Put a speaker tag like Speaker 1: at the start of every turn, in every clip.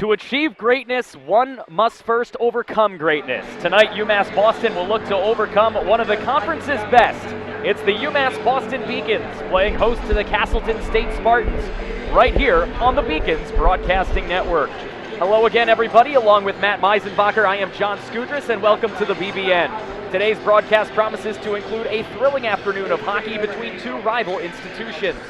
Speaker 1: To achieve greatness, one must first overcome greatness. Tonight, UMass Boston will look to overcome one of the conference's best. It's the UMass Boston Beacons playing host to the Castleton State Spartans, right here on the Beacons Broadcasting Network. Hello again, everybody. Along with Matt Meisenbacher, I am John Skudras, and welcome to the BBN. Today's broadcast promises to include a thrilling afternoon of hockey between two rival institutions.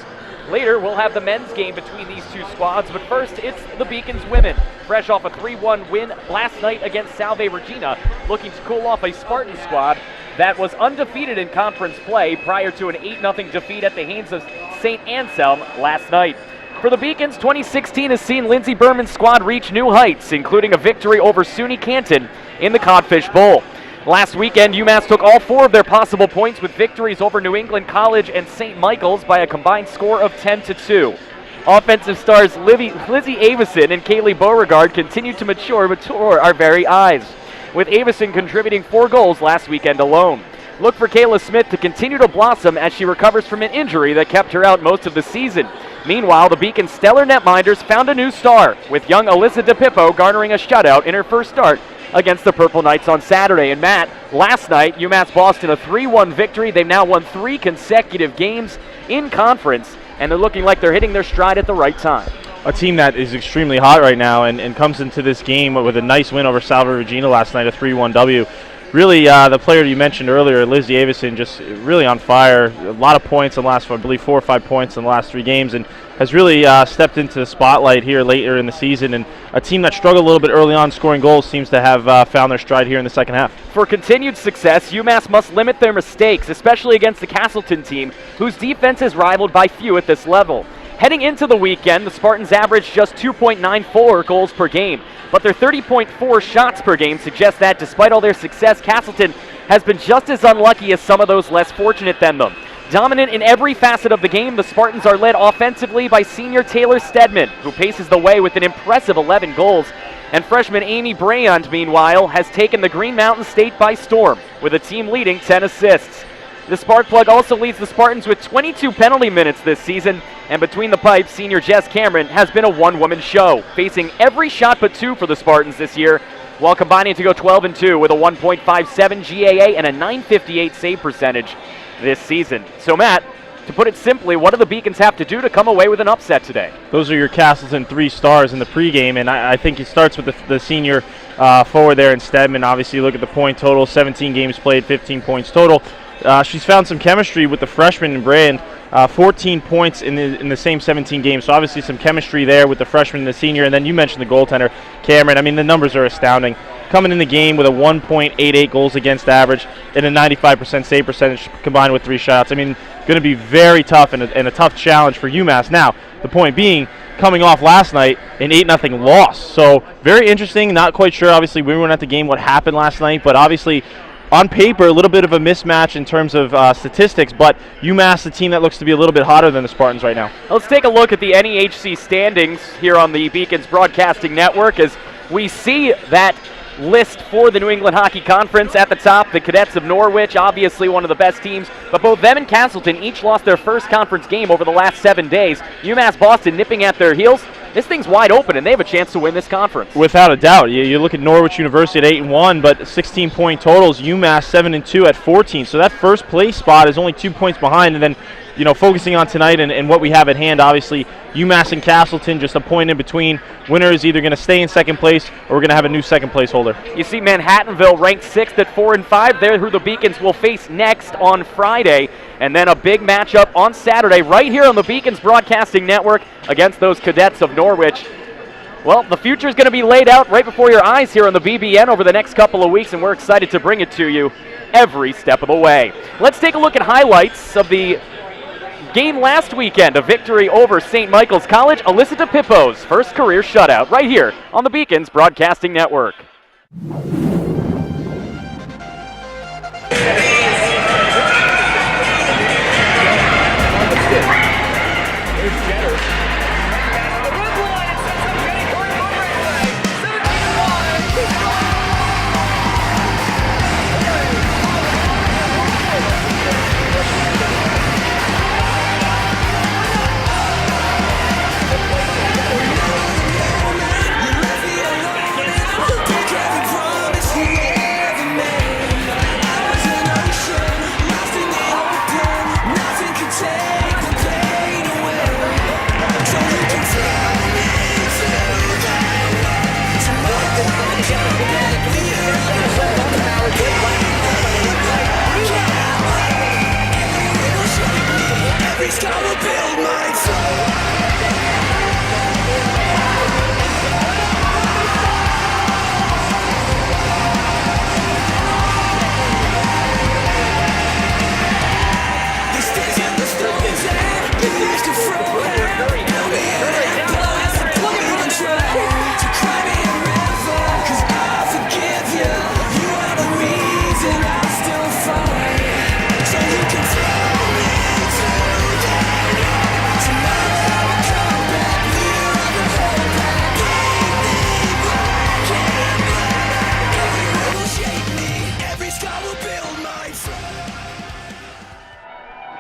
Speaker 1: Later, we'll have the men's game between these two squads, but first, it's the Beacons women. Fresh off a 3-1 win last night against Salve Regina, looking to cool off a Spartan squad that was undefeated in conference play prior to an 8-0 defeat at the hands of St. Anselm last night. For the Beacons, 2016 has seen Lindsey Berman's squad reach new heights, including a victory over SUNY Canton in the Codfish Bowl. Last weekend, UMass took all 4 of their possible points with victories over New England College and St. Michael's by a combined score of 10-2. Offensive stars Lizzie Avison and Kaylee Beauregard continue to mature before our very eyes, with Avison contributing 4 goals last weekend alone. Look for Kayla Smith to continue to blossom as she recovers from an injury that kept her out most of the season. Meanwhile, the Beacons' stellar netminders found a new star, with young Alyssa DePippo garnering a shutout in her first start against the Purple Knights on Saturday. And Matt, last night, UMass Boston, a 3-1 victory. They've now won 3 consecutive games in conference, and they're looking like they're hitting their stride at the right time.
Speaker 2: A team that is extremely hot right now and comes into this game with a nice win over Salve Regina last night, a 3-1 W. Really, the player you mentioned earlier, Lizzie Avison, just really on fire. A lot of points in the last, I believe, 4 or 5 points in the last 3 games, and has really stepped into the spotlight here later in the season. And a team that struggled a little bit early on scoring goals seems to have found their stride here in the second half. For
Speaker 1: continued success, UMass must limit their mistakes, especially against the Castleton team, whose defense is rivaled by few at this level. Heading into the weekend, the Spartans averaged just 2.94 goals per game, but their 30.4 shots per game suggest that despite all their success, Castleton has been just as unlucky as some of those less fortunate than them. Dominant in every facet of the game, the Spartans are led offensively by senior Taylor Stedman, who paces the way with an impressive 11 goals, and freshman Amy Brayond, meanwhile, has taken the Green Mountain State by storm, with a team-leading 10 assists. The spark plug also leads the Spartans with 22 penalty minutes this season, and between the pipes, senior Jess Cameron has been a one-woman show, facing every shot but 2 for the Spartans this year, while combining to go 12-2 with a 1.57 GAA and a .958 save percentage this season. So Matt, to put it simply, what do the Beacons have to do to come away with an upset today?
Speaker 2: Those are your Castleton 3 stars in the pregame, and I think it starts with the senior forward there in Stedman. Obviously, look at the point total, 17 games played, 15 points total. She's found some chemistry with the freshman in Brand, 14 points in the same 17 games. So obviously some chemistry there with the freshman and the senior. And then you mentioned the goaltender, Cameron. I mean, the numbers are astounding. Coming in the game with a 1.88 goals against average and a 95% save percentage combined with 3 shots. I mean, going to be very tough and a tough challenge for UMass. Now, the point being, coming off last night, an 8-0 loss. So very interesting. Not quite sure, obviously, we weren't at the game what happened last night, but obviously on paper, a little bit of a mismatch in terms of statistics, but UMass, the team that looks to be a little bit hotter than the Spartans right now.
Speaker 1: Let's take a look at the NEHC standings here on the Beacons Broadcasting Network as we see that list for the New England Hockey Conference. At the top, the Cadets of Norwich, obviously one of the best teams, but both them and Castleton each lost their first conference game over the last 7 days. UMass Boston nipping at their heels. This thing's wide open, and they have a chance to win this conference.
Speaker 2: Without a doubt. You look at Norwich University at 8-1, but 16-point totals. UMass 7-2 at 14. So that first place spot is only 2 points behind. And then, focusing on tonight and what we have at hand, obviously, UMass and Castleton just a point in between. Winner is either going to stay in second place or we're going to have a new second place holder.
Speaker 1: You see Manhattanville ranked 6th at 4-5. They're who the Beacons will face next on Friday. And then a big matchup on Saturday right here on the Beacons Broadcasting Network against those Cadets of Norwich. Well, the future is going to be laid out right before your eyes here on the BBN over the next couple of weeks, and we're excited to bring it to you every step of the way. Let's take a look at highlights of the game last weekend, a victory over St. Michael's College. Alyssa DePippo's first career shutout right here on the Beacons Broadcasting Network.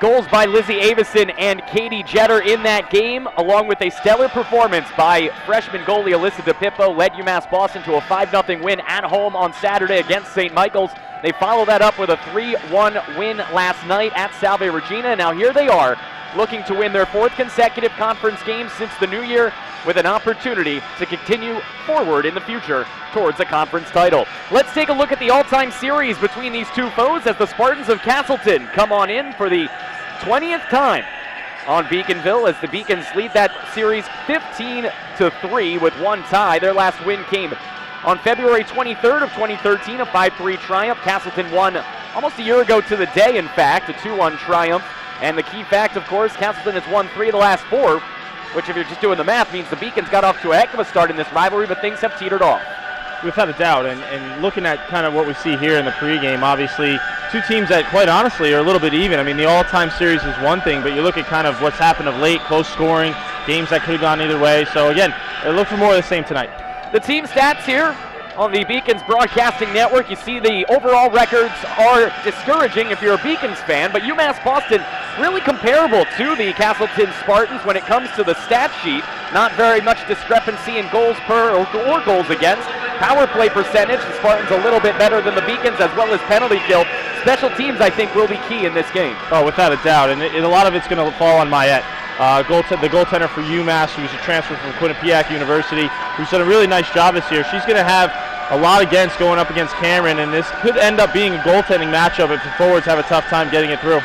Speaker 1: Goals by Lizzie Avison and Katie Jeter in that game, along with a stellar performance by freshman goalie Alyssa DePippo, led UMass Boston to a 5-0 win at home on Saturday against St. Michael's. They follow that up with a 3-1 win last night at Salve Regina. Now here they are, looking to win their 4th consecutive conference game since the new year, with an opportunity to continue forward in the future towards a conference title. Let's take a look at the all-time series between these two foes as the Spartans of Castleton come on in for the 20th time on Beaconville, as the Beacons lead that series 15-3 with one tie. Their last win came on February 23rd of 2013, a 5-3 triumph. Castleton won almost a year ago to the day, in fact, a 2-1 triumph. And the key fact, of course, Castleton has won 3 of the last 4, which, if you're just doing the math, means the Beacons got off to a heck of a start in this rivalry, but things have teetered off.
Speaker 2: Without a doubt, and looking at kind of what we see here in the pregame, obviously, two teams that, quite honestly, are a little bit even. I mean, the all-time series is one thing, but you look at kind of what's happened of late, close scoring, games that could have gone either way. So, again, look for more of the same tonight.
Speaker 1: The team stats here on the Beacons Broadcasting Network. You see the overall records are discouraging if you're a Beacons fan, but UMass Boston really comparable to the Castleton Spartans when it comes to the stat sheet. Not very much discrepancy in goals per or goals against. Power play percentage, the Spartans a little bit better than the Beacons, as well as penalty kill. Special teams, I think, will be key in this game.
Speaker 2: Oh, without a doubt, and a lot of it's going to fall on Mayette. The goaltender for UMass, who's a transfer from Quinnipiac University, who's done a really nice job this year. She's going to have a lot against going up against Cameron, and this could end up being a goaltending matchup if the forwards have a tough time getting it through.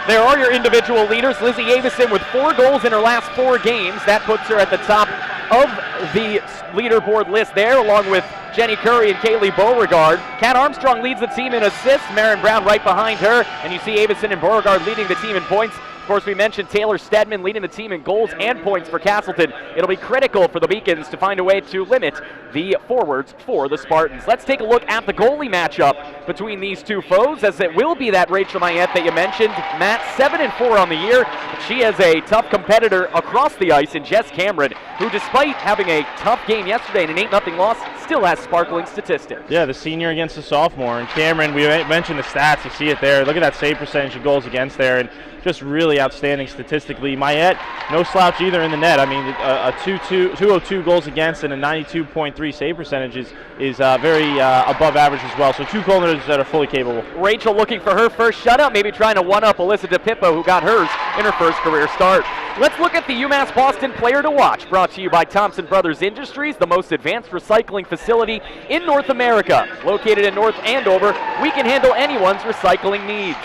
Speaker 1: There are your individual leaders. Lizzie Avison with 4 goals in her last 4 games. That puts her at the top of the leaderboard list there, along with Jenny Curry and Kaylee Beauregard. Kat Armstrong leads the team in assists. Marin Brown right behind her. And you see Avison and Beauregard leading the team in points. Of course, we mentioned Taylor Stedman leading the team in goals and points for Castleton. It'll be critical for the Beacons to find a way to limit the forwards for the Spartans. Let's take a look at the goalie matchup between these two foes, as it will be that Rachel Mayette that you mentioned. Matt, 7-4 on the year. She has a tough competitor across the ice in Jess Cameron, who, despite having a tough game yesterday and an 8-0 loss, still has sparkling statistics.
Speaker 2: Yeah, the senior against the sophomore. And Cameron, we mentioned the stats. You see it there. Look at that save percentage of goals against there. And just really outstanding statistically. Mayette, no slouch either in the net. I mean, a 202 goals against and a 92.3 save percentage is very above average as well. So two goaltenders that are fully capable. Rachel
Speaker 1: looking for her first shutout, maybe trying to one-up Alyssa DePippo, who got hers in her first career start. Let's look at the UMass Boston player to watch, brought to you by Thompson Brothers Industries, the most advanced recycling facility in North America. Located in North Andover, we can handle anyone's recycling needs.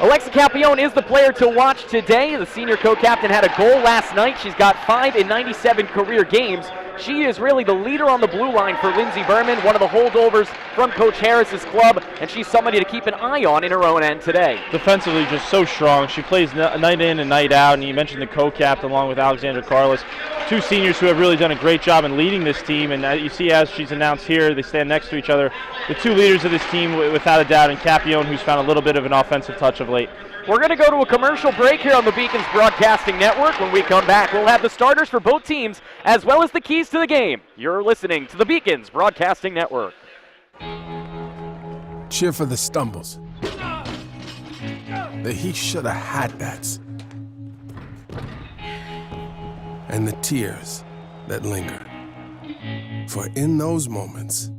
Speaker 1: Alexa Capione is the player to watch today. The senior co-captain had a goal last night. She's got 5 in 97 career games. She is really the leader on the blue line for Lindsey Berman, one of the holdovers from Coach Harris's club, and she's somebody to keep an eye on in her own end today.
Speaker 2: Defensively, just so strong. She plays night in and night out, and you mentioned the co-captain along with Alexandra Carlos. Two seniors who have really done a great job in leading this team, and you see as she's announced here, they stand next to each other. The two leaders of this team, without a doubt, and Capione, who's found a little bit of an offensive touch of late.
Speaker 1: We're going to go to a commercial break here on the Beacons Broadcasting Network. When we come back, we'll have the starters for both teams, as well as the keys to the game. You're listening to the Beacons Broadcasting Network.
Speaker 3: Cheer for the stumbles, the he shoulda had that's, and the tears that linger. For in those moments,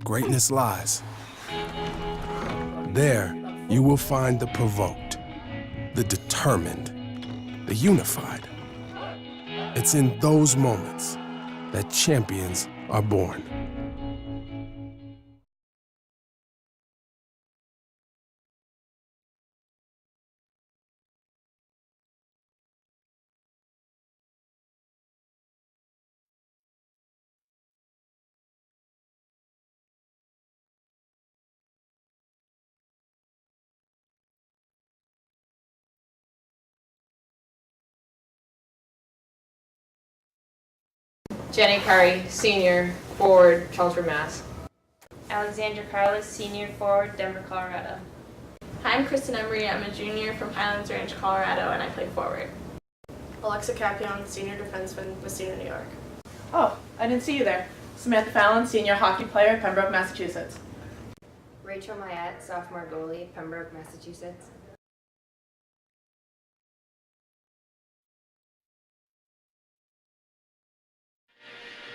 Speaker 3: greatness lies. There, you will find the provoked, the determined, the unified. It's in those moments that champions are born.
Speaker 4: Jenny Curry, senior, forward, Charleston, Mass.
Speaker 5: Alexandra Carlos, senior, forward, Denver, Colorado.
Speaker 6: Hi, I'm Kristen Emery. I'm a junior from Highlands Ranch, Colorado, and I play forward.
Speaker 7: Alexa Capione, senior defenseman with Senior New York.
Speaker 8: Oh, I didn't see you there. Samantha Fallon, senior hockey player, Pembroke, Massachusetts.
Speaker 9: Rachel Mayette, sophomore goalie, Pembroke, Massachusetts.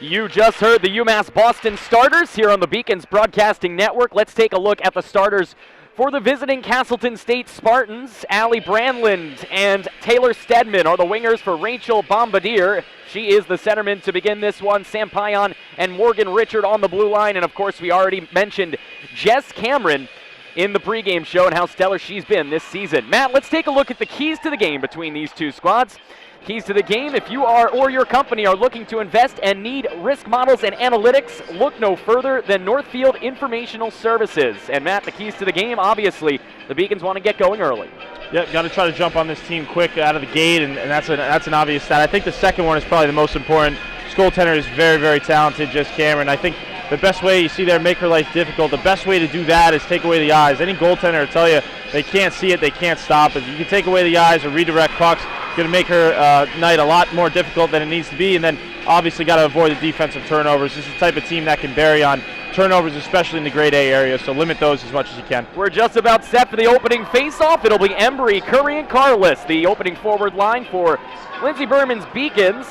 Speaker 1: You just heard the UMass Boston starters here on the Beacons Broadcasting Network. Let's take a look at the starters for the visiting Castleton State Spartans. Allie Brandland and Taylor Stedman are the wingers for Rachel Bombardier. She is the centerman to begin this one. Sam Payan and Morgan Richard on the blue line. And, of course, we already mentioned Jess Cameron in the pregame show and how stellar she's been this season. Matt, let's take a look at the keys to the game between these two squads. Keys to the game: if you are or your company are looking to invest and need risk models and analytics, look no further than Northfield Informational Services. And Matt, the keys to the game, obviously, the Beacons want to get going early.
Speaker 2: Yep, got to try to jump on this team quick out of the gate, and that's an obvious stat. I think the second one is probably the most important. Goaltender is very, very talented, Jess Cameron. I think the best way, you see there, make her life difficult, the best way to do that is take away the eyes. Any goaltender will tell you they can't see it, they can't stop it. If you can take away the eyes or redirect pucks, it's going to make her night a lot more difficult than it needs to be. And then obviously got to avoid the defensive turnovers. This is the type of team that can bury on turnovers, especially in the grade A area, so limit those as much as you can.
Speaker 1: We're just about set for the opening face-off. It'll be Embry, Curry, and Carless, the opening forward line for Lindsey Berman's Beacons.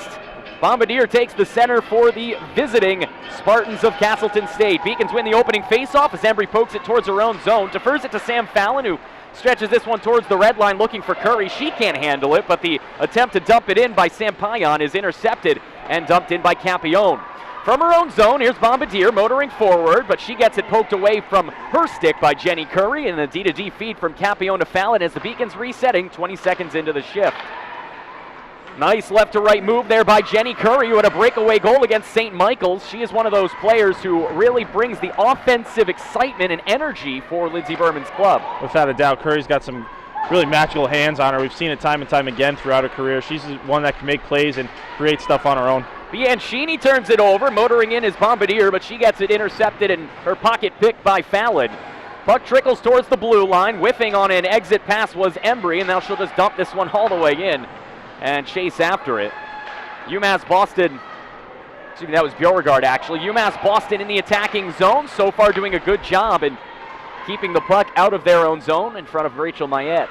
Speaker 1: Bombardier takes the center for the visiting Spartans of Castleton State. Beacons win the opening face-off as Embry pokes it towards her own zone, defers it to Sam Fallon, who stretches this one towards the red line looking for Curry. She can't handle it, but the attempt to dump it in by Sam Payan is intercepted and dumped in by Campione. From her own zone, here's Bombardier motoring forward, but she gets it poked away from her stick by Jenny Curry, and a D-to-D feed from Campione to Fallon as the Beacons resetting 20 seconds into the shift. Nice left-to-right move there by Jenny Curry, who had a breakaway goal against St. Michael's. She is one of those players who really brings the offensive excitement and energy for Lindsey Berman's club.
Speaker 2: Without a doubt, Curry's got some really magical hands on her. We've seen it time and time again throughout her career. She's one that can make plays and create stuff on her own.
Speaker 1: Bianchini turns it over, motoring in is Bombardier, but she gets it intercepted and her pocket picked by Fallon. Puck trickles towards the blue line. Whiffing on an exit pass was Embry, and now she'll just dump this one all the way in and chase after it. UMass Boston, excuse me, that was Beauregard actually. UMass Boston in the attacking zone, so far doing a good job in keeping the puck out of their own zone in front of Rachel Mayette.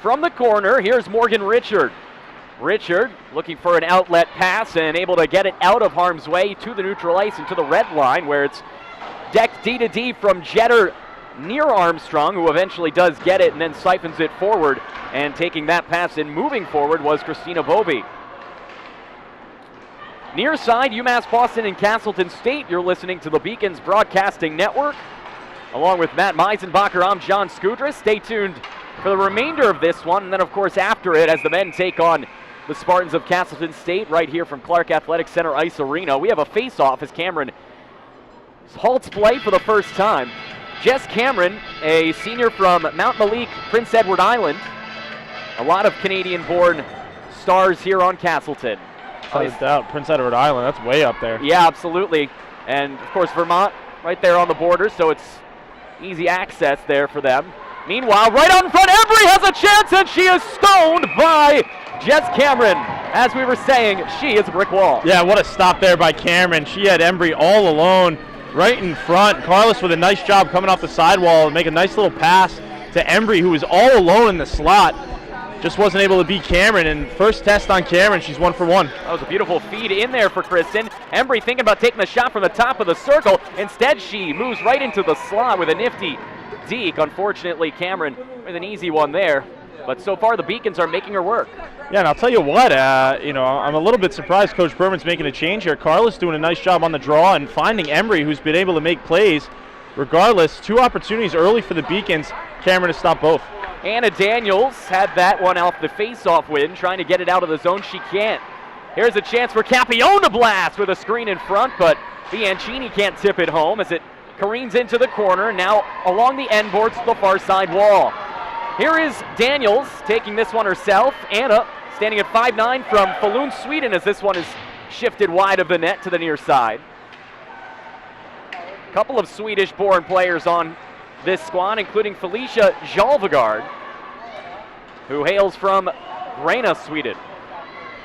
Speaker 1: From the corner, here's Morgan Richard. Richard looking for an outlet pass and able to get it out of harm's way to the neutral ice and to the red line, where it's decked D-to-D from Jeter near Armstrong, who eventually does get it and then siphons it forward. And taking that pass and moving forward was Christina Bovey. Near side, UMass Boston and Castleton State. You're listening to the Beacons Broadcasting Network. Along with Matt Meisenbacher, I'm John Skudras. Stay tuned for the remainder of this one. And then, of course, after it, as the men take on the Spartans of Castleton State right here from Clark Athletic Center Ice Arena. We have a face-off as Cameron halts play for the first time. Jess Cameron, a senior from Mount Malik, Prince Edward Island. A lot of Canadian-born stars here on Castleton.
Speaker 2: Without doubt, Prince Edward Island, that's way up there.
Speaker 1: Yeah, absolutely. And, of course, Vermont right there on the border, so it's easy access there for them. Meanwhile, right out in front, Embry has a chance, and she is stoned by Jess Cameron. As we were saying, she is a brick wall.
Speaker 2: Yeah, what a stop there by Cameron. She had Embry all alone right in front. Carlos with a nice job coming off the sidewall and make a nice little pass to Embry, who was all alone in the slot. Just wasn't able to beat Cameron, and first test on Cameron, she's 1 for 1.
Speaker 1: That was a beautiful feed in there for Kristen. Embry thinking about taking the shot from the top of the circle. Instead, she moves right into the slot with a nifty deke. Unfortunately, Cameron with an easy one there. But so far, the Beacons are making her work.
Speaker 2: Yeah, and I'll tell you what, I'm a little bit surprised Coach Berman's making a change here. Carlos doing a nice job on the draw and finding Embry, who's been able to make plays. Regardless, 2 opportunities early for the Beacons. Cameron to stop both.
Speaker 1: Anna Daniels had that one off the face-off win, trying to get it out of the zone. She can't. Here's a chance for Campione to blast with a screen in front, but Bianchini can't tip it home as it careens into the corner, now along the end boards to the far side wall. Here is Daniels taking this one herself. Anna standing at 5'9" from Falun, Sweden, as this one is shifted wide of the net to the near side. A couple of Swedish-born players on this squad, including Felicia Jalvegard, who hails from Grena, Sweden.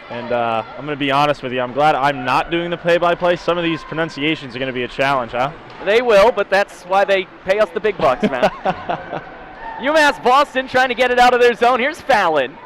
Speaker 2: And I'm going to be honest with you, I'm glad I'm not doing the play-by-play. Some of these pronunciations are going to be a challenge, huh?
Speaker 1: They will, but that's why they pay us the big bucks, man. UMass Boston trying to get it out of their zone. Here's Fallon.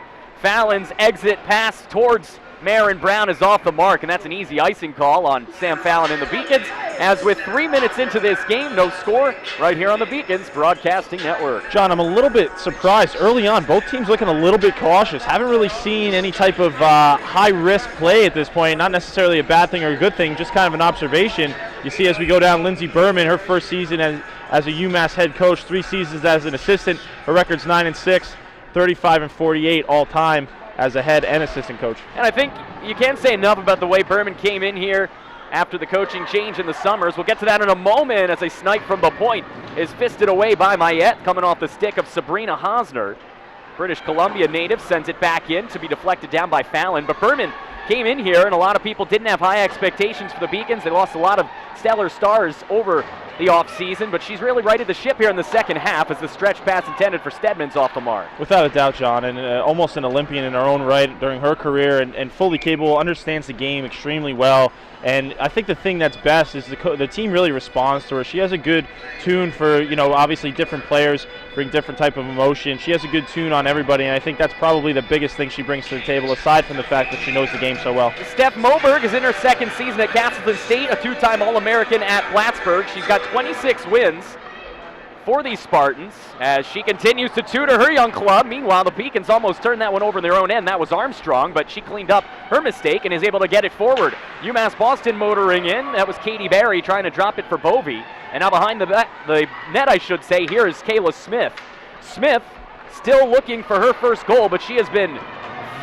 Speaker 1: Fallon's exit pass towards Marin Brown is off the mark, and that's an easy icing call on Sam Fallon and the Beacons. As with 3 minutes into this game, no score, right here on the Beacons Broadcasting Network.
Speaker 2: John, I'm a little bit surprised. Early on, both teams looking a little bit cautious. Haven't really seen any type of high-risk play at this point. Not necessarily a bad thing or a good thing, just kind of an observation. You see as we go down, Lindsey Berman, her first season as a UMass head coach, 3 seasons as an assistant. Her record's 9-6, 35-48 all-time as a head and assistant coach.
Speaker 1: And I think you can't say enough about the way Berman came in here after the coaching change in the summers. We'll get to that in a moment as a snipe from the point is fisted away by Mayette, coming off the stick of Sabrina Hosner. British Columbia native sends it back in to be deflected down by Fallon. But Berman came in here, and a lot of people didn't have high expectations for the Beacons. They lost a lot of stellar stars over the offseason, but she's really righted the ship here in the second half as the stretch pass intended for Stedman's off the mark.
Speaker 2: Without a doubt, John, and almost an Olympian in her own right during her career, and fully capable, understands the game extremely well. And I think the thing that's best is the team really responds to her. She has a good tune for, obviously different players bring different type of emotion. She has a good tune on everybody, and I think that's probably the biggest thing she brings to the table, aside from the fact that she knows the game so well.
Speaker 1: Steph Moberg is in her second season at Castleton State, a 2-time All-American at Plattsburgh. She's got 26 wins for these Spartans as she continues to tutor her young club. Meanwhile, the Beacons almost turned that one over in their own end. That was Armstrong, but she cleaned up her mistake and is able to get it forward. UMass Boston motoring in. That was Katie Barry trying to drop it for Bovey. And now behind the net, I should say, here is Kayla Smith. Smith still looking for her first goal, but she has been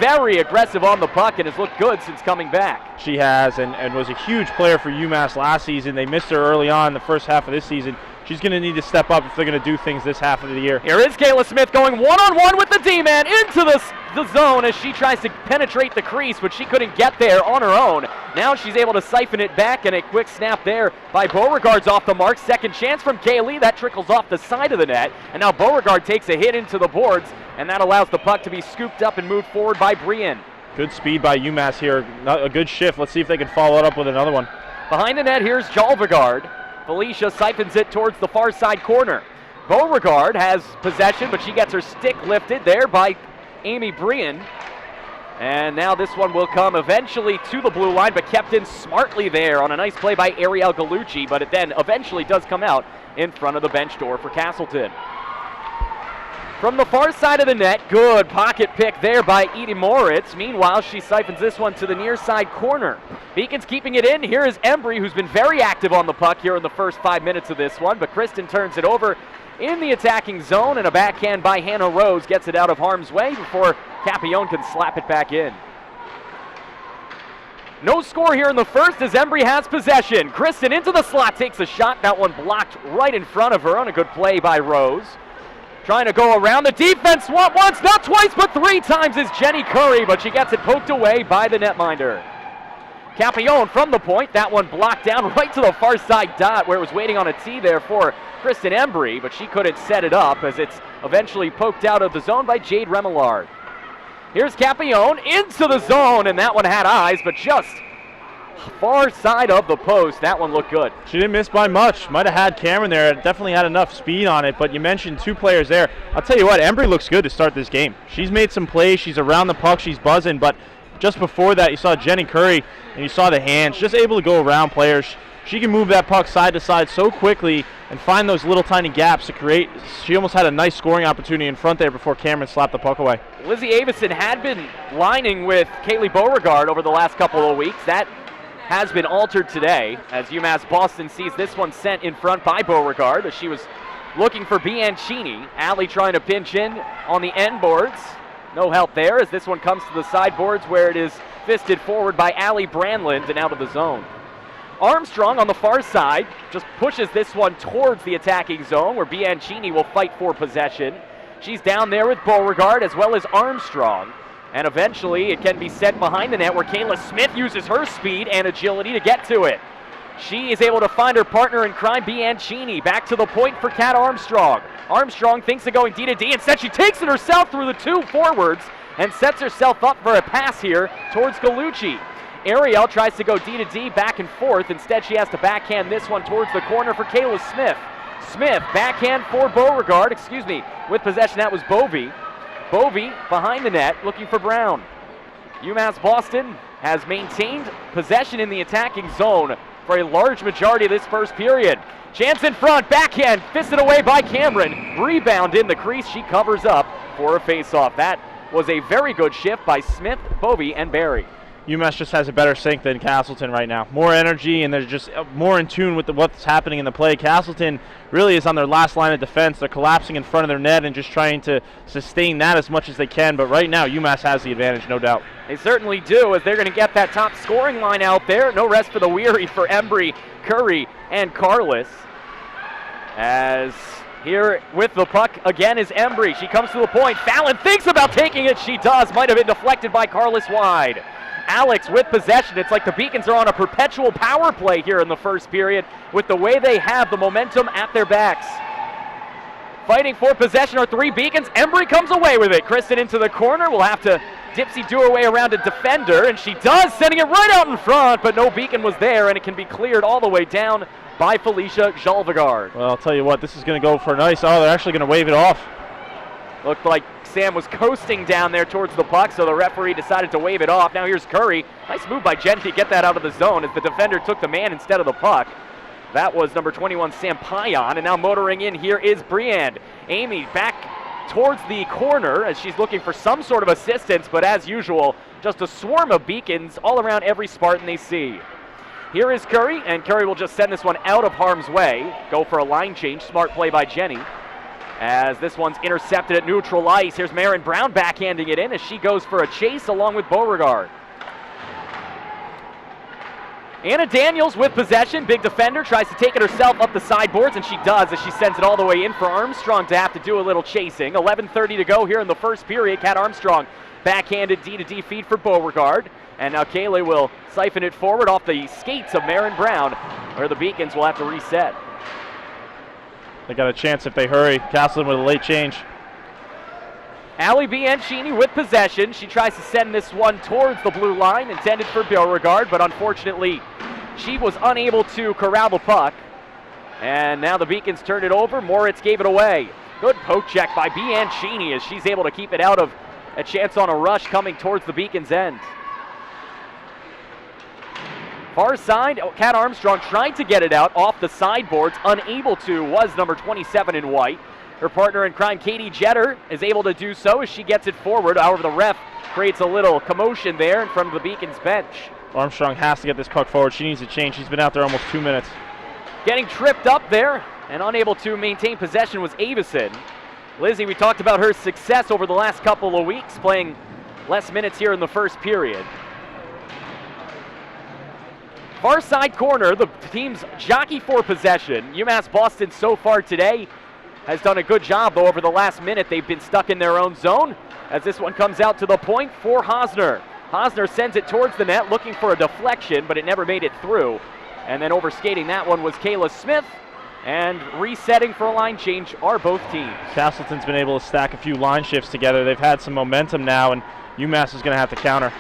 Speaker 1: very aggressive on the puck and has looked good since coming back.
Speaker 2: She has, and was a huge player for UMass last season. They missed her early on in the first half of this season. She's going to need to step up if they're going to do things this half of the year.
Speaker 1: Here is Kayla Smith going one-on-one with the D-man into the zone as she tries to penetrate the crease, but she couldn't get there on her own. Now she's able to siphon it back, and a quick snap there by Beauregard's off the mark. Second chance from Kaylee. That trickles off the side of the net, and now Beauregard takes a hit into the boards, and that allows the puck to be scooped up and moved forward by Brian.
Speaker 2: Good speed by UMass here. A good shift. Let's see if they can follow it up with another one.
Speaker 1: Behind the net, here's Jalvegard. Felicia siphons it towards the far side corner. Beauregard has possession, but she gets her stick lifted there by Amy Brian. And now this one will come eventually to the blue line, but kept in smartly there on a nice play by Ariel Gallucci, but it then eventually does come out in front of the bench door for Castleton. From the far side of the net, good pocket pick there by Edie Moritz. Meanwhile, she siphons this one to the near side corner. Beacons keeping it in. Here is Embry, who's been very active on the puck here in the first 5 minutes of this one, but Kristen turns it over in the attacking zone, and a backhand by Hannah Rose gets it out of harm's way before Capillon can slap it back in. No score here in the first as Embry has possession. Kristen into the slot, takes a shot. That one blocked right in front of her on a good play by Rose. Trying to go around the defense once, not twice, but 3 times is Jenny Curry, but she gets it poked away by the netminder. Capillon from the point, that one blocked down right to the far side dot where it was waiting on a tee there for Kristen Embry, but she couldn't set it up as it's eventually poked out of the zone by Jade Remillard. Here's Capillon into the zone, and that one had eyes, but just far side of the post. That one looked good.
Speaker 2: She didn't miss by much. Might have had Cameron there. Definitely had enough speed on it, but you mentioned 2 players there. I'll tell you what, Embry looks good to start this game. She's made some plays. She's around the puck. She's buzzing, but just before that, you saw Jenny Curry, and you saw the hands. Just able to go around players. She can move that puck side to side so quickly and find those little tiny gaps to create. She almost had a nice scoring opportunity in front there before Cameron slapped the puck away.
Speaker 1: Lizzie Avison had been lining with Kaylee Beauregard over the last couple of weeks. That has been altered today as UMass Boston sees this one sent in front by Beauregard as she was looking for Bianchini. Allie trying to pinch in on the end boards. No help there as this one comes to the sideboards where it is fisted forward by Allie Brandland and out of the zone. Armstrong on the far side just pushes this one towards the attacking zone where Bianchini will fight for possession. She's down there with Beauregard as well as Armstrong. And eventually it can be sent behind the net where Kayla Smith uses her speed and agility to get to it. She is able to find her partner in crime, Bianchini. Back to the point for Kat Armstrong. Armstrong thinks of going D-to-D. Instead, she takes it herself through the 2 forwards and sets herself up for a pass here towards Gallucci. Ariel tries to go D-to-D back and forth. Instead, she has to backhand this one towards the corner for Kayla Smith. Smith, backhand for Beauregard, with possession. That was Bovey. Bovey behind the net looking for Brown. UMass Boston has maintained possession in the attacking zone for a large majority of this first period. Chance in front, backhand, fisted away by Cameron. Rebound in the crease, she covers up for a face-off. That was a very good shift by Smith, Bovey, and Barry.
Speaker 2: UMass just has a better sync than Castleton right now. More energy, and they're just more in tune with what's happening in the play. Castleton really is on their last line of defense. They're collapsing in front of their net and just trying to sustain that as much as they can. But right now, UMass has the advantage, no doubt.
Speaker 1: They certainly do, as they're going to get that top scoring line out there. No rest for the weary for Embry, Curry, and Carlos. As here with the puck again is Embry. She comes to the point. Fallon thinks about taking it. She does. Might have been deflected by Carlos wide. Alex with possession. It's like the Beacons are on a perpetual power play here in the first period with the way they have the momentum at their backs. Fighting for possession are three Beacons. Embry comes away with it. Kristen into the corner. Will have to dipsy do her way around a defender, and she does, sending it right out in front, but no Beacon was there, and it can be cleared all the way down by Felicia Jalvegard.
Speaker 2: Well, I'll tell you what, this is going to go for a nice, they're actually going to wave it off.
Speaker 1: Looked like Sam was coasting down there towards the puck, so the referee decided to wave it off. Now here's Curry. Nice move by Jen to get that out of the zone as the defender took the man instead of the puck. That was number 21, Sam Payan, and now motoring in here is Briand. Amy back towards the corner as she's looking for some sort of assistance, but as usual, just a swarm of Beacons all around every Spartan they see. Here is Curry, and Curry will just send this one out of harm's way. Go for a line change, smart play by Jenny. As this one's intercepted at neutral ice. Here's Marin Brown backhanding it in as she goes for a chase along with Beauregard. Anna Daniels with possession. Big defender, tries to take it herself up the sideboards, and she does as she sends it all the way in for Armstrong to have to do a little chasing. 11:30 to go here in the first period. Kat Armstrong backhanded D-to-D feed for Beauregard. And now Kaylee will siphon it forward off the skates of Marin Brown, where the Beacons will have to reset.
Speaker 2: They got a chance if they hurry. Castleton with a late change.
Speaker 1: Allie Bianchini with possession. She tries to send this one towards the blue line, intended for Beauregard, but unfortunately she was unable to corral the puck. And now the Beacons turned it over. Moritz gave it away. Good poke check by Bianchini as she's able to keep it out of a chance on a rush coming towards the Beacons' end. Far side, Kat Armstrong trying to get it out off the sideboards. Unable to was number 27 in white. Her partner in crime, Katie Jetter, is able to do so as she gets it forward. However, the ref creates a little commotion there in front of the Beacons bench.
Speaker 2: Armstrong has to get this puck forward. She needs a change. She's been out there almost 2 minutes.
Speaker 1: Getting tripped up there and unable to maintain possession was Avison. Lizzie, we talked about her success over the last couple of weeks, playing less minutes here in the first period. Far side corner, the team's jockey for possession. UMass Boston so far today has done a good job, though over the last minute they've been stuck in their own zone as this one comes out to the point for Hosner. Hosner sends it towards the net looking for a deflection, but it never made it through. And then overskating that one was Kayla Smith, and resetting for a line change are both teams.
Speaker 2: Castleton's been able to stack a few line shifts together. They've had some momentum now, and UMass is going to have to counter.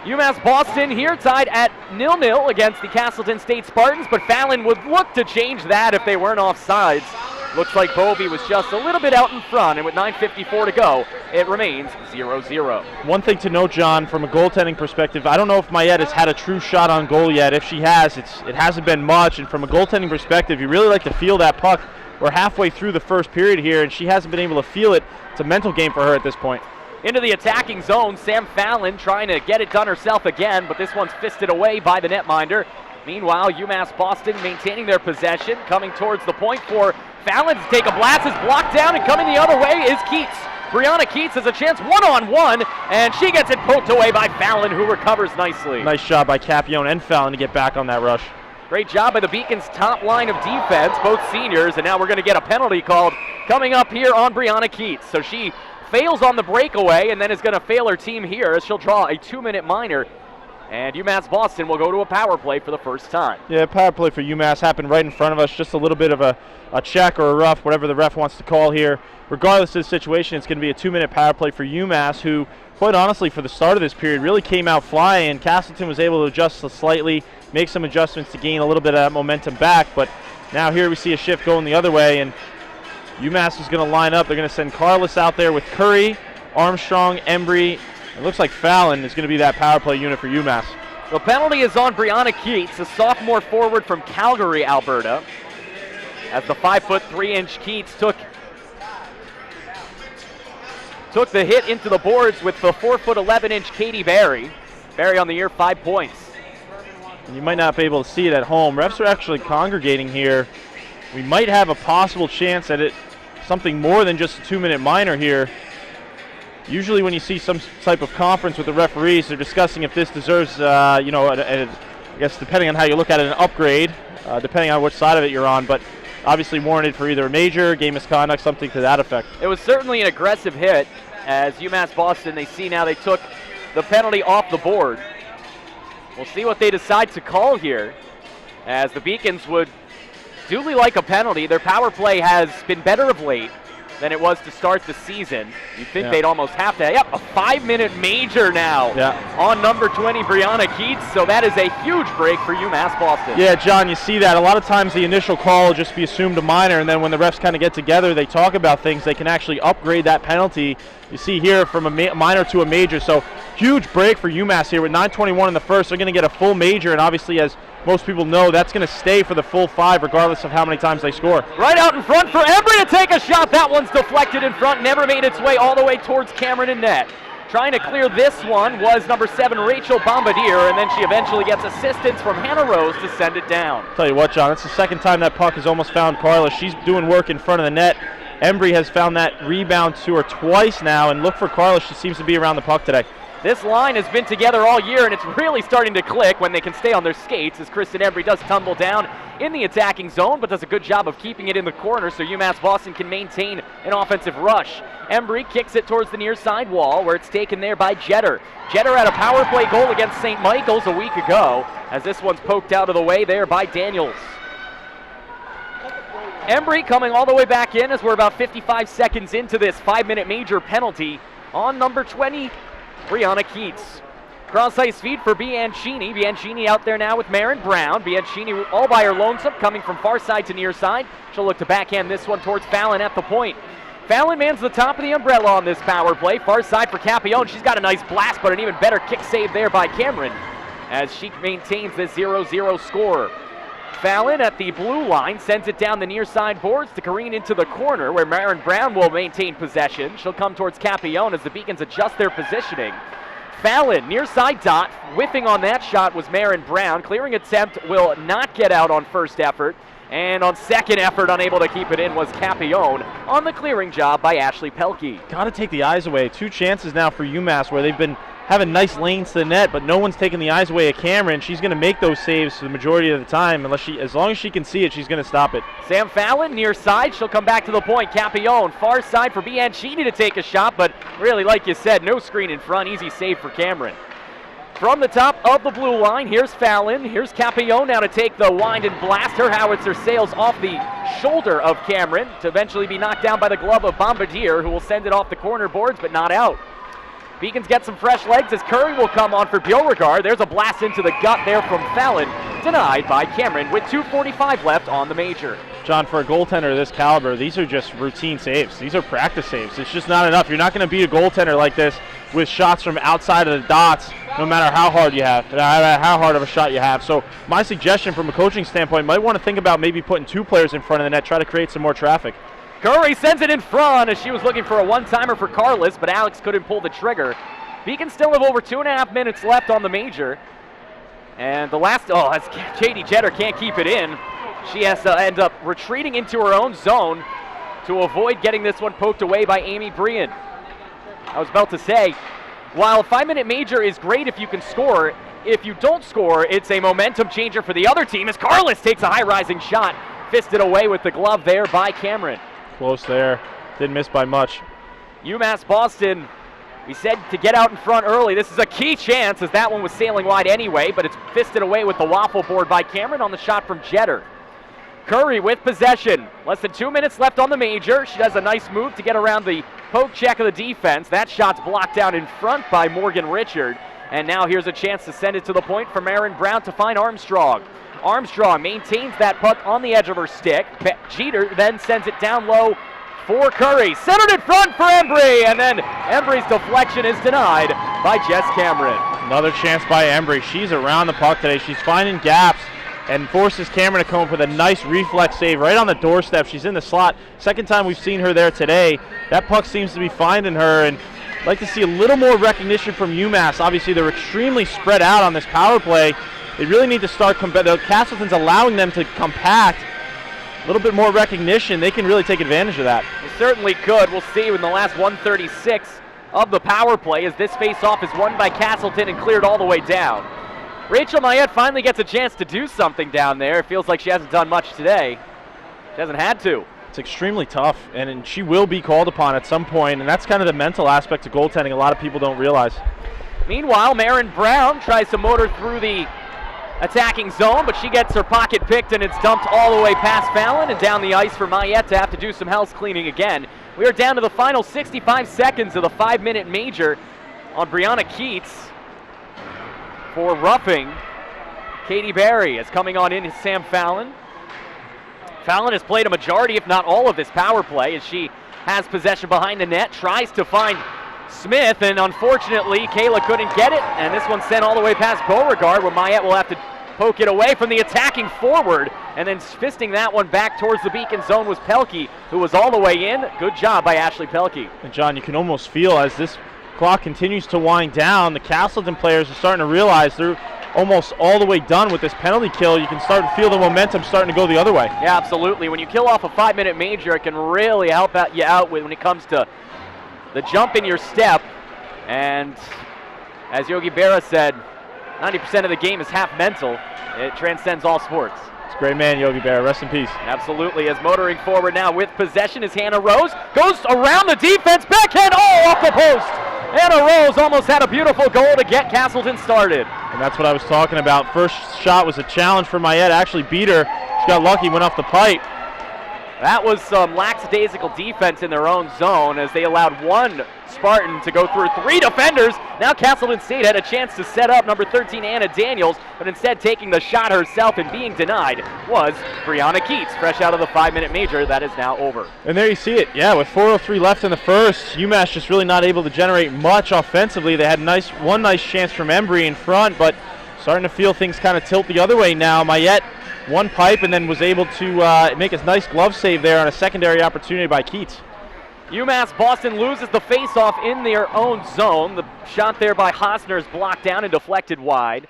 Speaker 1: UMass Boston here tied at 0-0 against the Castleton State Spartans, but Fallon would look to change that if they weren't offsides. Looks like Bovey was just a little bit out in front, and with 9:54 to go, it remains 0-0.
Speaker 2: One thing to note, John, from a goaltending perspective, I don't know if Mayette has had a true shot on goal yet. If she has, it hasn't been much, and from a goaltending perspective, you really like to feel that puck. We're halfway through the first period here, and she hasn't been able to feel it. It's a mental game for her at this point.
Speaker 1: Into the attacking zone, Sam Fallon trying to get it done herself again, but this one's fisted away by the netminder. Meanwhile, UMass Boston maintaining their possession, coming towards the point for Fallon to take a blast, is blocked down, and coming the other way is Keats. Brianna Keats has a chance one-on-one, and she gets it poked away by Fallon, who recovers nicely.
Speaker 2: Nice job by Capione and Fallon to get back on that rush.
Speaker 1: Great job by the Beacons' top line of defense, both seniors, and now we're going to get a penalty called coming up here on Brianna Keats. So she fails on the breakaway and then is going to fail her team here as she'll draw a 2-minute minor. And UMass Boston will go to a power play for the first time.
Speaker 2: Yeah, power play for UMass happened right in front of us. Just a little bit of a check or a rough, whatever the ref wants to call here. Regardless of the situation, it's going to be a 2-minute power play for UMass, who, quite honestly, for the start of this period, really came out flying. And Castleton was able to adjust slightly, make some adjustments to gain a little bit of that momentum back. But now here we see a shift going the other way, and UMass is going to line up. They're going to send Carlos out there with Curry, Armstrong, Embry, It looks like Fallon is going to be that power play unit for UMass.
Speaker 1: The penalty is on Brianna Keats, a sophomore forward from Calgary, Alberta, as the 5'3" Keats took the hit into the boards with the 4'11" Katie Barry. Barry on the year, 5 points.
Speaker 2: And you might not be able to see it at home. Refs are actually congregating here. We might have a possible chance at it, something more than just a 2-minute minor here. Usually when you see some type of conference with the referees, they're discussing if this deserves, I guess depending on how you look at it, an upgrade, depending on which side of it you're on, but obviously warranted for either a major, game misconduct, something to that effect.
Speaker 1: It was certainly an aggressive hit, as UMass Boston, they see now they took the penalty off the board. We'll see what they decide to call here, as the Beacons would duly like a penalty. Their power play has been better of late than it was to start the season. You'd think they'd almost have to. Yep, a 5-minute major now on number 20, Brianna Keats. So that is a huge break for UMass Boston.
Speaker 2: Yeah, John, you see that. A lot of times the initial call will just be assumed a minor, and then when the refs kind of get together, they talk about things. They can actually upgrade that penalty. You see here from a minor to a major. So huge break for UMass here with 9:21 in the first. They're going to get a full major, and obviously, as most people know, that's going to stay for the full 5 regardless of how many times they score.
Speaker 1: Right out in front for Embry to take a shot. That one's deflected in front, never made its way all the way towards Cameron and net. Trying to clear this one was number 7, Rachel Bombardier, and then she eventually gets assistance from Hannah Rose to send it down.
Speaker 2: Tell you what, John, it's the second time that puck has almost found Carla. She's doing work in front of the net. Embry has found that rebound to her twice now, and look for Carla. She seems to be around the puck today.
Speaker 1: This line has been together all year, and it's really starting to click when they can stay on their skates, as Kristen Embry does tumble down in the attacking zone, but does a good job of keeping it in the corner so UMass Boston can maintain an offensive rush. Embry kicks it towards the near side wall, where it's taken there by Jetter. Jetter had a power play goal against St. Michael's a week ago, as this one's poked out of the way there by Daniels. Embry coming all the way back in as we're about 55 seconds into this 5-minute major penalty on number 20, Brianna Keats. Cross ice feed for Bianchini. Bianchini out there now with Marin Brown. Bianchini all by her lonesome, coming from far side to near side. She'll look to backhand this one towards Fallon at the point. Fallon mans the top of the umbrella on this power play. Far side for Capione. She's got a nice blast, but an even better kick save there by Cameron as she maintains this 0-0 score. Fallon at the blue line sends it down the near side boards to careen into the corner where Marin Brown will maintain possession. She'll come towards Capione as the Beacons adjust their positioning. Fallon, near side dot, whiffing on that shot was Marin Brown. Clearing attempt will not get out on first effort. And on second effort, unable to keep it in was Capione on the clearing job by Ashley Pelkey.
Speaker 2: Got to take the eyes away. 2 chances now for UMass where they've been having nice lanes to the net, but no one's taking the eyes away of Cameron. She's going to make those saves for the majority of the time. As long as she can see it, she's going to stop it.
Speaker 1: Sam Fallon, near side. She'll come back to the point. Capione, far side for Bianchini to take a shot, but really, like you said, no screen in front. Easy save for Cameron. From the top of the blue line, here's Fallon. Here's Capione now to take the wind and blast. Her howitzer sails off the shoulder of Cameron to eventually be knocked down by the glove of Bombardier, who will send it off the corner boards, but not out. Beacons get some fresh legs as Curry will come on for Beauregard. There's a blast into the gut there from Fallon, denied by Cameron with 2:45 left on the major.
Speaker 2: John, for a goaltender of this caliber, these are just routine saves. These are practice saves. It's just not enough. You're not going to beat a goaltender like this with shots from outside of the dots, no matter how hard you have, no matter how hard of a shot you have. So my suggestion from a coaching standpoint, might want to think about maybe putting 2 players in front of the net, try to create some more traffic.
Speaker 1: Curry sends it in front as she was looking for a one-timer for Carlos, but Alex couldn't pull the trigger. Beacons still have over 2.5 minutes left on the major. And the last, as JD Jetter can't keep it in. She has to end up retreating into her own zone to avoid getting this one poked away by Amy Brian. I was about to say, while a 5-minute major is great if you can score, if you don't score, it's a momentum changer for the other team as Carlos takes a high-rising shot, fisted away with the glove there by Cameron.
Speaker 2: Close there. Didn't miss by much.
Speaker 1: UMass Boston, we said to get out in front early. This is a key chance as that one was sailing wide anyway, but it's fisted away with the waffle board by Cameron on the shot from Jetter. Curry with possession. Less than 2 minutes left on the major. She does a nice move to get around the poke check of the defense. That shot's blocked down in front by Morgan Richard. And now here's a chance to send it to the point for Marin Brown to find Armstrong. Armstrong maintains that puck on the edge of her stick. Jeter then sends it down low for Curry. Centered in front for Embry, and then Embry's deflection is denied by Jess Cameron.
Speaker 2: Another chance by Embry. She's around the puck today. She's finding gaps and forces Cameron to come up with a nice reflex save right on the doorstep. She's in the slot. Second time we've seen her there today. That puck seems to be finding her, and I'd like to see a little more recognition from UMass. Obviously, they're extremely spread out on this power play. They really need to start, Castleton's allowing them to compact. A little bit more recognition. They can really take advantage of that.
Speaker 1: They certainly could. We'll see in the last 136 of the power play as this face-off is won by Castleton and cleared all the way down. Rachel Mayette finally gets a chance to do something down there. It feels like she hasn't done much today. She hasn't had to.
Speaker 2: It's extremely tough, and she will be called upon at some point, and that's kind of the mental aspect of goaltending a lot of people don't realize.
Speaker 1: Meanwhile, Marin Brown tries to motor through the attacking zone, but she gets her pocket picked, and it's dumped all the way past Fallon and down the ice for Mayette to have to do some house cleaning again. We are down to the final 65 seconds of the 5-minute major on Brianna Keats. For roughing, Katie Berry is coming on in as Sam Fallon. Fallon has played a majority, if not all, of this power play as she has possession behind the net, tries to find Smith, and unfortunately, Kayla couldn't get it, and this one sent all the way past Beauregard, where Mayette will have to poke it away from the attacking forward, and then fisting that one back towards the Beacon zone was Pelkey, who was all the way in. Good job by Ashley Pelkey.
Speaker 2: And John, you can almost feel as this clock continues to wind down, the Castleton players are starting to realize they're almost all the way done with this penalty kill. You can start to feel the momentum starting to go the other way.
Speaker 1: Yeah, absolutely. When you kill off a 5-minute major, it can really help you out when it comes to the jump in your step. And as Yogi Berra said, 90% of the game is half mental. It transcends all sports.
Speaker 2: It's a great man, Yogi Berra. Rest in peace.
Speaker 1: Absolutely. As motoring forward now with possession is Hannah Rose. Goes around the defense. Backhand. Oh, off the post. Hannah Rose almost had a beautiful goal to get Castleton started.
Speaker 2: And that's what I was talking about. First shot was a challenge for Mayette. Actually beat her. She got lucky, went off the pipe.
Speaker 1: That was some lackadaisical defense in their own zone as they allowed one Spartan to go through 3 defenders. Now Castleton State had a chance to set up number 13 Anna Daniels, but instead taking the shot herself and being denied was Brianna Keats, fresh out of the 5-minute major. That is now over.
Speaker 2: And there you see it. Yeah, with 4:03 left in the first, UMass just really not able to generate much offensively. They had one nice chance from Embry in front, but starting to feel things kind of tilt the other way now. Mayette one pipe and then was able to make a nice glove save there on a secondary opportunity by Keats.
Speaker 1: UMass Boston loses the face-off in their own zone. The shot there by Hosner is blocked down and deflected wide.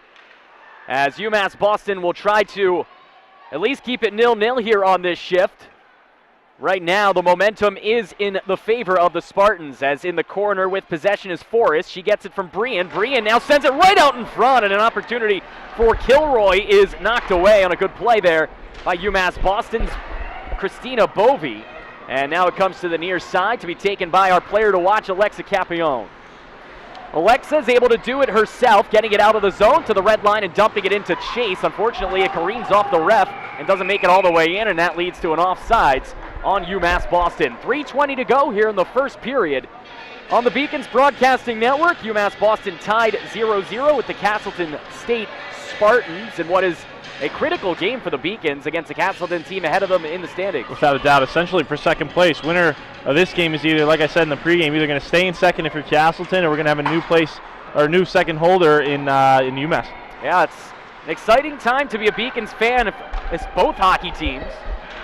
Speaker 1: As UMass Boston will try to at least keep it 0-0 here on this shift. Right now, the momentum is in the favor of the Spartans, as in the corner with possession is Forrest. She gets it from Brian. Brian now sends it right out in front, and an opportunity for Kilroy is knocked away on a good play there by UMass Boston's Christina Bovey. And now it comes to the near side to be taken by our player to watch, Alexa Capione. Alexa is able to do it herself, getting it out of the zone to the red line and dumping it into Chase. Unfortunately, it careens off the ref and doesn't make it all the way in, and that leads to an offsides on UMass Boston. 3:20 to go here in the first period. On the Beacons Broadcasting Network, UMass Boston tied 0-0 with the Castleton State Spartans in what is a critical game for the Beacons against the Castleton team ahead of them in the standings.
Speaker 2: Without a doubt, essentially for second place. Winner of this game is either, like I said in the pregame, either going to stay in second if you're Castleton, or we're going to have a new place or a new second holder in UMass.
Speaker 1: Yeah, it's an exciting time to be a Beacons fan. It's both hockey teams,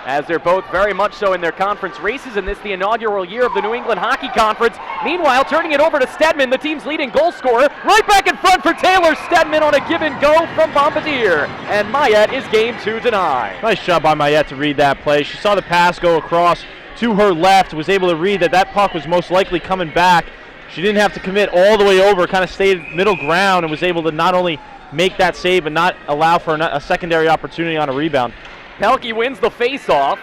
Speaker 1: as they're both very much so in their conference races, and this is the inaugural year of the New England Hockey Conference. Meanwhile, turning it over to Stedman, the team's leading goal scorer, right back in front for Taylor Stedman on a give and go from Bombardier, and Mayette is game 2 denied.
Speaker 2: Nice job by Mayette to read that play. She saw the pass go across to her left, was able to read that puck was most likely coming back. She didn't have to commit all the way over, kind of stayed middle ground and was able to not only make that save but not allow for a secondary opportunity on a rebound.
Speaker 1: Pelkey wins the face-off.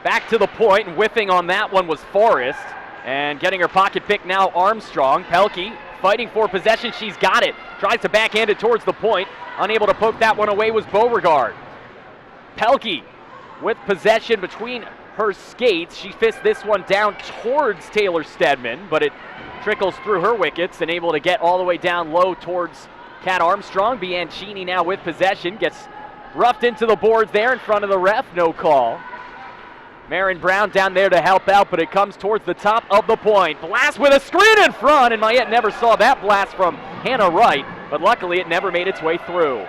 Speaker 1: Back to the point, and whiffing on that one was Forrest. And getting her pocket pick now, Armstrong. Pelkey fighting for possession. She's got it. Tries to backhand it towards the point. Unable to poke that one away was Beauregard. Pelkey with possession between her skates. She fists this one down towards Taylor Stedman, but it trickles through her wickets and able to get all the way down low towards Kat Armstrong. Bianchini now with possession. Gets roughed into the boards there in front of the ref, no call. Marin Brown down there to help out, but it comes towards the top of the point. Blast with a screen in front, and Mayette never saw that blast from Hannah Wright, but luckily it never made its way through.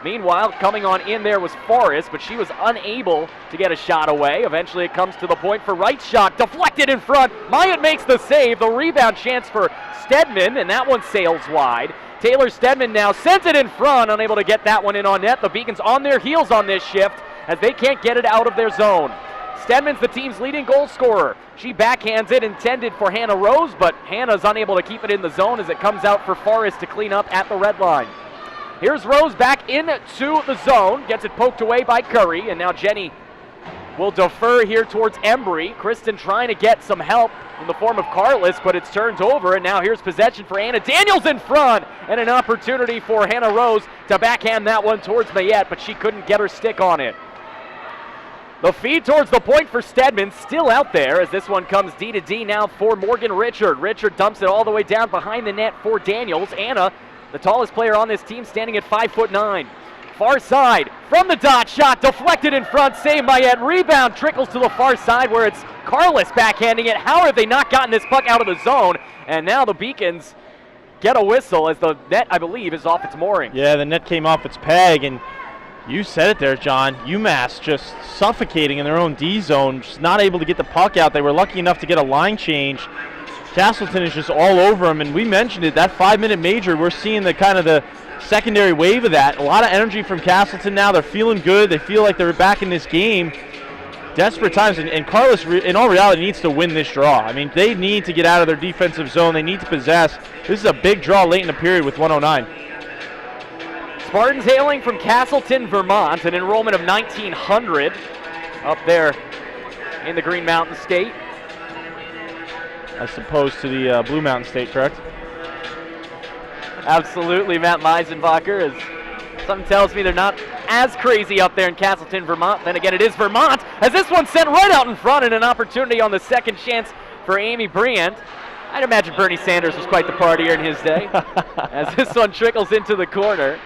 Speaker 1: Meanwhile, coming on in there was Forrest, but she was unable to get a shot away. Eventually it comes to the point for Wright's shot, deflected in front. Mayette makes the save, the rebound chance for Stedman, and that one sails wide. Taylor Stedman now sends it in front, unable to get that one in on net. The Beacons on their heels on this shift as they can't get it out of their zone. Stedman's the team's leading goal scorer. She backhands it, intended for Hannah Rose, but Hannah's unable to keep it in the zone as it comes out for Forrest to clean up at the red line. Here's Rose back into the zone, gets it poked away by Curry, and now Jenny will defer here towards Embry. Kristen trying to get some help in the form of Carlos, but it's turned over, and now here's possession for Anna Daniels in front, and an opportunity for Hannah Rose to backhand that one towards Mayette, but she couldn't get her stick on it. The feed towards the point for Stedman, still out there as this one comes D to D now for Morgan Richard. Richard dumps it all the way down behind the net for Daniels. Anna, the tallest player on this team, standing at 5'9". Far side, from the dot shot, deflected in front, save Mayette. Rebound trickles to the far side where it's Carlos backhanding it. How have they not gotten this puck out of the zone? And now the Beacons get a whistle as the net, I believe, is off its mooring.
Speaker 2: Yeah, the net came off its peg, and you said it there, John. UMass just suffocating in their own D zone, just not able to get the puck out. They were lucky enough to get a line change. Castleton is just all over them, and we mentioned it, that 5-minute major, we're seeing the kind of the secondary wave of that. A lot of energy from Castleton now. They're feeling good. They feel like they're back in this game. Desperate times, and Carlos, in all reality, needs to win this draw. I mean, they need to get out of their defensive zone. They need to possess. This is a big draw late in the period with 109.
Speaker 1: Spartans hailing from Castleton, Vermont, an enrollment of 1,900 up there in the Green Mountain State.
Speaker 2: As opposed to the Blue Mountain State, correct?
Speaker 1: Absolutely, Matt Meisenbacher. As something tells me they're not as crazy up there in Castleton, Vermont. Then again, it is Vermont, as this one's sent right out in front, and an opportunity on the second chance for Amy Briand. I'd imagine Bernie Sanders was quite the partier in his day. As this one trickles into the corner.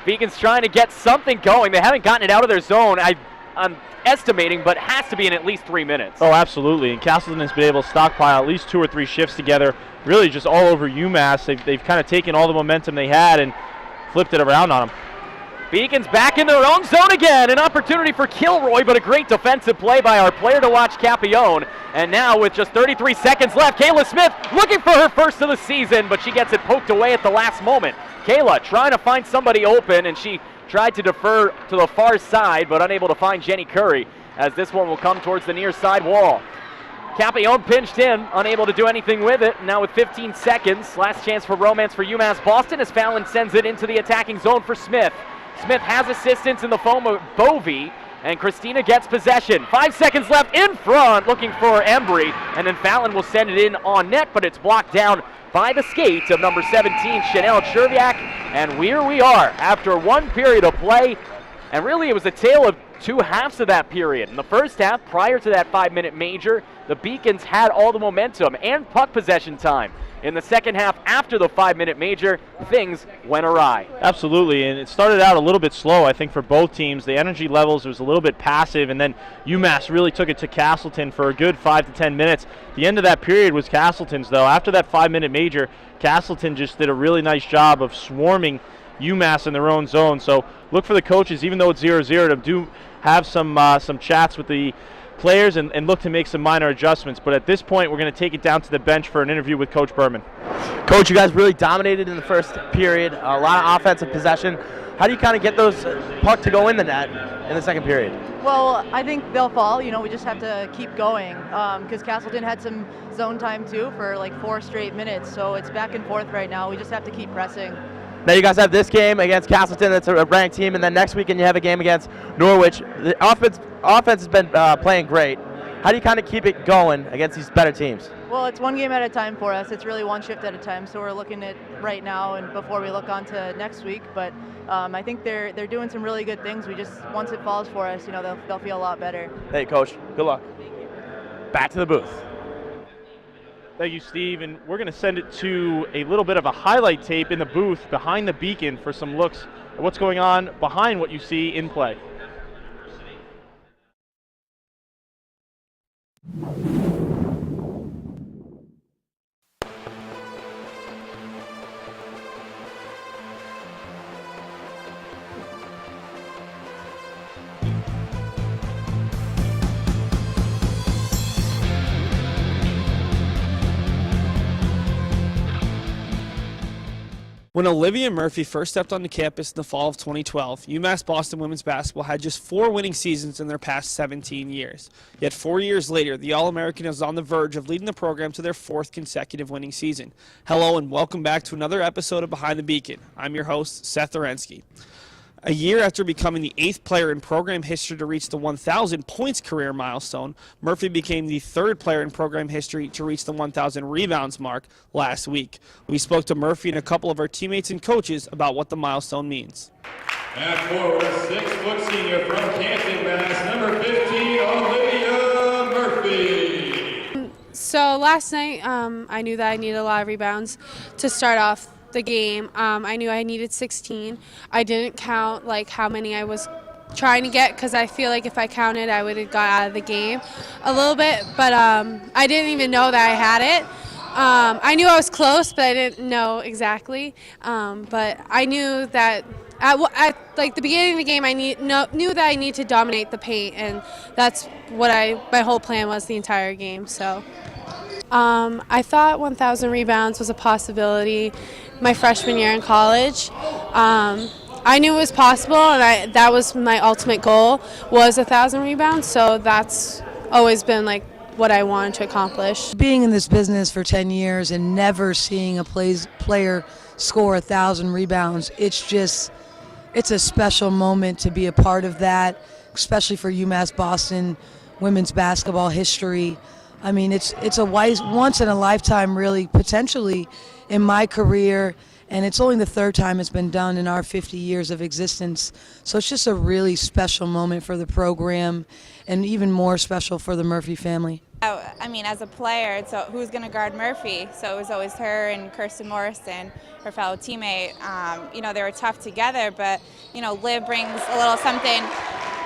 Speaker 1: Beacons trying to get something going. They haven't gotten it out of their zone, I'm estimating, but has to be in at least 3 minutes.
Speaker 2: Oh, absolutely. And Castleton has been able to stockpile at least 2 or 3 shifts together, really just all over UMass. They've kind of taken all the momentum they had and flipped it around on them.
Speaker 1: Beacons back in their own zone again. An opportunity for Kilroy, but a great defensive play by our player to watch, Capione. And now with just 33 seconds left, Kayla Smith looking for her first of the season, but she gets it poked away at the last moment. Kayla trying to find somebody open, and she tried to defer to the far side, but unable to find Jenny Curry, as this one will come towards the near side wall. Capione pinched in, unable to do anything with it. Now with 15 seconds, last chance for romance for UMass Boston as Fallon sends it into the attacking zone for Smith. Smith has assistance in the form of Bovey, and Christina gets possession. 5 seconds left in front, looking for Embry, and then Fallon will send it in on net, but it's blocked down by the skate of number 17, Chanel Cherviak, and here we are after one period of play, and really it was a tale of 2 halves of that period. In the first half, prior to that 5-minute major, the Beacons had all the momentum and puck possession time. In the second half, after the 5-minute major, things went awry.
Speaker 2: Absolutely, and it started out a little bit slow, I think, for both teams. The energy levels was a little bit passive, and then UMass really took it to Castleton for a good 5 to 10 minutes. The end of that period was Castleton's, though. After that 5-minute major, Castleton just did a really nice job of swarming UMass in their own zone. So look for the coaches, even though it's 0-0, to do have some chats with the players and look to make some minor adjustments. But at this point, we're going to take it down to the bench for an interview with Coach Berman.
Speaker 9: Coach, you guys really dominated in the first period, a lot of offensive possession. How do you kind of get those puck to go in the net in the second period?
Speaker 10: Well, I think they'll fall. You know, we just have to keep going because Castleton had some zone time too for like 4 straight minutes. So it's back and forth right now. We just have to keep pressing.
Speaker 9: Now you guys have this game against Castleton, that's a ranked team, and then next weekend you have a game against Norwich. The offense has been playing great. How do you kind of keep it going against these better teams?
Speaker 10: Well, it's one game at a time for us. It's really one shift at a time. So we're looking at right now and before we look on to next week. But I think they're doing some really good things. We just, once it falls for us, you know, they'll feel a lot better.
Speaker 9: Hey, Coach, good luck. Back to the booth.
Speaker 2: Thank you, Steve, and we're going to send it to a little bit of a highlight tape in the booth behind the Beacon for some looks at what's going on behind what you see in play.
Speaker 11: When Olivia Murphy first stepped onto campus in the fall of 2012, UMass Boston women's basketball had just 4 winning seasons in their past 17 years. Yet 4 years later, the All-American is on the verge of leading the program to their 4th consecutive winning season. Hello and welcome back to another episode of Behind the Beacon. I'm your host, Seth Orensky. A year after becoming the 8th player in program history to reach the 1,000 points career milestone, Murphy became the 3rd player in program history to reach the 1,000 rebounds mark last week. We spoke to Murphy and a couple of her teammates and coaches about what the milestone means.
Speaker 12: At forward, 6-foot senior from Canton, Mass, number 15, Olivia Murphy.
Speaker 13: So last night, I knew that I needed a lot of rebounds to start off the game. I knew I needed 16. I didn't count like how many I was trying to get because I feel like if I counted I would have got out of the game a little bit, but I didn't even know that I had it. I knew I was close, but I didn't know exactly. But I knew that at like the beginning of the game I knew that I need to dominate the paint, and that's what my whole plan was the entire game. So I thought 1,000 rebounds was a possibility my freshman year in college. I knew it was possible, and that was my ultimate goal, was 1,000 rebounds, so that's always been like what I wanted to accomplish.
Speaker 14: Being in this business for 10 years and never seeing a player score 1,000 rebounds, it's a special moment to be a part of that, especially for UMass Boston women's basketball history. I mean, it's a once in a lifetime, really, potentially, in my career, and it's only the 3rd time it's been done in our 50 years of existence. So it's just a really special moment for the program, and even more special for the Murphy family.
Speaker 15: I mean, as a player, so who's going to guard Murphy? So it was always her and Kirsten Morrison, her fellow teammate. They were tough together, but Liv brings a little something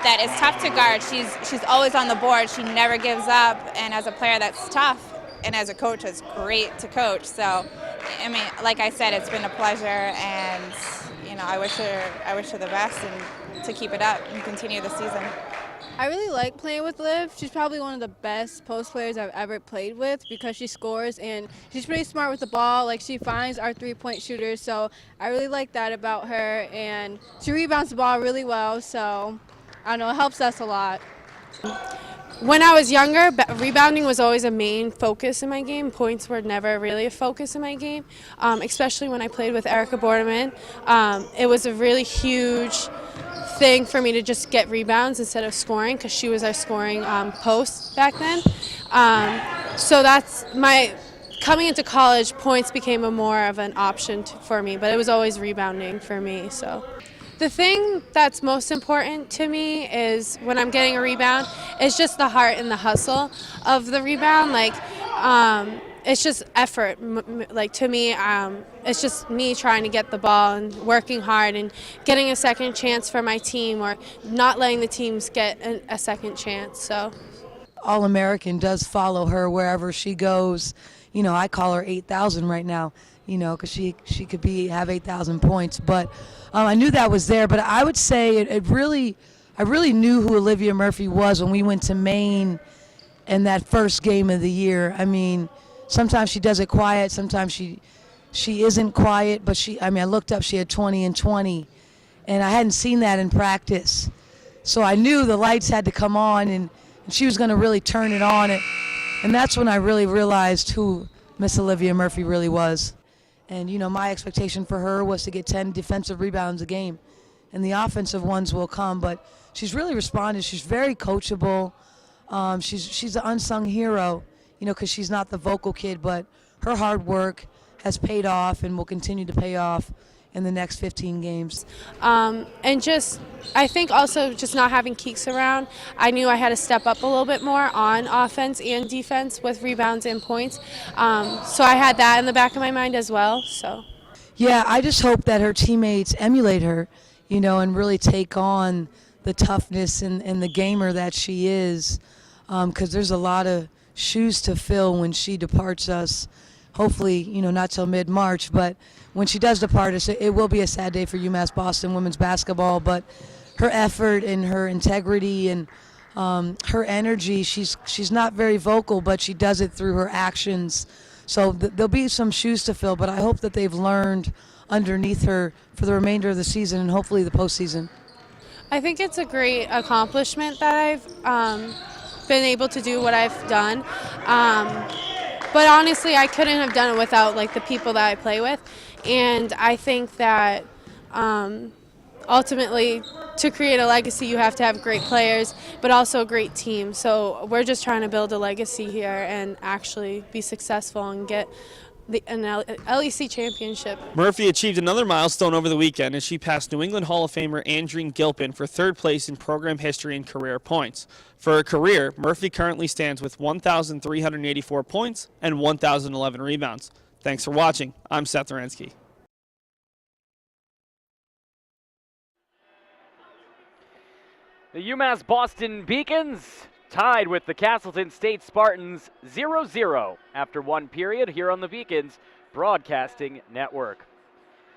Speaker 15: that is tough to guard. She's always on the board. She never gives up, and as a player, that's tough. And as a coach, it's great to coach. So, I mean, like I said, it's been a pleasure, and I wish her the best and to keep it up and continue the season.
Speaker 16: I really like playing with Liv. She's probably one of the best post players I've ever played with because she scores and she's pretty smart with the ball. Like, she finds our three-point shooters, so I really like that about her. And she rebounds the ball really well, so I don't know, it helps us a lot.
Speaker 13: When I was younger, rebounding was always a main focus in my game. Points were never really a focus in my game, especially when I played with Erica Bordeman. It was a really huge thing for me to just get rebounds instead of scoring because she was our scoring post back then. So that's coming into college, points became more of an option for me, but it was always rebounding for me. So the thing that's most important to me is when I'm getting a rebound is just the heart and the hustle of the rebound. Like, it's just effort. Like, to me, it's just me trying to get the ball and working hard and getting a second chance for my team or not letting the teams get a second chance. So,
Speaker 14: All-American does follow her wherever she goes. I call her 8,000 right now, because she could have 8,000 points. But I knew that was there. But I would say I really knew who Olivia Murphy was when we went to Maine in that first game of the year. I mean, sometimes she does it quiet, sometimes she isn't quiet, but I looked up, she had 20 and 20, and I hadn't seen that in practice. So I knew the lights had to come on, and she was going to really turn it on. And that's when I really realized who Miss Olivia Murphy really was. And, my expectation for her was to get 10 defensive rebounds a game. And the offensive ones will come, but she's really responded. She's very coachable. She's an unsung hero, because she's not the vocal kid, but her hard work has paid off and will continue to pay off in the next 15 games.
Speaker 13: And I think also just not having Keeks around, I knew I had to step up a little bit more on offense and defense with rebounds and points. So I had that in the back of my mind as well. So,
Speaker 14: yeah, I just hope that her teammates emulate her, and really take on the toughness and the gamer that she is. because there's a lot of shoes to fill when she departs us. Hopefully, not till mid-March, but when she does depart us, it will be a sad day for UMass Boston women's basketball. But her effort and her integrity and her energy, she's not very vocal, but she does it through her actions. So there'll be some shoes to fill, but I hope that they've learned underneath her for the remainder of the season and hopefully the postseason.
Speaker 13: I think it's a great accomplishment that I've been able to do what I've done. But honestly, I couldn't have done it without the people that I play with. And I think that ultimately, to create a legacy, you have to have great players, but also a great team. So we're just trying to build a legacy here and actually be successful and get an LEC championship.
Speaker 11: Murphy achieved another milestone over the weekend as she passed New England Hall of Famer Andreen Gilpin for third place in program history and career points. For her career, Murphy currently stands with 1,384 points and 1,011 rebounds. Thanks for watching. I'm Seth Orensky.
Speaker 1: The UMass Boston Beacons tied with the Castleton State Spartans 0-0 after one period here on the Beacons Broadcasting Network.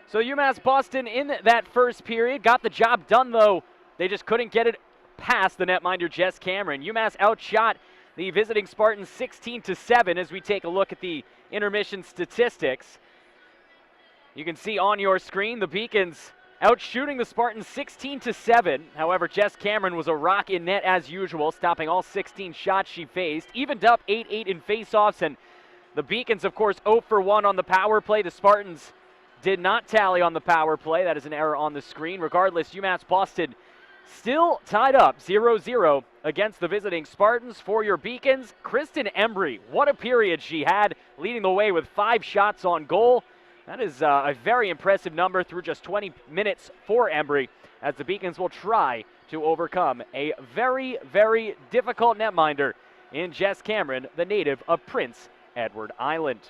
Speaker 1: So UMass Boston in that first period got the job done, though. They just couldn't get it past the netminder Jess Cameron. UMass outshot the visiting Spartans 16-7 as we take a look at the intermission statistics. You can see on your screen the Beacons outshooting the Spartans 16-7. However, Jess Cameron was a rock in net as usual, stopping all 16 shots she faced. Evened up 8-8 in faceoffs, and the Beacons, of course, 0 for 1 on the power play. The Spartans did not tally on the power play. That is an error on the screen. Regardless, UMass Boston still tied up 0-0 against the visiting Spartans. For your Beacons, Kristen Embry, what a period she had, leading the way with 5 shots on goal. That is a very impressive number through just 20 minutes for Embry, as the Beacons will try to overcome a very, very difficult netminder in Jess Cameron, the native of Prince Edward Island.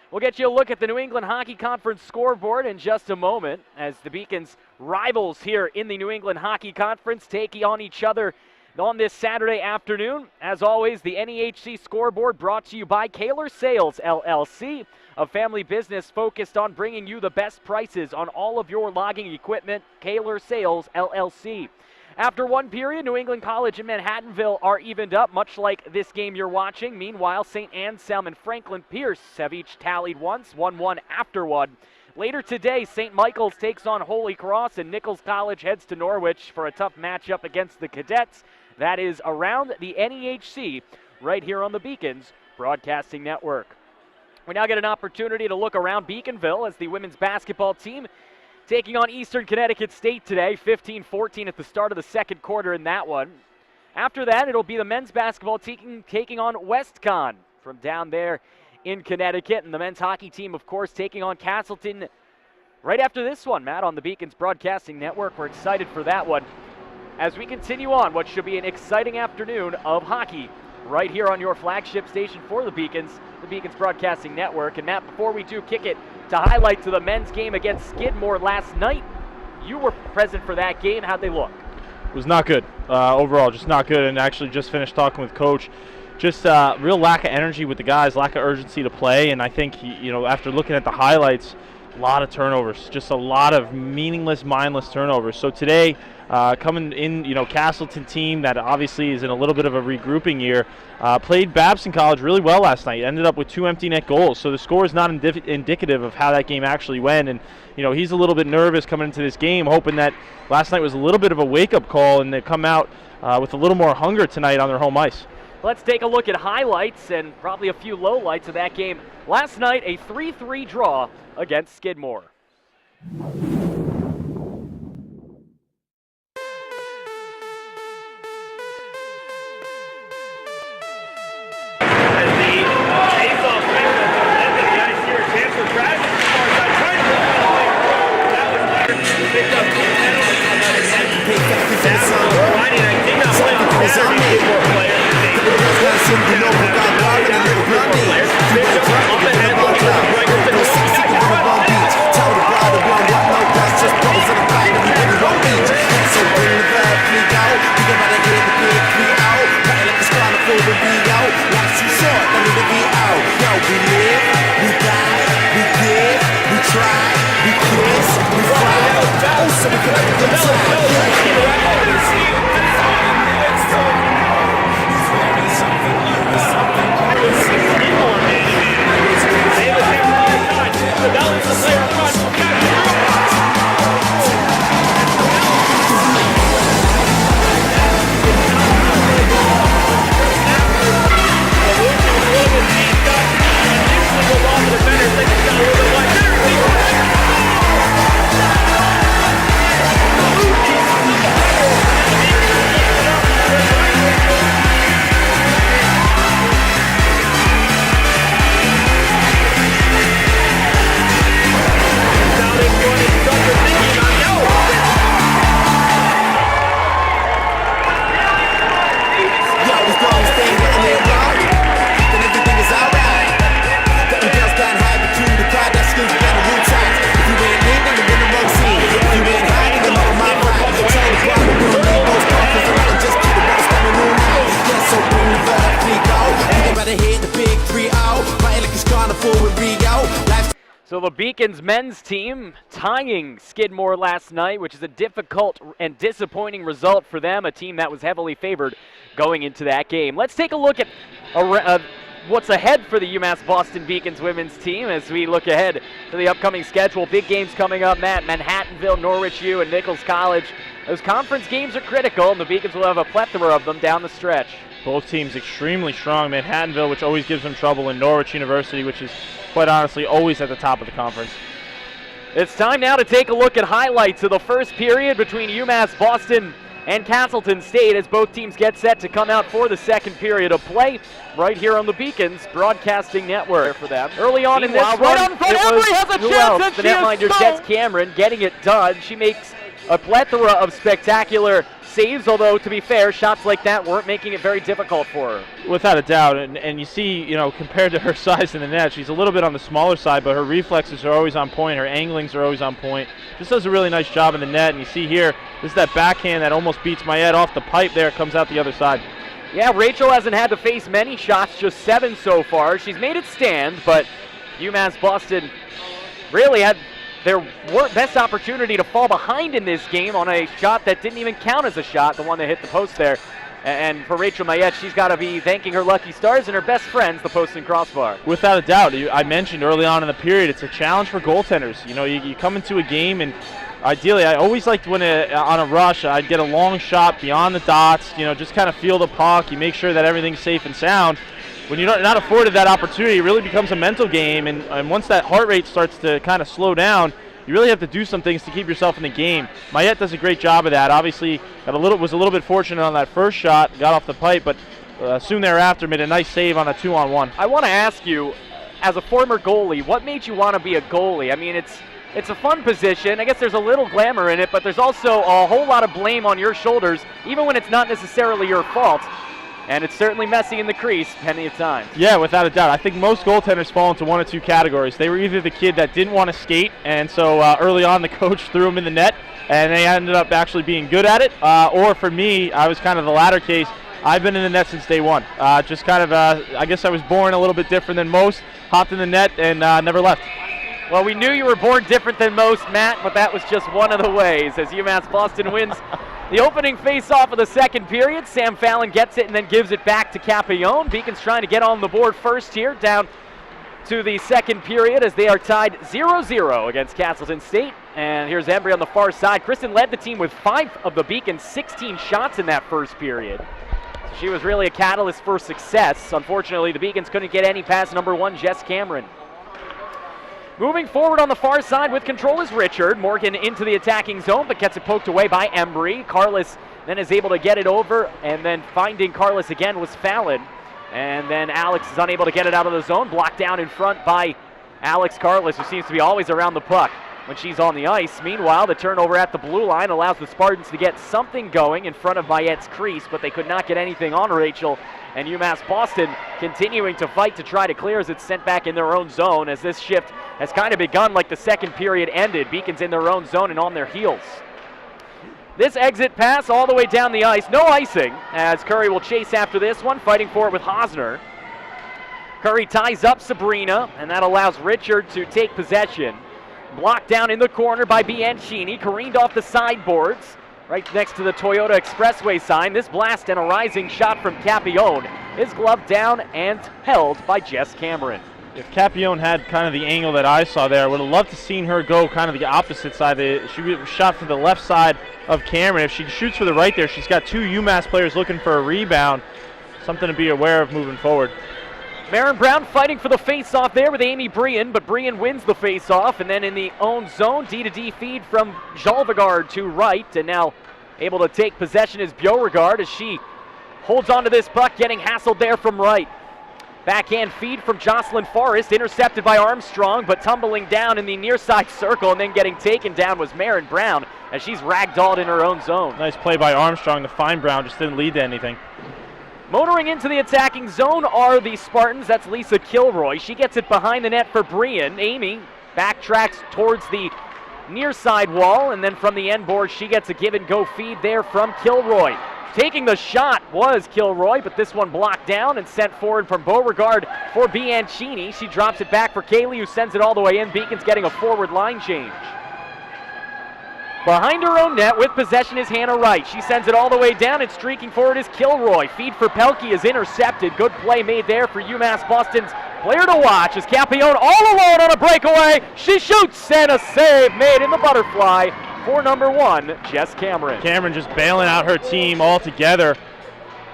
Speaker 1: We'll get you a look at the New England Hockey Conference scoreboard in just a moment, as the Beacons rivals here in the New England Hockey Conference taking on each other on this Saturday afternoon. As always, the NEHC scoreboard brought to you by Kaler Sales LLC, a family business focused on bringing you the best prices on all of your logging equipment. Kaler Sales LLC. After one period, New England College and Manhattanville are evened up, much like this game you're watching. Meanwhile, St. Anselm and Franklin Pierce have each tallied once, 1-1 after one. Later today, St. Michael's takes on Holy Cross, and Nichols College heads to Norwich for a tough matchup against the Cadets. That is around the NEHC right here on the Beacons Broadcasting Network. We now get an opportunity to look around Beaconville as the women's basketball team taking on Eastern Connecticut State today, 15-14 at the start of the second quarter in that one. After that, it'll be the men's basketball team taking on WestCon from down there in Connecticut, and the men's hockey team, of course, taking on Castleton right after this one, Matt, on the Beacons Broadcasting Network. We're excited for that one as we continue on what should be an exciting afternoon of hockey right here on your flagship station for the Beacons Broadcasting Network. And Matt, before we do kick it to highlight to the men's game against Skidmore last night, you were present for that game. How'd they look?
Speaker 2: It was not good. Overall, just not good. And actually just finished talking with Coach. Just real lack of energy with the guys, lack of urgency to play. And I think, after looking at the highlights, a lot of turnovers, just a lot of meaningless, mindless turnovers. So today, coming in, Castleton team that obviously is in a little bit of a regrouping year, played Babson College really well last night. Ended up with 2 empty net goals. So the score is not indicative of how that game actually went. And, he's a little bit nervous coming into this game, hoping that last night was a little bit of a wake-up call and they come out with a little more hunger tonight on their home ice.
Speaker 1: Let's take a look at highlights and probably a few lowlights of that game. Last night, a 3-3 draw against Skidmore.
Speaker 17: So bring the bad freak out. You gotta get the big freak out. Right like the sky, the full
Speaker 1: So the Beacons men's team tying Skidmore last night, which is a difficult and disappointing result for them, a team that was heavily favored going into that game. Let's take a look at what's ahead for the UMass Boston Beacons women's team as we look ahead to the upcoming schedule. Big games coming up, Matt. Manhattanville, Norwich U, and Nichols College. Those conference games are critical, and the Beacons will have a plethora of them down the stretch.
Speaker 2: Both teams extremely strong. Manhattanville, which always gives them trouble, and Norwich University, which is quite honestly always at the top of the conference.
Speaker 1: It's time now to take a look at highlights of the first period between UMass Boston and Castleton State as both teams get set to come out for the second period of play right here on the Beacons Broadcasting Network for them. Early on in this one,
Speaker 9: right on front, Embry has a chance, and
Speaker 1: the
Speaker 9: she is
Speaker 1: netminder
Speaker 9: stoned.
Speaker 1: Jets Cameron getting it done. She makes a plethora of spectacular saves, although to be fair, shots like that weren't making it very difficult for her.
Speaker 2: Without a doubt, and you see, compared to her size in the net, she's a little bit on the smaller side, but her reflexes are always on point, her anglings are always on point. Just does a really nice job in the net, and you see here, this is that backhand that almost beats Mayette off the pipe there, comes out the other side.
Speaker 1: Yeah, Rachel hasn't had to face many shots, just 7 so far. She's made it stand, but UMass Boston really had their best opportunity to fall behind in this game on a shot that didn't even count as a shot, the one that hit the post there. And for Rachel Mayette, she's got to be thanking her lucky stars and her best friends, the post and crossbar.
Speaker 2: Without a doubt. I mentioned early on in the period, it's a challenge for goaltenders. You come into a game, and ideally, I always liked when on a rush, I'd get a long shot beyond the dots, just kind of feel the puck. You make sure that everything's safe and sound. When you're not afforded that opportunity, it really becomes a mental game, and once that heart rate starts to kind of slow down, you really have to do some things to keep yourself in the game. Mayette does a great job of that. Obviously, was a little bit fortunate on that first shot, got off the pipe, but soon thereafter made a nice save on a 2-on-1.
Speaker 1: I want to ask you, as a former goalie, what made you want to be a goalie? I mean, it's a fun position. I guess there's a little glamour in it, but there's also a whole lot of blame on your shoulders, even when it's not necessarily your fault. And it's certainly messy in the crease plenty of times.
Speaker 2: Yeah, without a doubt. I think most goaltenders fall into one of two categories. They were either the kid that didn't want to skate, and so early on the coach threw him in the net, and they ended up actually being good at it. Or for me, I was kind of the latter case. I've been in the net since day one. Just kind of, I guess I was born a little bit different than most, hopped in the net, and never left.
Speaker 1: Well, we knew you were born different than most, Matt, but that was just one of the ways as UMass Boston wins the opening face-off of the second period. Sam Fallon gets it and then gives it back to Capillon. Beacons trying to get on the board first here, down to the second period as they are tied 0-0 against Castleton State. And here's Embry on the far side. Kristen led the team with 5 of the Beacons' 16 shots in that first period. So she was really a catalyst for success. Unfortunately, the Beacons couldn't get any past number 1, Jess Cameron. Moving forward on the far side with control is Richard. Morgan into the attacking zone, but gets it poked away by Embry. Carlos then is able to get it over, and then finding Carlos again was Fallon. And then Alex is unable to get it out of the zone. Blocked down in front by Alex Carlos, who seems to be always around the puck when she's on the ice. Meanwhile, the turnover at the blue line allows the Spartans to get something going in front of Mayette's crease, but they could not get anything on Rachel. And UMass Boston continuing to fight to try to clear as it's sent back in their own zone as this shift has kind of begun like the second period ended. Beacons in their own zone and on their heels. This exit pass all the way down the ice. No icing as Curry will chase after this one, fighting for it with Hosner. Curry ties up Sabrina, and that allows Richard to take possession. blocked down in the corner by Bianchini, careened off the sideboards, right next to the Toyota Expressway sign. This blast and a rising shot from Capione is gloved down and held by Jess Cameron.
Speaker 2: If Capione had kind of the angle that I saw there, I would have loved to seen her go kind of the opposite side. She would have shot for the left side of Cameron. If she shoots for the right there, she's got 2 UMass players looking for a rebound. Something to be aware of moving forward.
Speaker 1: Marin Brown fighting for the face-off there with Amy Brian, but Brian wins the face-off, and then in the own zone, D-to-D feed from Jalvegard to right, and now able to take possession is Beauregard as she holds onto this puck, getting hassled there from right. Backhand feed from Jocelyn Forrest, intercepted by Armstrong, but tumbling down in the near side circle and then getting taken down was Marin Brown as she's ragdolled in her own zone.
Speaker 2: Nice play by Armstrong to find Brown, just didn't lead to anything.
Speaker 1: Motoring into the attacking zone are the Spartans. That's Lisa Kilroy. She gets it behind the net for Brian. Amy backtracks towards the near side wall, and then from the end board, she gets a give-and-go feed there from Kilroy. Taking the shot was Kilroy, but this one blocked down and sent forward from Beauregard for Bianchini. She drops it back for Kaylee, who sends it all the way in. Beacon's getting a forward line change. Behind her own net with possession is Hannah Wright. She sends it all the way down, and streaking forward is Kilroy. Feed for Pelkey is intercepted. Good play made there for UMass Boston's player to watch as Capione all alone on a breakaway. She shoots, and a save made in the butterfly for number 1, Jess Cameron.
Speaker 2: Cameron just bailing out her team altogether.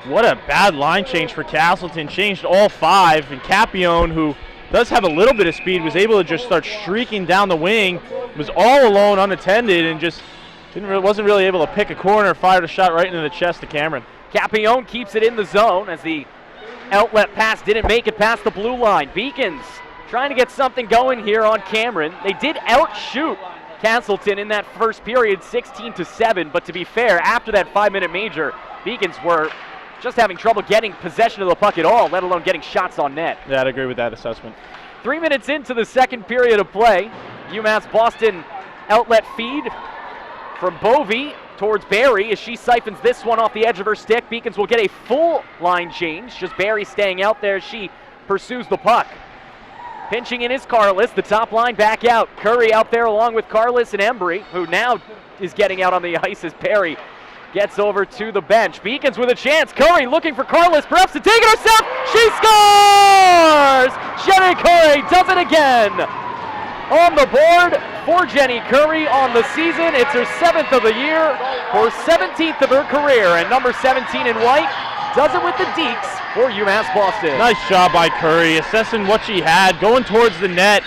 Speaker 2: What a bad line change for Castleton. Changed all 5, and Capione, who does have a little bit of speed, was able to just start streaking down the wing, was all alone unattended, and just wasn't really able to pick a corner, fired a shot right into the chest of Cameron.
Speaker 1: Capione keeps it in the zone as the outlet pass didn't make it past the blue line. Beacons trying to get something going here on Cameron. They did outshoot Castleton in that first period 16-7, but to be fair, after that 5-minute major, Beacons were just having trouble getting possession of the puck at all, let alone getting shots on net.
Speaker 2: Yeah, I'd agree with that assessment.
Speaker 1: 3 minutes into the second period of play, UMass Boston outlet feed from Bovey towards Barry as she siphons this one off the edge of her stick. Beacons will get a full line change, just Barry staying out there as she pursues the puck. Pinching in is Carlos, the top line back out. Curry out there along with Carlos and Embry, who now is getting out on the ice as Perry gets over to the bench. Beacons with a chance. Curry looking for Carlos, perhaps to take it herself. She scores! Jenny Curry does it again. On the board for Jenny Curry on the season. It's her 7th of the year, her 17th of her career, and number 17 in white does it with the Deeks for UMass Boston.
Speaker 2: Nice job by Curry, assessing what she had, going towards the net.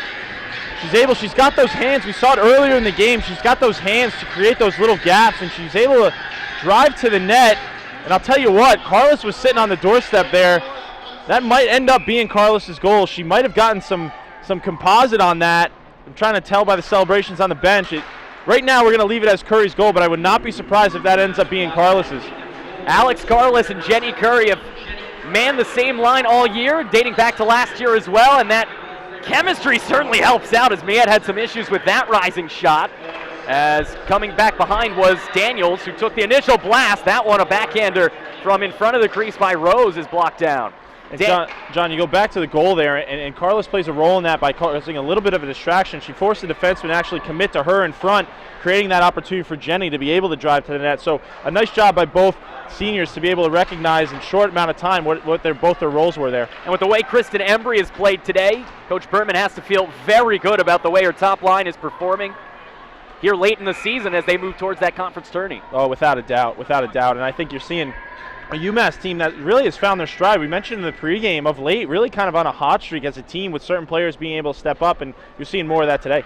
Speaker 2: She's got those hands. We saw it earlier in the game. She's got those hands to create those little gaps, and she's able to drive to the net. And I'll tell you what, Carlos was sitting on the doorstep there. That might end up being Carlos's goal. She might have gotten some composite on that. I'm trying to tell by the celebrations on the bench. Right now, we're going to leave it as Curry's goal, but I would not be surprised if that ends up being Carlos's.
Speaker 1: Alex Carlos and Jenny Curry have manned the same line all year, dating back to last year as well, and that chemistry certainly helps out as Mayette had some issues with that rising shot, as coming back behind was Daniels, who took the initial blast. That one, a backhander from in front of the crease by Rose, is blocked down.
Speaker 2: And John, you go back to the goal there, and Carlos plays a role in that by causing a little bit of a distraction. She forced the defenseman to actually commit to her in front, creating that opportunity for Jenny to be able to drive to the net. So a nice job by both seniors to be able to recognize in short amount of time what both their roles were there.
Speaker 1: And with the way Kristen Embry has played today, Coach Bertman has to feel very good about the way her top line is performing here late in the season as they move towards that conference tourney.
Speaker 2: Oh, without a doubt. And I think you're seeing a UMass team that really has found their stride. We mentioned in the pregame of late, really kind of on a hot streak as a team with certain players being able to step up, and you're seeing more of that today.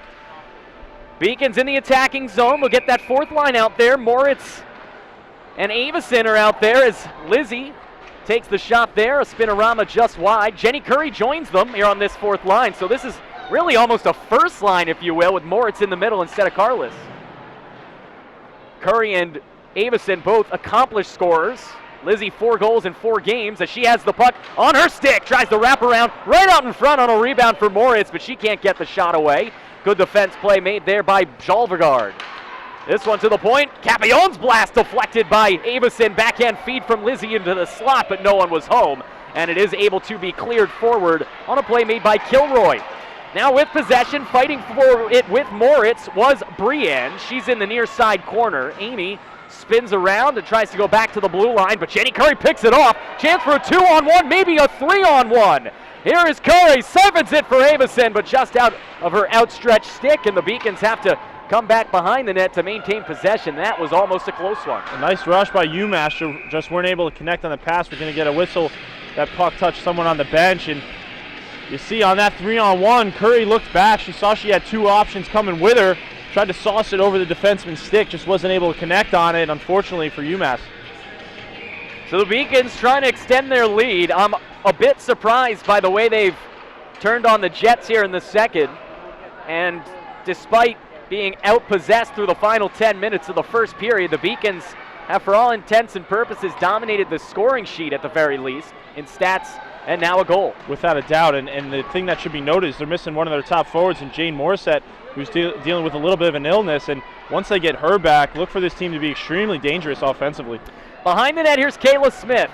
Speaker 1: Beacons in the attacking zone. We'll get that fourth line out there. Moritz and Avison are out there as Lizzie takes the shot there. A spinorama just wide. Jenny Curry joins them here on this fourth line. So this is really almost a first line, if you will, with Moritz in the middle instead of Carlos. Curry and Avison both accomplished scorers. Lizzie 4 goals in 4 games as she has the puck on her stick. Tries to wrap around right out in front on a rebound for Moritz, but she can't get the shot away. Good defense play made there by Jalvegard. This one to the point. Capione's blast deflected by Avison. Backhand feed from Lizzie into the slot, but no one was home. And it is able to be cleared forward on a play made by Kilroy. Now with possession, fighting for it with Moritz was Brienne. She's in the near side corner. Amy spins around and tries to go back to the blue line, but Jenny Curry picks it off. Chance for a 2-on-1, maybe a 3-on-1. Here is Curry, sevens it for Avison, but just out of her outstretched stick, and the Beacons have to come back behind the net to maintain possession. That was almost a close one.
Speaker 2: A nice rush by UMass. Just weren't able to connect on the pass. We're going to get a whistle. That puck touched someone on the bench, and you see on that 3-on-1, Curry looked back. She saw she had two options coming with her. Tried to sauce it over the defenseman's stick. Just wasn't able to connect on it, unfortunately, for UMass.
Speaker 1: So the Beacons trying to extend their lead. I'm a bit surprised by the way they've turned on the Jets here in the second. And despite being outpossessed through the final 10 minutes of the first period, the Beacons have, for all intents and purposes, dominated the scoring sheet at the very least in stats and now a goal.
Speaker 2: Without a doubt, and the thing that should be noted is they're missing one of their top forwards in Jane Morissette, who's dealing with a little bit of an illness, and once they get her back, look for this team to be extremely dangerous offensively.
Speaker 1: Behind the net, here's Kayla Smith.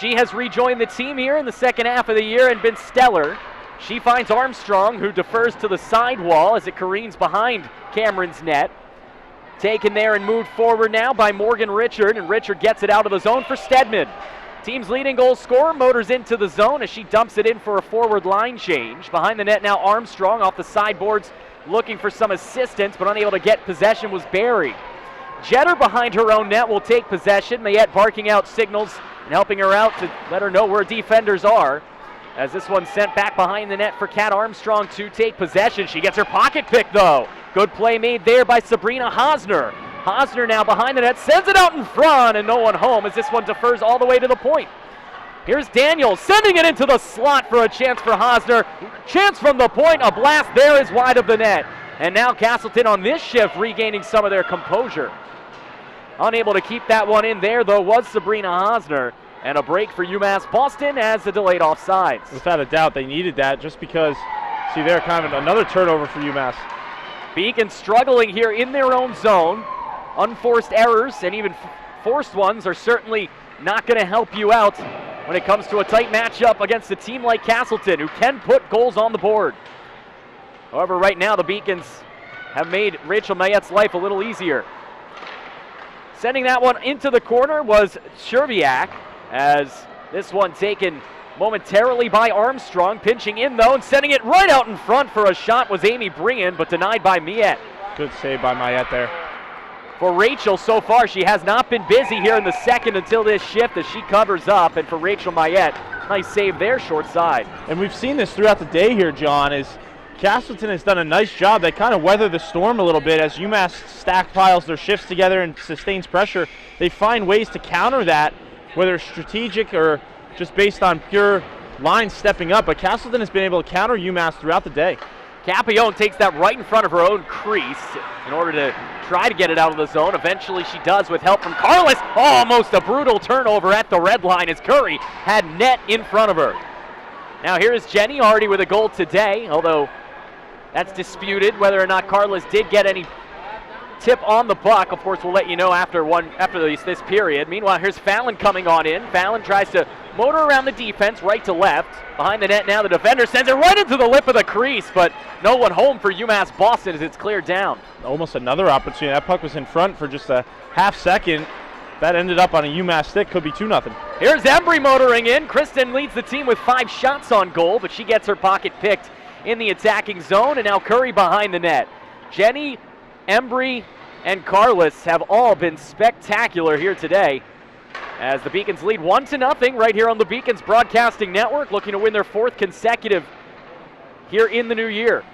Speaker 1: She has rejoined the team here in the second half of the year and been stellar. She finds Armstrong, who defers to the sidewall as it careens behind Cameron's net. Taken there and moved forward now by Morgan Richard, and Richard gets it out of the zone for Stedman. Team's leading goal scorer motors into the zone as she dumps it in for a forward line change. Behind the net now, Armstrong off the sideboards looking for some assistance, but unable to get possession was Barry. Jetter behind her own net will take possession. Mayette barking out signals and helping her out to let her know where defenders are. As this one sent back behind the net for Kat Armstrong to take possession. She gets her pocket pick though. Good play made there by Sabrina Hosner. Hosner now behind the net, sends it out in front, and no one home as this one defers all the way to the point. Here's Daniels sending it into the slot for a chance for Hosner. Chance from the point, a blast there is wide of the net. And now Castleton on this shift regaining some of their composure. Unable to keep that one in there though was Sabrina Hosner. And a break for UMass Boston as the delayed offsides.
Speaker 2: Without a doubt, they needed that just because, see there, kind of another turnover for UMass.
Speaker 1: Beacon struggling here in their own zone. Unforced errors and even forced ones are certainly not going to help you out when it comes to a tight matchup against a team like Castleton, who can put goals on the board. However, right now the Beacons have made Rachel Mayette's life a little easier. Sending that one into the corner was Cherviak, as this one taken momentarily by Armstrong, pinching in though and sending it right out in front for a shot was Amy Brian, but denied by Mayette.
Speaker 2: Good save by Mayette there.
Speaker 1: For Rachel, so far she has not been busy here in the second until this shift as she covers up, and for Rachel Mayette, nice save there, short side.
Speaker 2: And we've seen this throughout the day here, John, is Castleton has done a nice job. They kind of weather the storm a little bit as UMass stockpiles their shifts together and sustains pressure. They find ways to counter that, whether strategic or just based on pure line stepping up, but Castleton has been able to counter UMass throughout the day.
Speaker 1: Capione takes that right in front of her own crease in order to try to get it out of the zone. Eventually she does with help from Carlos. Almost a brutal turnover at the red line as Curry had net in front of her. Now here is Jenny already with a goal today, although that's disputed whether or not Carlos did get any tip on the puck. Of course, we'll let you know after this period. Meanwhile, here's Fallon coming on in. Fallon tries to motor around the defense, right to left. Behind the net now, the defender sends it right into the lip of the crease, but no one home for UMass Boston as it's cleared down.
Speaker 2: Almost another opportunity. That puck was in front for just a half second. That ended up on a UMass stick. Could be 2-0.
Speaker 1: Here's Embry motoring in. Kristen leads the team with 5 shots on goal, but she gets her pocket picked in the attacking zone, and now Curry behind the net. Jenny, Embry, and Carlos have all been spectacular here today as the Beacons lead 1-0 right here on the Beacons Broadcasting Network, looking to win their 4th consecutive here in the new year.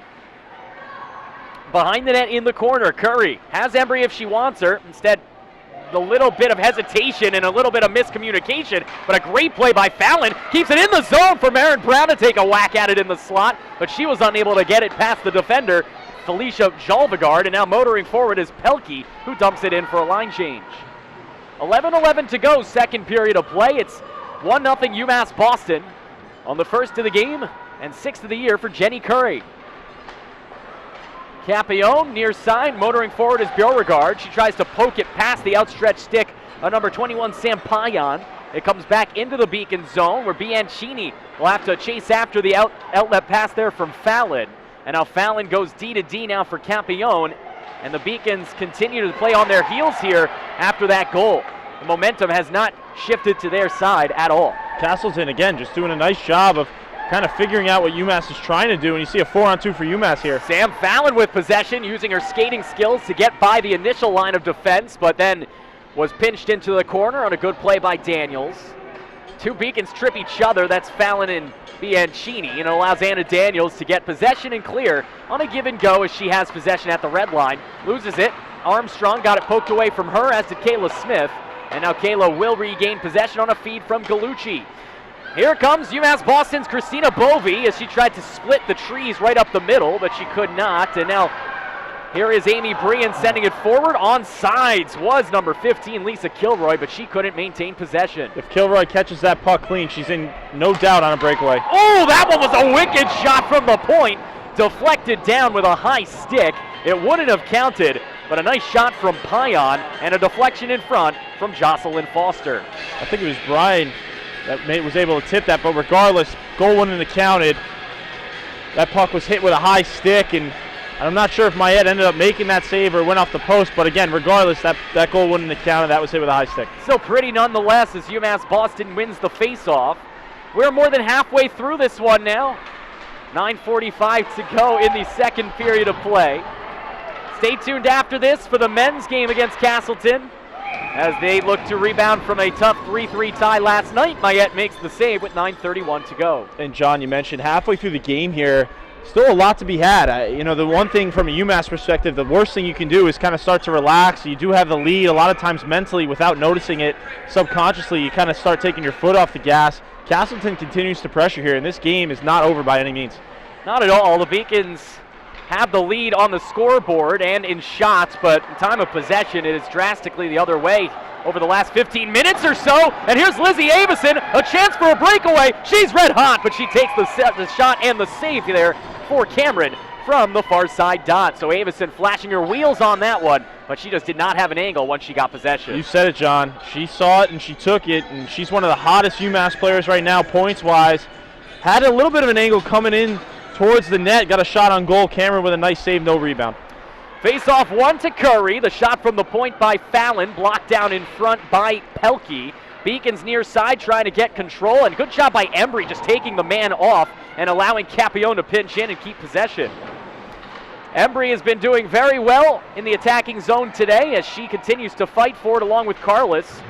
Speaker 1: Behind the net in the corner, Curry has Embry if she wants her. Instead, a little bit of hesitation and a little bit of miscommunication, but a great play by Fallon. Keeps it in the zone for Marin Brown to take a whack at it in the slot, but she was unable to get it past the defender, Felicia Jalvegard, and now motoring forward is Pelkey, who dumps it in for a line change. 11:11 to go, second period of play. It's 1-0 UMass Boston on the first of the game and 6th of the year for Jenny Curry. Capione near side, motoring forward is Beauregard. She tries to poke it past the outstretched stick of number 21, Sam Payan. It comes back into the Beacon zone where Bianchini will have to chase after the outlet pass there from Fallon. And now Fallon goes D to D now for Campione. And the Beacons continue to play on their heels here after that goal. The momentum has not shifted to their side at all.
Speaker 2: Castleton, again, just doing a nice job of kind of figuring out what UMass is trying to do, and you see a 4-on-2 for UMass here.
Speaker 1: Sam Fallon with possession, using her skating skills to get by the initial line of defense, but then was pinched into the corner on a good play by Daniels. Two Beacons trip each other. That's Fallon and Bianchini, and it allows Anna Daniels to get possession and clear on a give and go as she has possession at the red line. Loses it. Armstrong got it poked away from her, as did Kayla Smith. And now Kayla will regain possession on a feed from Gallucci. Here comes UMass Boston's Christina Bovey as she tried to split the trees right up the middle, but she could not. And now here is Amy Brian sending it forward. On sides was number 15, Lisa Kilroy, but she couldn't maintain possession.
Speaker 2: If Kilroy catches that puck clean, she's in no doubt on a breakaway.
Speaker 1: Oh, that one was a wicked shot from the point. Deflected down with a high stick. It wouldn't have counted, but a nice shot from Payan and a deflection in front from Jocelyn Foster.
Speaker 2: I think it was Brian that was able to tip that, but regardless, goal wouldn't have counted. That puck was hit with a high stick, and I'm not sure if Mayette ended up making that save or went off the post, but again, regardless, that goal wouldn't have counted. That was hit with a high stick.
Speaker 1: Still pretty nonetheless as UMass Boston wins the face-off. We're more than halfway through this one now. 9:45 to go in the second period of play. Stay tuned after this for the men's game against Castleton as they look to rebound from a tough 3-3 tie last night. Mayette makes the save with 9:31 to go.
Speaker 2: And John, you mentioned halfway through the game here, still a lot to be had. The one thing from a UMass perspective, the worst thing you can do is kind of start to relax. You do have the lead a lot of times mentally without noticing it. Subconsciously, you kind of start taking your foot off the gas. Castleton continues to pressure here, and this game is not over by any means.
Speaker 1: Not at all. The Beacons have the lead on the scoreboard and in shots, but in time of possession, it is drastically the other way over the last 15 minutes or so. And here's Lizzie Avison, a chance for a breakaway. She's red hot, but she takes the shot and the save there for Cameron from the far side dot. So Avison flashing her wheels on that one, but she just did not have an angle once she got possession.
Speaker 2: You said it, John. She saw it and she took it, and she's one of the hottest UMass players right now points-wise. Had a little bit of an angle coming in towards the net, got a shot on goal. Cameron with a nice save, no rebound.
Speaker 1: Face-off one to Curry. The shot from the point by Fallon, blocked down in front by Pelkey. Beacons near side trying to get control, and good job by Embry just taking the man off and allowing Capione to pinch in and keep possession. Embry has been doing very well in the attacking zone today as she continues to fight for it along with Carlos.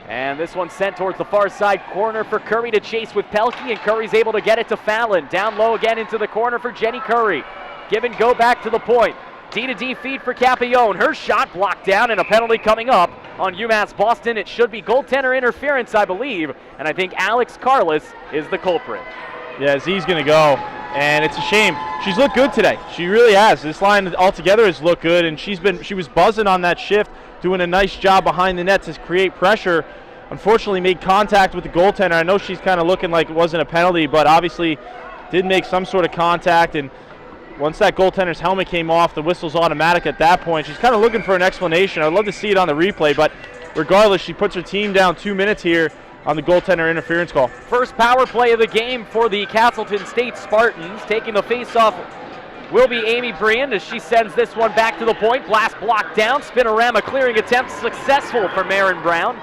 Speaker 1: And this one sent towards the far side corner for Curry to chase with Pelkey, and Curry's able to get it to Fallon. Down low again into the corner for Jenny Curry. Give and go back to the point. D-to-D feed for Capione. Her shot blocked down, and a penalty coming up on UMass Boston. It should be goaltender interference, I believe, and I think Alex Carlos is the culprit.
Speaker 2: Yeah, Z's going to go, and it's a shame. She's looked good today. She really has. This line altogether has looked good, and she was buzzing on that shift, doing a nice job behind the net to create pressure. Unfortunately made contact with the goaltender. I know she's kind of looking like it wasn't a penalty, but obviously did make some sort of contact, and once that goaltender's helmet came off, the whistle's automatic at that point. She's kind of looking for an explanation. I'd love to see it on the replay, but regardless, she puts her team down 2 minutes here on the goaltender interference call.
Speaker 1: First power play of the game for the Castleton State Spartans. Taking the face-off will be Amy Brian as she sends this one back to the point. Blast blocked down. Spinorama clearing attempt successful for Marin Brown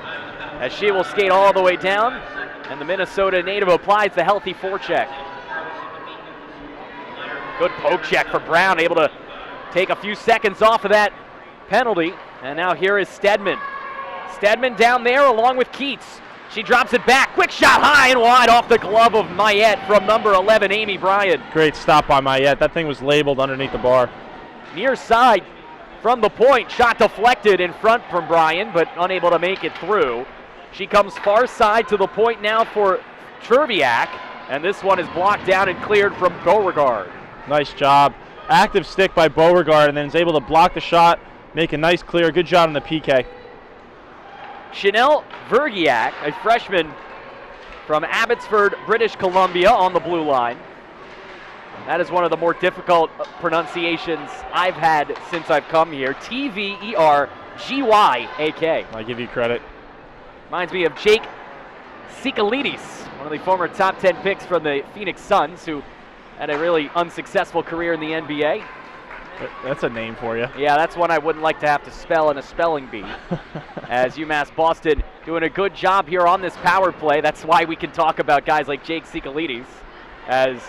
Speaker 1: as she will skate all the way down. And the Minnesota native applies the healthy forecheck. Good poke check for Brown, able to take a few seconds off of that penalty. And now here is Stedman. Stedman down there along with Keats. She drops it back. Quick shot high and wide off the glove of Mayette from number 11, Amy Bryan.
Speaker 2: Great stop by Mayette. That thing was labeled underneath the bar.
Speaker 1: Near side from the point. Shot deflected in front from Bryan, but unable to make it through. She comes far side to the point now for Cherviak. And this one is blocked down and cleared from Beauregard.
Speaker 2: Nice job. Active stick by Beauregard, and then is able to block the shot, make a nice clear. Good job on the PK.
Speaker 1: Chanel Vergiak, a freshman from Abbotsford, British Columbia, on the blue line. That is one of the more difficult pronunciations I've had since I've come here. Tvergyak.
Speaker 2: I give you credit.
Speaker 1: Reminds me of Jake Sikalides, one of the former top 10 picks from the Phoenix Suns, who had a really unsuccessful career in the NBA.
Speaker 2: That's a name for you.
Speaker 1: Yeah, that's one I wouldn't like to have to spell in a spelling bee. As UMass Boston doing a good job here on this power play. That's why we can talk about guys like Jake Sikalides, as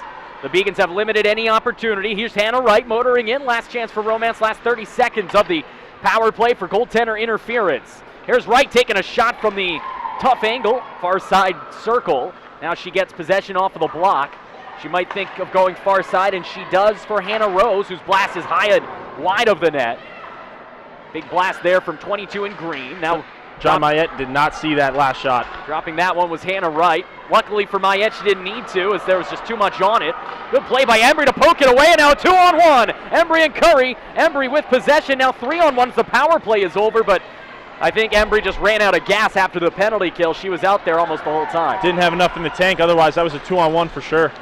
Speaker 1: the Beacons have limited any opportunity. Here's Hannah Wright motoring in. Last chance for romance, last 30 seconds of the power play for goaltender interference. Here's Wright taking a shot from the tough angle, far side circle. Now she gets possession off of the block. She might think of going far side, and she does for Hannah Rose, whose blast is high and wide of the net. Big blast there from 22 in green. Now
Speaker 2: John Mayette did not see that last shot.
Speaker 1: Dropping that one was Hannah Wright. Luckily for Mayette, she didn't need to, as there was just too much on it. Good play by Embry to poke it away, and now 2-on-1. Embry and Curry. Embry with possession. Now 3-on-1. The power play is over, but I think Embry just ran out of gas after the penalty kill. She was out there almost the whole time.
Speaker 2: Didn't have enough in the tank, otherwise that was a 2-on-1 for sure.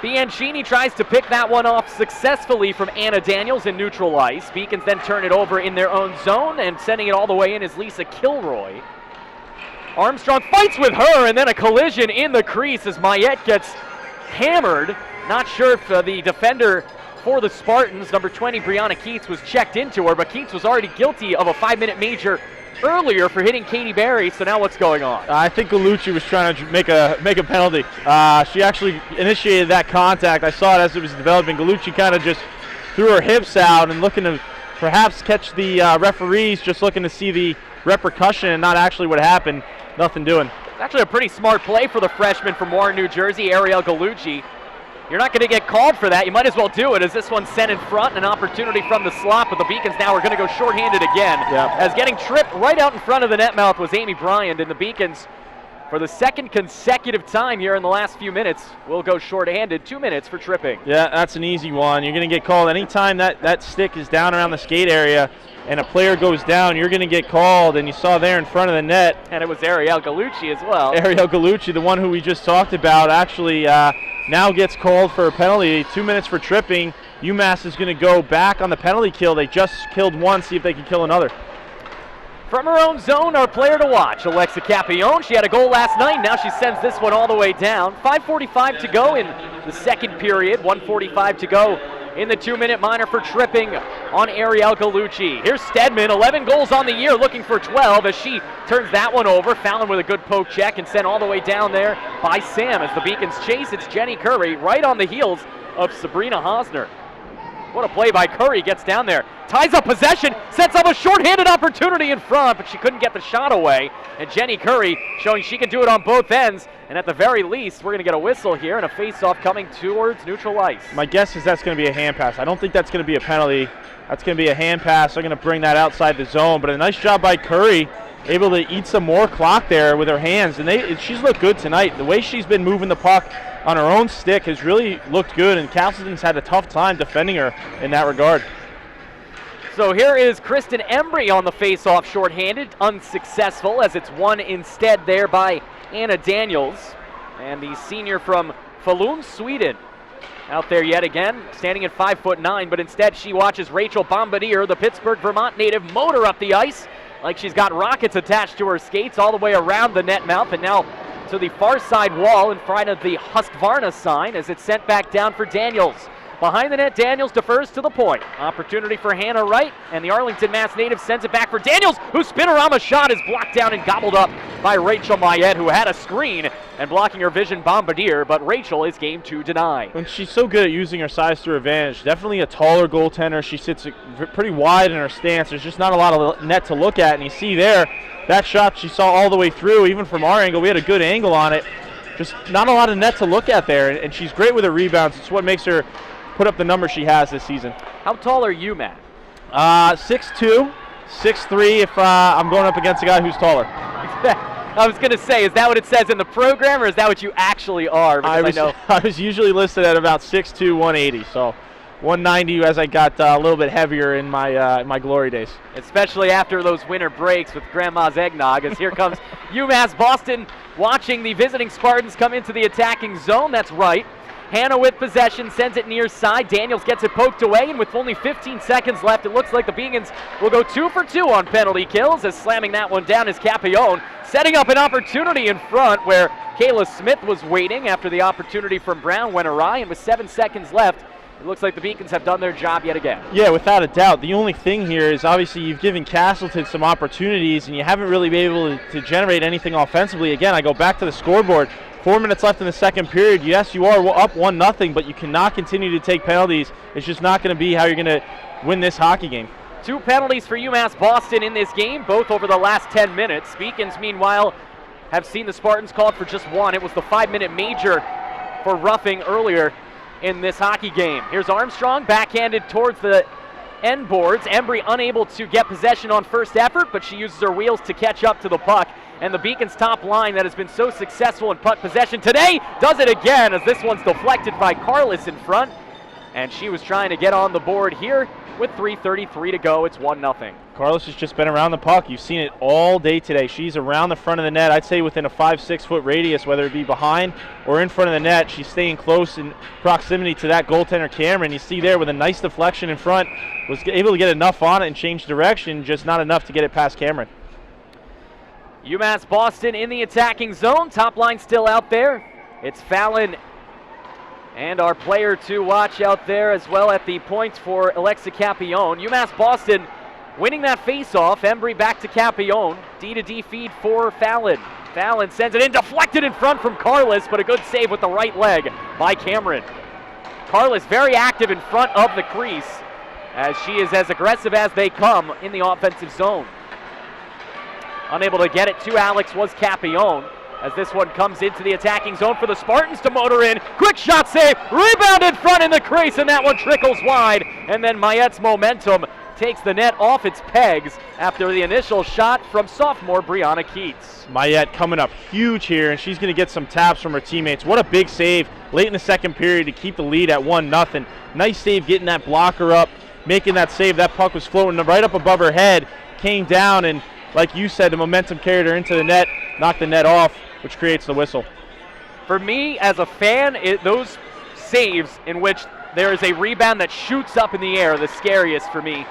Speaker 1: Bianchini tries to pick that one off successfully from Anna Daniels in neutral ice. Beacons then turn it over in their own zone, and sending it all the way in is Lisa Kilroy. Armstrong fights with her, and then a collision in the crease as Mayette gets hammered. Not sure if the defender for the Spartans, number 20, Brianna Keats, was checked into her, but Keats was already guilty of a 5-minute major earlier for hitting Katie Berry, so now what's going on?
Speaker 2: I think Gallucci was trying to make a penalty. She actually initiated that contact. I saw it as it was developing. Gallucci kind of just threw her hips out and looking to perhaps catch the referees, just looking to see the repercussion and not actually what happened. Nothing doing.
Speaker 1: It's actually a pretty smart play for the freshman from Warren, New Jersey, Ariel Gallucci. You're not going to get called for that. You might as well do it, as this one's sent in front, an opportunity from the slot, but the Beacons now are going to go shorthanded again.
Speaker 2: Yep.
Speaker 1: As getting tripped right out in front of the net mouth was Amy Bryant, and the Beacons, for the second consecutive time here in the last few minutes, will go shorthanded. 2 minutes for tripping.
Speaker 2: Yeah, that's an easy one. You're going to get called anytime that stick is down around the skate area and a player goes down, you're going to get called, and you saw there in front of the net.
Speaker 1: And it was Ariel Gallucci as well.
Speaker 2: Ariel Gallucci, the one who we just talked about, actually now gets called for a penalty. 2 minutes for tripping. UMass is going to go back on the penalty kill. They just killed one, see if they can kill another.
Speaker 1: From her own zone, our player to watch, Alexa Capione. She had a goal last night. Now she sends this one all the way down. 5:45 to go in the second period. 1:45 to go in the 2-minute minor for tripping on Ariel Gallucci. Here's Stedman, 11 goals on the year, looking for 12 as she turns that one over. Fallon with a good poke check and sent all the way down there by Sam as the Beacons chase. It's Jenny Curry right on the heels of Sabrina Hosner. What a play by Curry, gets down there, ties up possession, sets up a shorthanded opportunity in front, but she couldn't get the shot away. And Jenny Curry showing she can do it on both ends. And at the very least, we're going to get a whistle here and a face-off coming towards neutral ice.
Speaker 2: My guess is that's going to be a hand pass. I don't think that's going to be a penalty. That's going to be a hand pass. They're going to bring that outside the zone. But a nice job by Curry, able to eat some more clock there with her hands. And she's looked good tonight. The way she's been moving the puck on her own stick has really looked good, and Castleton's had a tough time defending her in that regard.
Speaker 1: So here is Kristen Embry on the face-off shorthanded, unsuccessful, as it's won instead there by Anna Daniels. And the senior from Falun, Sweden, out there yet again, standing at 5'9", but instead she watches Rachel Bombardier, the Pittsburgh, Vermont native, motor up the ice like she's got rockets attached to her skates all the way around the net mouth, and now to the far side wall in front of the Husqvarna sign as it's sent back down for Daniels. Behind the net, Daniels defers to the point. Opportunity for Hannah Wright, and the Arlington, Mass native sends it back for Daniels, whose spinorama shot is blocked down and gobbled up by Rachel Mayette, who had a screen and blocking her vision Bombardier, but Rachel is game to deny.
Speaker 2: And she's so good at using her size to her advantage. Definitely a taller goaltender. She sits pretty wide in her stance. There's just not a lot of net to look at, and you see there, that shot she saw all the way through, even from our angle. We had a good angle on it. Just not a lot of net to look at there, and she's great with her rebounds. It's what makes her put up the number she has this season.
Speaker 1: How tall are you, Matt?
Speaker 2: 6'2", 6'3", if I'm going up against a guy who's taller.
Speaker 1: I was going to say, is that what it says in the program, or is that what you actually are?
Speaker 2: I was usually listed at about 6'2", 180, so 190 as I got a little bit heavier in my glory days.
Speaker 1: Especially after those winter breaks with Grandma's eggnog, as here comes UMass Boston watching the visiting Spartans come into the attacking zone. That's right. Hannah with possession, sends it near side. Daniels gets it poked away, and with only 15 seconds left, it looks like the Beacons will go 2 for 2 on penalty kills, as slamming that one down is Capillon, setting up an opportunity in front where Kayla Smith was waiting after the opportunity from Brown went awry, and with 7 seconds left, it looks like the Beacons have done their job yet again.
Speaker 2: Yeah, without a doubt. The only thing here is obviously you've given Castleton some opportunities, and you haven't really been able to generate anything offensively. Again, I go back to the scoreboard. 4 minutes left in the second period. Yes, you are up 1-0, but you cannot continue to take penalties. It's just not going to be how you're going to win this hockey game.
Speaker 1: 2 penalties for UMass Boston in this game, both over the last 10 minutes. Beacons, meanwhile, have seen the Spartans called for just 1. It was the 5-minute major for roughing earlier in this hockey game. Here's Armstrong, backhanded towards the end boards. Embry unable to get possession on first effort, but she uses her wheels to catch up to the puck. And the Beacons' top line that has been so successful in puck possession today does it again, as this one's deflected by Carlos in front. And she was trying to get on the board here with 3:33 to go. It's 1-0.
Speaker 2: Carlos has just been around the puck. You've seen it all day today. She's around the front of the net, I'd say within a 5-6 foot radius, whether it be behind or in front of the net. She's staying close in proximity to that goaltender Cameron. You see there with a nice deflection in front, was able to get enough on it and change direction, just not enough to get it past Cameron.
Speaker 1: UMass Boston in the attacking zone. Top line still out there. It's Fallon and our player to watch out there as well at the points for Alexa Capillon. UMass Boston winning that face-off. Embry back to Capillon. D-to-D feed for Fallon. Fallon sends it in, deflected in front from Carlos, but a good save with the right leg by Cameron. Carlos very active in front of the crease, as she is as aggressive as they come in the offensive zone. Unable to get it to Alex was Capillon, as this one comes into the attacking zone for the Spartans to motor in. Quick shot save, rebound in front in the crease, and that one trickles wide. And then Mayette's momentum takes the net off its pegs after the initial shot from sophomore Brianna Keats.
Speaker 2: Mayette coming up huge here, and she's going to get some taps from her teammates. What a big save late in the second period to keep the lead at 1-0. Nice save getting that blocker up, making that save. That puck was floating right up above her head, came down, and like you said, the momentum carried her into the net, knocked the net off, which creates the whistle.
Speaker 1: For me, as a fan, those saves in which there is a rebound that shoots up in the air are the scariest for me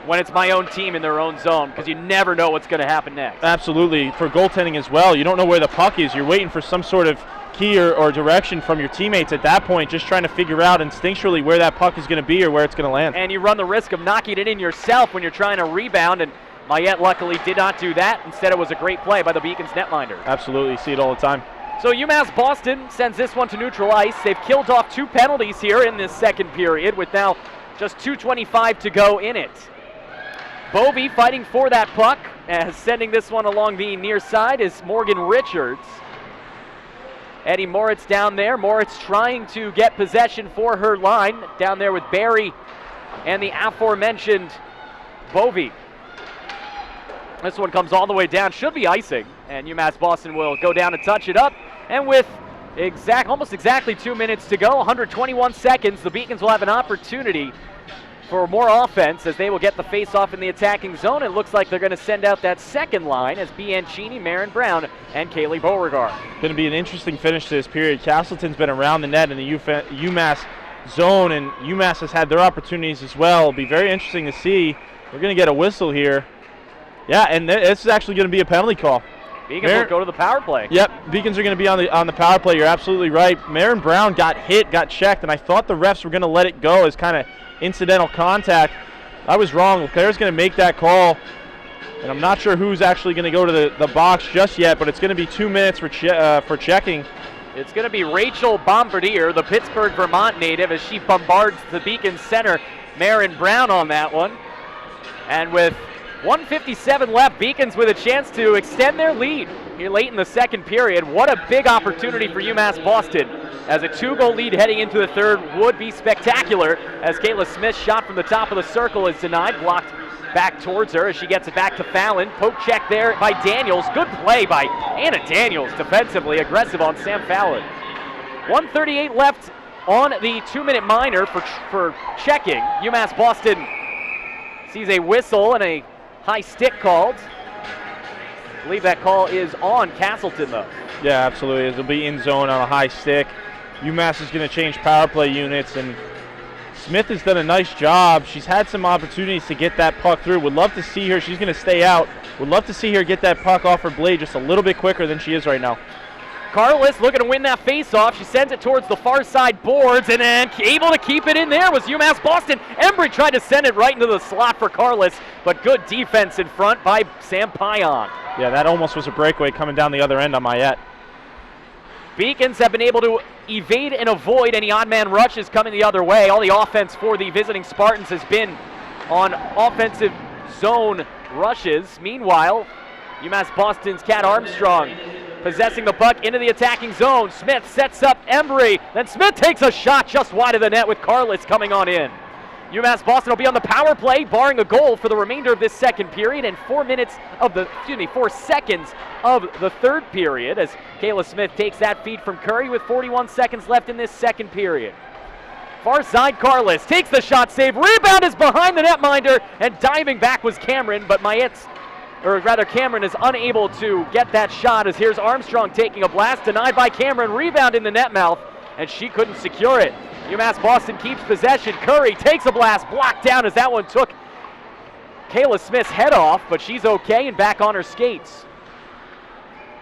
Speaker 1: when it's my own team in their own zone, because you never know what's going to happen next.
Speaker 2: Absolutely. For goaltending as well, you don't know where the puck is. You're waiting for some sort of key or direction from your teammates at that point, just trying to figure out instinctually where that puck is going to be or where it's going to land.
Speaker 1: And you run the risk of knocking it in yourself when you're trying to rebound, and Mayette luckily did not do that. Instead, it was a great play by the Beacons netminder.
Speaker 2: Absolutely. See it all the time.
Speaker 1: So UMass Boston sends this one to neutral ice. They've killed off 2 penalties here in this second period, with now just 2:25 to go in it. Bovey fighting for that puck, as sending this one along the near side is Morgan Richards. Eddie Moritz down there. Moritz trying to get possession for her line down there with Barry and the aforementioned Bovey. This one comes all the way down, should be icing, and UMass Boston will go down and touch it up. And with almost exactly 2 minutes to go, 121 seconds, the Beacons will have an opportunity for more offense as they will get the face-off in the attacking zone. It looks like they're going to send out that second line as Bianchini, Marin Brown, and Kaylee Beauregard.
Speaker 2: Going to be an interesting finish to this period. Castleton's been around the net in the UMass zone, and UMass has had their opportunities as well. It'll be very interesting to see. We're going to get a whistle here. Yeah, and this is actually going to be a penalty call.
Speaker 1: Beacons will go to the power play.
Speaker 2: Yep, Beacons are going to be on the power play. You're absolutely right. Marin Brown got hit, got checked, and I thought the refs were going to let it go as kind of incidental contact. I was wrong. LeClaire's going to make that call, and I'm not sure who's actually going to go to the box just yet, but it's going to be 2 minutes for checking.
Speaker 1: It's going to be Rachel Bombardier, the Pittsburgh, Vermont native, as she bombards the Beacons center, Marin Brown, on that one. And with 1:57 left, Beacons with a chance to extend their lead here late in the second period. What a big opportunity for UMass Boston, as a 2-goal lead heading into the third would be spectacular, as Kayla Smith's shot from the top of the circle is denied, blocked back towards her as she gets it back to Fallon. Poke check there by Daniels. Good play by Anna Daniels, defensively aggressive on Sam Fallon. 1:38 left on the 2-minute minor for checking. UMass Boston sees a whistle and a high stick called. I believe that call is on Castleton, though.
Speaker 2: Yeah, absolutely. It'll be in zone on a high stick. UMass is going to change power play units, and Smith has done a nice job. She's had some opportunities to get that puck through. Would love to see her. She's going to stay out. Would love to see her get that puck off her blade just a little bit quicker than she is right now.
Speaker 1: Carlis looking to win that face-off. She sends it towards the far side boards, and then able to keep it in there was UMass Boston. Embry tried to send it right into the slot for Carlis, but good defense in front by Sam Payan.
Speaker 2: Yeah, that almost was a breakaway coming down the other end on Mayette.
Speaker 1: Beacons have been able to evade and avoid any odd man rushes coming the other way. All the offense for the visiting Spartans has been on offensive zone rushes. Meanwhile, UMass Boston's Kat Armstrong possessing the puck into the attacking zone. Smith sets up Embry. Then Smith takes a shot just wide of the net with Carlis coming on in. UMass Boston will be on the power play, barring a goal for the remainder of this second period and 4 seconds of the third period as Kayla Smith takes that feed from Curry with 41 seconds left in this second period. Far side Carlis takes the shot save. Rebound is behind the netminder, and diving back was Cameron, but Cameron is unable to get that shot as here's Armstrong taking a blast, denied by Cameron. Rebound in the net mouth, and she couldn't secure it. UMass Boston keeps possession. Curry takes a blast, blocked down as that one took Kayla Smith's head off, but she's okay and back on her skates.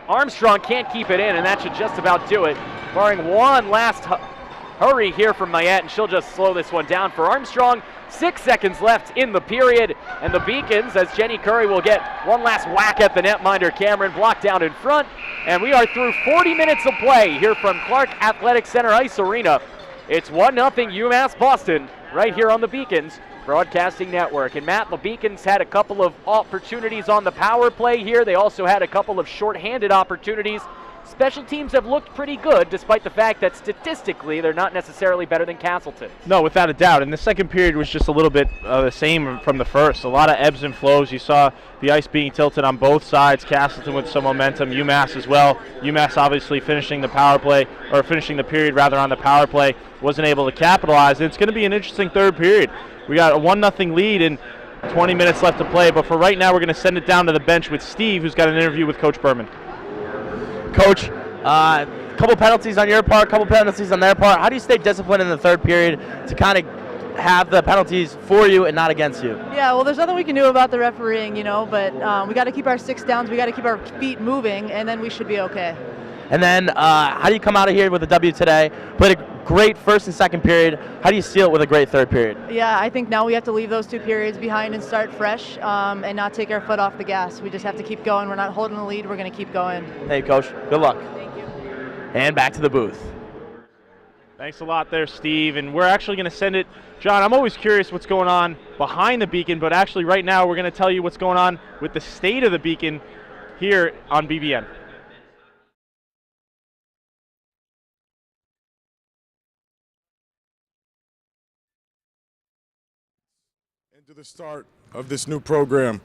Speaker 1: Armstrong can't keep it in, and that should just about do it. Barring one last hurry here from Mayette, and she'll just slow this one down for Armstrong. 6 seconds left in the period, and the Beacons, as Jenny Curry will get one last whack at the netminder, Cameron blocked down in front, and we are through 40 minutes of play here from Clark Athletic Center Ice Arena. It's 1-0 UMass Boston right here on the Beacons Broadcasting Network. And Matt, the Beacons had a couple of opportunities on the power play here. They also had a couple of shorthanded opportunities. Special teams have looked pretty good, despite the fact that statistically they're not necessarily better than Castleton.
Speaker 2: No, without a doubt. And the second period was just a little bit the same from the first. A lot of ebbs and flows. You saw the ice being tilted on both sides. Castleton with some momentum. UMass as well. UMass obviously finishing the period on the power play. Wasn't able to capitalize. And it's going to be an interesting third period. We got a 1-0 lead and 20 minutes left to play. But for right now, we're going to send it down to the bench with Steve, who's got an interview with Coach Berman.
Speaker 9: Coach, a couple penalties on your part, couple penalties on their part. How do you stay disciplined in the third period to kind of have the penalties for you and not against you?
Speaker 10: Yeah, well, there's nothing we can do about the refereeing, but we got to keep our sticks down. We got to keep our feet moving, and then we should be okay.
Speaker 9: And then how do you come out of here with a W today? Played a great first and second period. How do you seal it with a great third period?
Speaker 10: Yeah, I think now we have to leave those 2 periods behind and start fresh and not take our foot off the gas. We just have to keep going. We're not holding the lead. We're going to keep going.
Speaker 9: Hey, Coach. Good luck.
Speaker 10: Thank you.
Speaker 9: And back to the booth.
Speaker 2: Thanks a lot there, Steve. And we're actually going to send it. John, I'm always curious what's going on behind the Beacon, but actually right now we're going to tell you what's going on with the state of the Beacon here on BBN.
Speaker 17: Into the start of this new program.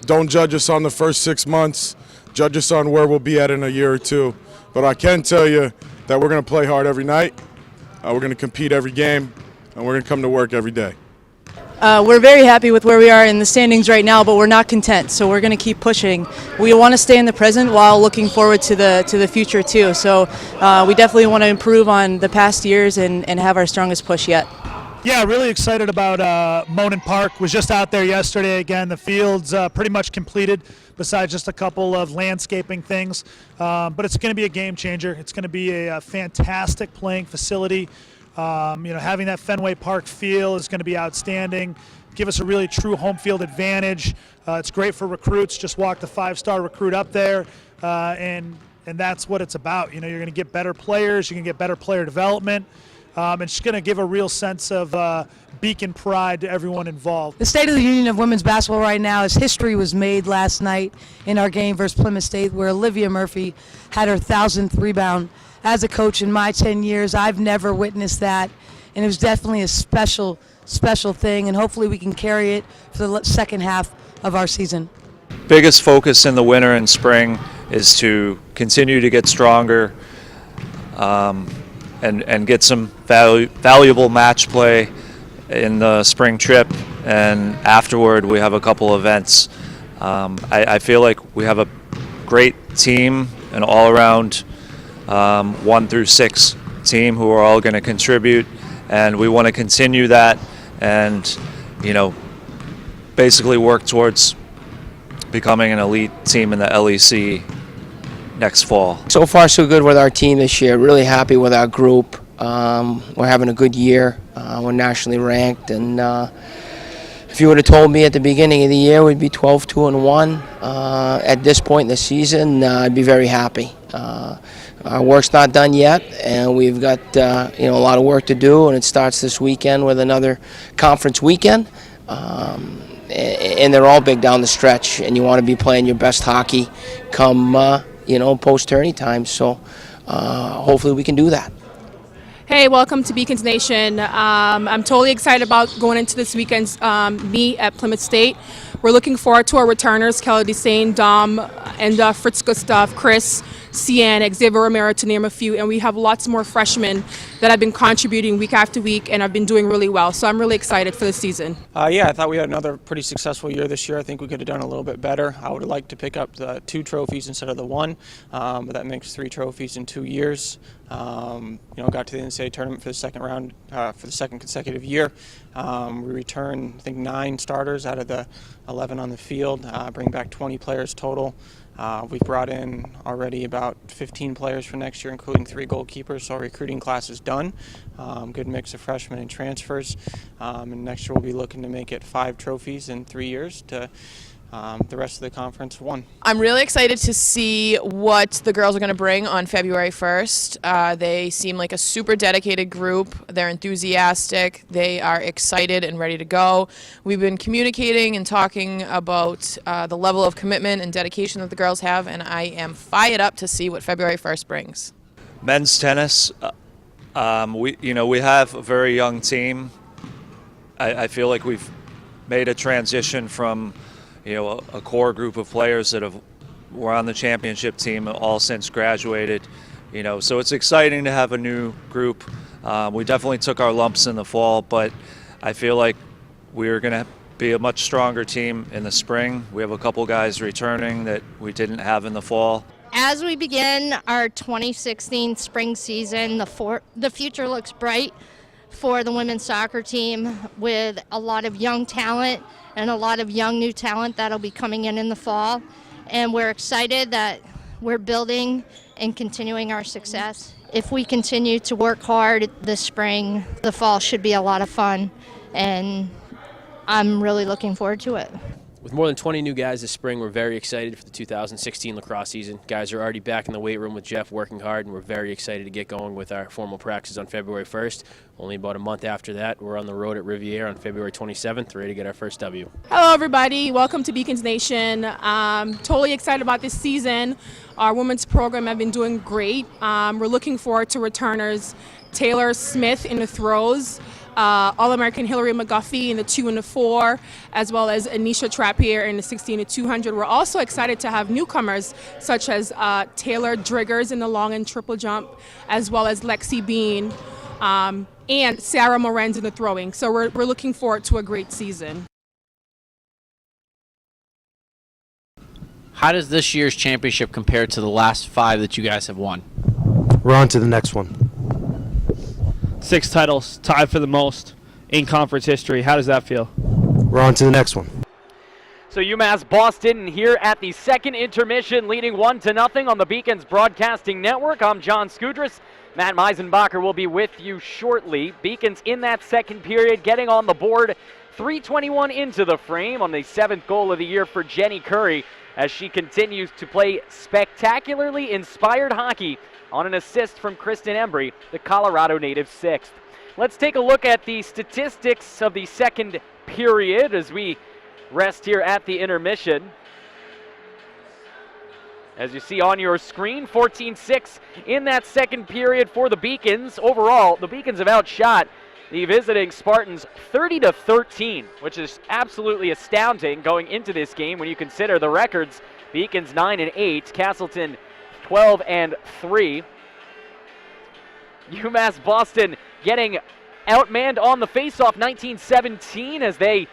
Speaker 17: Don't judge us on the first 6 months. Judge us on where we'll be at in a year or two. But I can tell you that we're going to play hard every night. We're going to compete every game, and we're going to come to work every day.
Speaker 10: We're very happy with where we are in the standings right now, but we're not content, so we're going to keep pushing. We want to stay in the present while looking forward to the future too. So we definitely want to improve on the past years and have our strongest push yet.
Speaker 18: Yeah, really excited about Monin Park. Was just out there yesterday again. The field's pretty much completed besides just a couple of landscaping things. But it's going to be a game changer. It's going to be a fantastic playing facility. Having that Fenway Park feel is going to be outstanding. Give us a really true home field advantage. It's great for recruits. Just walk the 5-star recruit up there, and that's what it's about. You're going to get better players. You can get better player development. It's just going to give a real sense of Beacon pride to everyone involved.
Speaker 14: The State of the Union of women's basketball right now is history was made last night in our game versus Plymouth State, where Olivia Murphy had her 1,000th rebound. As a coach in my 10 years, I've never witnessed that, and it was definitely a special thing, and hopefully we can carry it for the second half of our season.
Speaker 19: Biggest focus in the winter and spring is to continue to get stronger, and get some valuable match play in the spring trip, and afterward we have a couple events. I feel like we have a great team, an all-around 1 through 6 team who are all going to contribute, and we want to continue that and, basically work towards becoming an elite team in the LEC next fall.
Speaker 20: So far, so good with our team this year. Really happy with our group. We're having a good year. We're nationally ranked, and if you would have told me at the beginning of the year we'd be 12-2-1 at this point in the season, I'd be very happy. Our work's not done yet, and we've got a lot of work to do, and it starts this weekend with another conference weekend. And they're all big down the stretch, and you want to be playing your best hockey come post-tourney time. So hopefully we can do that.
Speaker 21: Hey, welcome to Beacons Nation. I'm totally excited about going into this weekend's meet at Plymouth State. We're looking forward to our returners, Kelly Desane, Dom, and Fritz Gustav, Chris, Cian, Xavier Romero, to name a few, and we have lots more freshmen that have been contributing week after week and have been doing really well. So I'm really excited for the season.
Speaker 11: I thought we had another pretty successful year this year. I think we could have done a little bit better. I would have liked to pick up the 2 trophies instead of the 1, but that makes 3 trophies in 2 years. Got to the NCAA tournament for the second round for the second consecutive year. We returned, I think, 9 starters out of the 11 on the field, bring back 20 players total. We've brought in already about 15 players for next year, including 3 goalkeepers, so our recruiting class is done. Good mix of freshmen and transfers. And next year we'll be looking to make it 5 trophies in 3 years to the rest of the conference 1.
Speaker 22: I'm really excited to see what the girls are going to bring on February 1st. They seem like a super dedicated group. They're enthusiastic. They are excited and ready to go. We've been communicating and talking about the level of commitment and dedication that the girls have, and I am fired up to see what February 1st brings.
Speaker 19: Men's tennis, we have a very young team. I feel like we've made a transition from a core group of players that were on the championship team all since graduated. So it's exciting to have a new group. We definitely took our lumps in the fall, but I feel like we're going to be a much stronger team in the spring. We have a couple guys returning that we didn't have in the fall.
Speaker 23: As we begin our 2016 spring season, the future looks bright for the women's soccer team with a lot of young talent and a lot of young new talent that'll be coming in the fall. And we're excited that we're building and continuing our success. If we continue to work hard this spring, the fall should be a lot of fun, and I'm really looking forward to it.
Speaker 24: With more than 20 new guys this spring, we're very excited for the 2016 lacrosse season. Guys are already back in the weight room with Jeff working hard, and we're very excited to get going with our formal practices on February 1st. Only about a month after that, we're on the road at Riviera on February 27th, ready to get our first W.
Speaker 21: Hello, everybody. Welcome to Beacons Nation. Totally excited about this season. Our women's program have been doing great. We're looking forward to returners Taylor Smith in the throws, All-American Hillary McGuffey in the 2 and the 4, as well as Anisha Trappier in the 16 and 200. We're also excited to have newcomers such as Taylor Driggers in the long and triple jump, as well as Lexi Bean and Sarah Morenz in the throwing. So we're looking forward to a great season.
Speaker 25: How does this year's championship compare to the last 5 that you guys have won?
Speaker 26: We're on to the next one.
Speaker 2: 6 titles, tied for the most in conference history. How does that feel?
Speaker 26: We're on to the next one.
Speaker 1: So UMass Boston here at the second intermission, leading 1-0 on the Beacons Broadcasting Network. I'm John Skudras. Matt Meisenbacher will be with you shortly. Beacons in that second period getting on the board. 3:21 into the frame on the 7th goal of the year for Jenny Curry as she continues to play spectacularly inspired hockey on an assist from Kristen Embry, the Colorado native 6th. Let's take a look at the statistics of the second period as we rest here at the intermission. As you see on your screen, 14-6 in that second period for the Beacons. Overall, the Beacons have outshot the visiting Spartans 30-13, which is absolutely astounding going into this game when you consider the records. Beacons 9-8, Castleton 12-3. UMass Boston getting outmanned on the faceoff 19-17 as they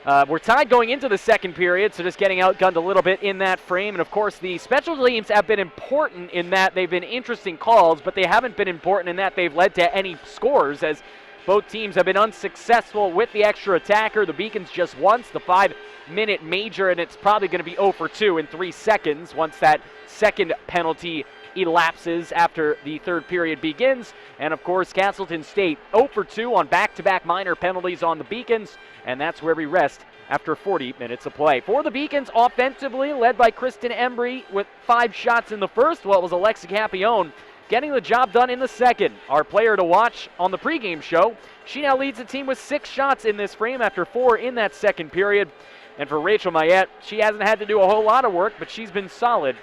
Speaker 1: We're tied going into the second period, so just getting outgunned a little bit in that frame. And, of course, the special teams have been important in that they've been interesting calls, but they haven't been important in that they've led to any scores, as both teams have been unsuccessful with the extra attacker. The Beacons just once, the 5-minute major, and it's probably going to be 0 for 2 in 3 seconds once that second penalty elapses after the third period begins. And, of course, Castleton State 0 for 2 on back-to-back minor penalties on the Beacons, and that's where we rest after 40 minutes of play. For the Beacons, offensively, led by Kristen Embry with 5 shots in the first. Well, it was Alexi Capione getting the job done in the second. Our player to watch on the pregame show, she now leads the team with 6 shots in this frame after 4 in that second period. And for Rachel Mayette, she hasn't had to do a whole lot of work, but she's been solid.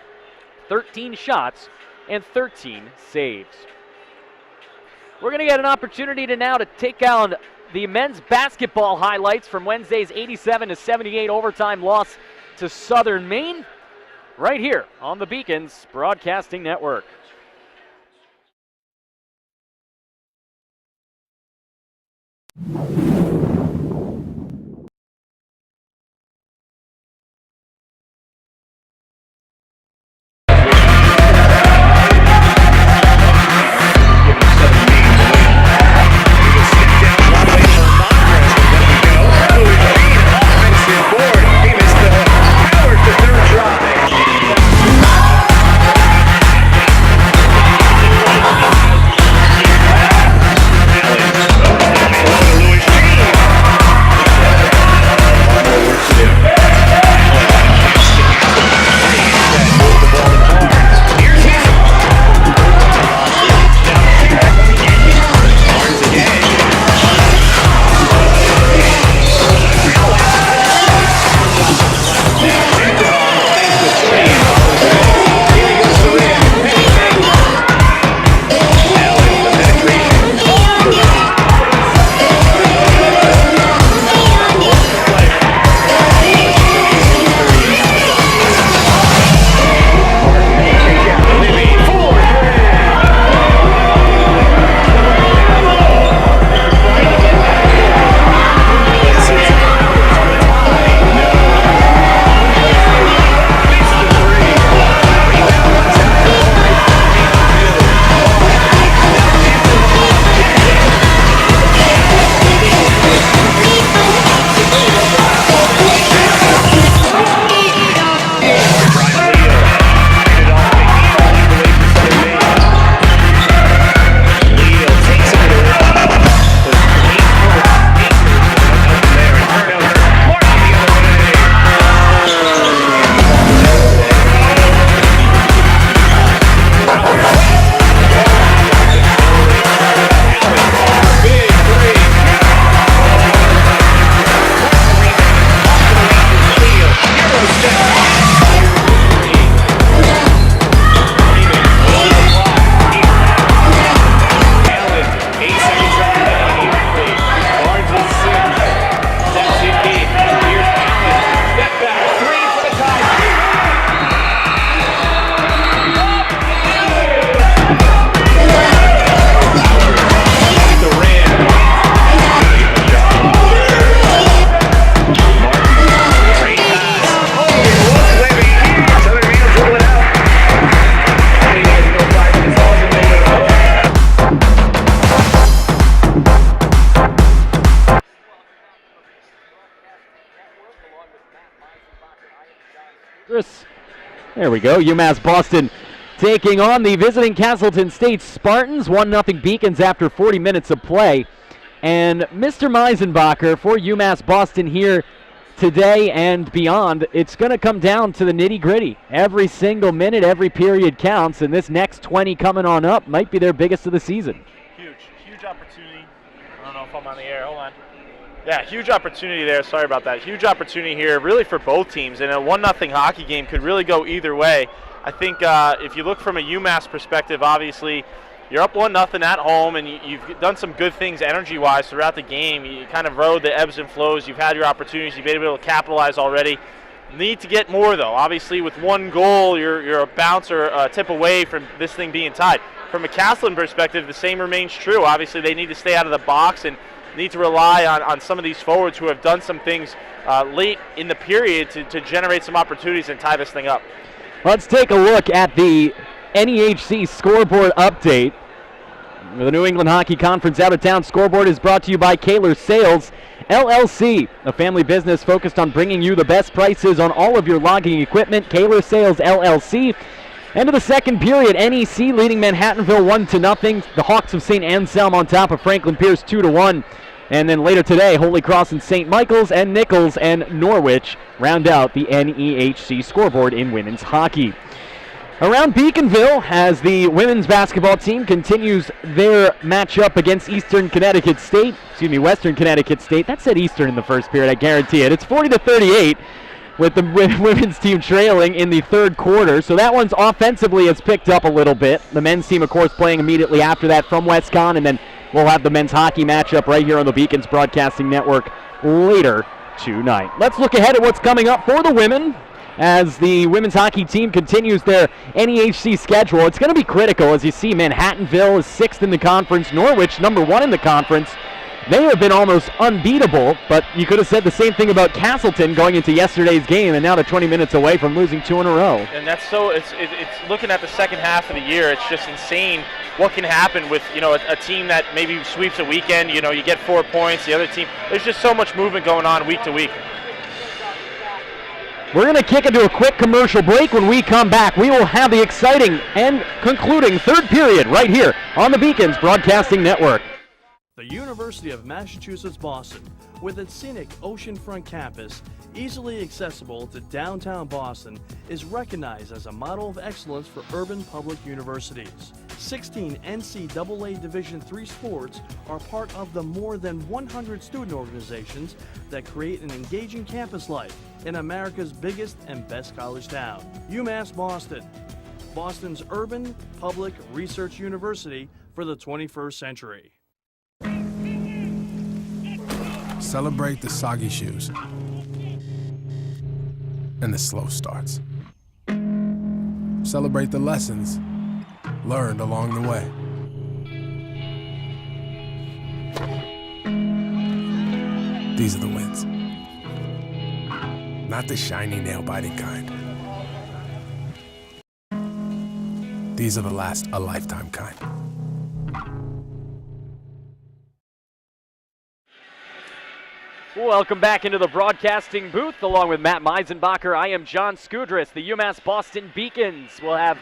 Speaker 1: 13 shots and 13 saves. We're going to get an opportunity to take on the men's basketball highlights from Wednesday's 87-78 overtime loss to Southern Maine right here on the Beacons Broadcasting Network. There we go. UMass Boston taking on the visiting Castleton State Spartans. 1-0 Beacons after 40 minutes of play. And Mr. Meisenbacher for UMass Boston here today and beyond. It's going to come down to the nitty-gritty. Every single minute, every period counts, and this next 20 coming on up might be their biggest of the season.
Speaker 2: Huge opportunity. I don't know if I'm on the air. Hold on. Yeah, huge opportunity there. Sorry about that. Huge opportunity here really for both teams. And a 1-0 hockey game could really go either way. I think if you look from a UMass perspective, obviously, you're up 1-0 at home, and you've done some good things energy-wise throughout the game. You kind of rode the ebbs and flows. You've had your opportunities. You've been able to capitalize already. Need to get more, though. Obviously, with one goal, you're a bounce or a tip away from this thing being tied. From a Castleton perspective, the same remains true. Obviously, they need to stay out of the box and need to rely on some of these forwards who have done some things late in the period to generate some opportunities and tie this thing up.
Speaker 1: Let's take a look at the NEHC scoreboard update. The New England Hockey Conference out-of-town scoreboard is brought to you by Kaler Sales LLC, a family business focused on bringing you the best prices on all of your logging equipment. Kaler Sales LLC. End of the second period, NEC leading Manhattanville 1-0. The Hawks of St. Anselm on top of Franklin Pierce 2-1. And then later today, Holy Cross and St. Michael's and Nichols and Norwich round out the NEHC scoreboard in women's hockey. Around Beaconville, as the women's basketball team continues their matchup against Western Connecticut State. That said Eastern in the first period, I guarantee it. It's 40-38 with the women's team trailing in the third quarter. So that one's offensively has picked up a little bit. The men's team, of course, playing immediately after that from WestCon, and then we'll have the men's hockey matchup right here on the Beacons Broadcasting Network later tonight. Let's look ahead at what's coming up for the women as the women's hockey team continues their NEHC schedule. It's going to be critical, as you see Manhattanville is 6th in the conference, Norwich number 1 in the conference. They have been almost unbeatable, but you could have said the same thing about Castleton going into yesterday's game, and now they're 20 minutes away from losing 2 in a row.
Speaker 2: And that's it's looking at the second half of the year, it's just insane what can happen with, a team that maybe sweeps a weekend, you get 4 points, the other team, there's just so much movement going on week to week.
Speaker 1: We're going to kick into a quick commercial break. When we come back, we will have the exciting and concluding third period right here on the Beacons Broadcasting Network.
Speaker 3: The University of Massachusetts Boston, with its scenic oceanfront campus, easily accessible to downtown Boston, is recognized as a model of excellence for urban public universities. 16 NCAA Division III sports are part of the more than 100 student organizations that create an engaging campus life in America's biggest and best college town. UMass Boston, Boston's urban public research university for the 21st century.
Speaker 4: Celebrate the soggy shoes and the slow starts. Celebrate the lessons learned along the way. These are the wins. Not the shiny, nail-biting kind. These are the last a lifetime kind.
Speaker 1: Welcome back into the broadcasting booth. Along with Matt Meisenbacher, I am John Skudris. The UMass Boston Beacons will have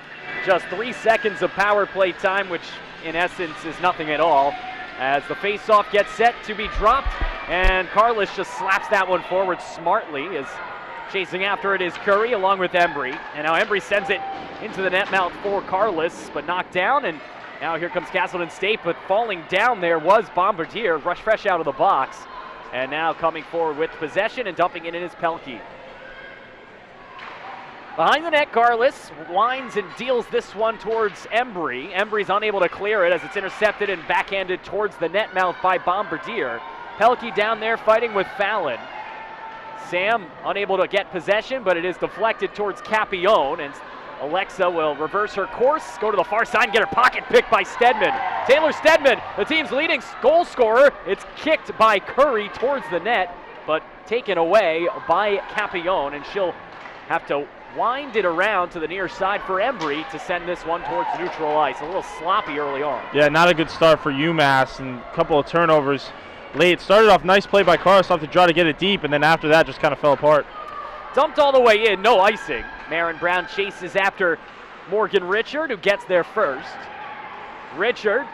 Speaker 1: just 3 seconds of power play time, which in essence is nothing at all, as the face-off gets set to be dropped, and Carlos just slaps that one forward smartly, as chasing after it is Curry along with Embry. And now Embry sends it into the net mouth for Carlos, but knocked down, and now here comes Castleton State, but falling down there was Bombardier, rushed fresh out of the box. And now coming forward with possession and dumping it in is Pelkey. Behind the net, Carlos winds and deals this one towards Embry. Embry's unable to clear it as it's intercepted and backhanded towards the net mouth by Bombardier. Pelkey down there fighting with Fallon. Sam unable to get possession, but it is deflected towards Capione, and Alexa will reverse her course, go to the far side and get her pocket picked by Stedman. Taylor Stedman, the team's leading goal scorer. It's kicked by Curry towards the net, but taken away by Capione, and she'll have to wind it around to the near side for Embry to send this one towards neutral ice. A little sloppy early on.
Speaker 2: Yeah, not a good start for UMass, and a couple of turnovers late. Started off nice play by Carlos off to try to get it deep, and then after that just kind of fell apart.
Speaker 1: Dumped all the way in, no icing. Marin Brown chases after Morgan Richard, who gets there first. Richard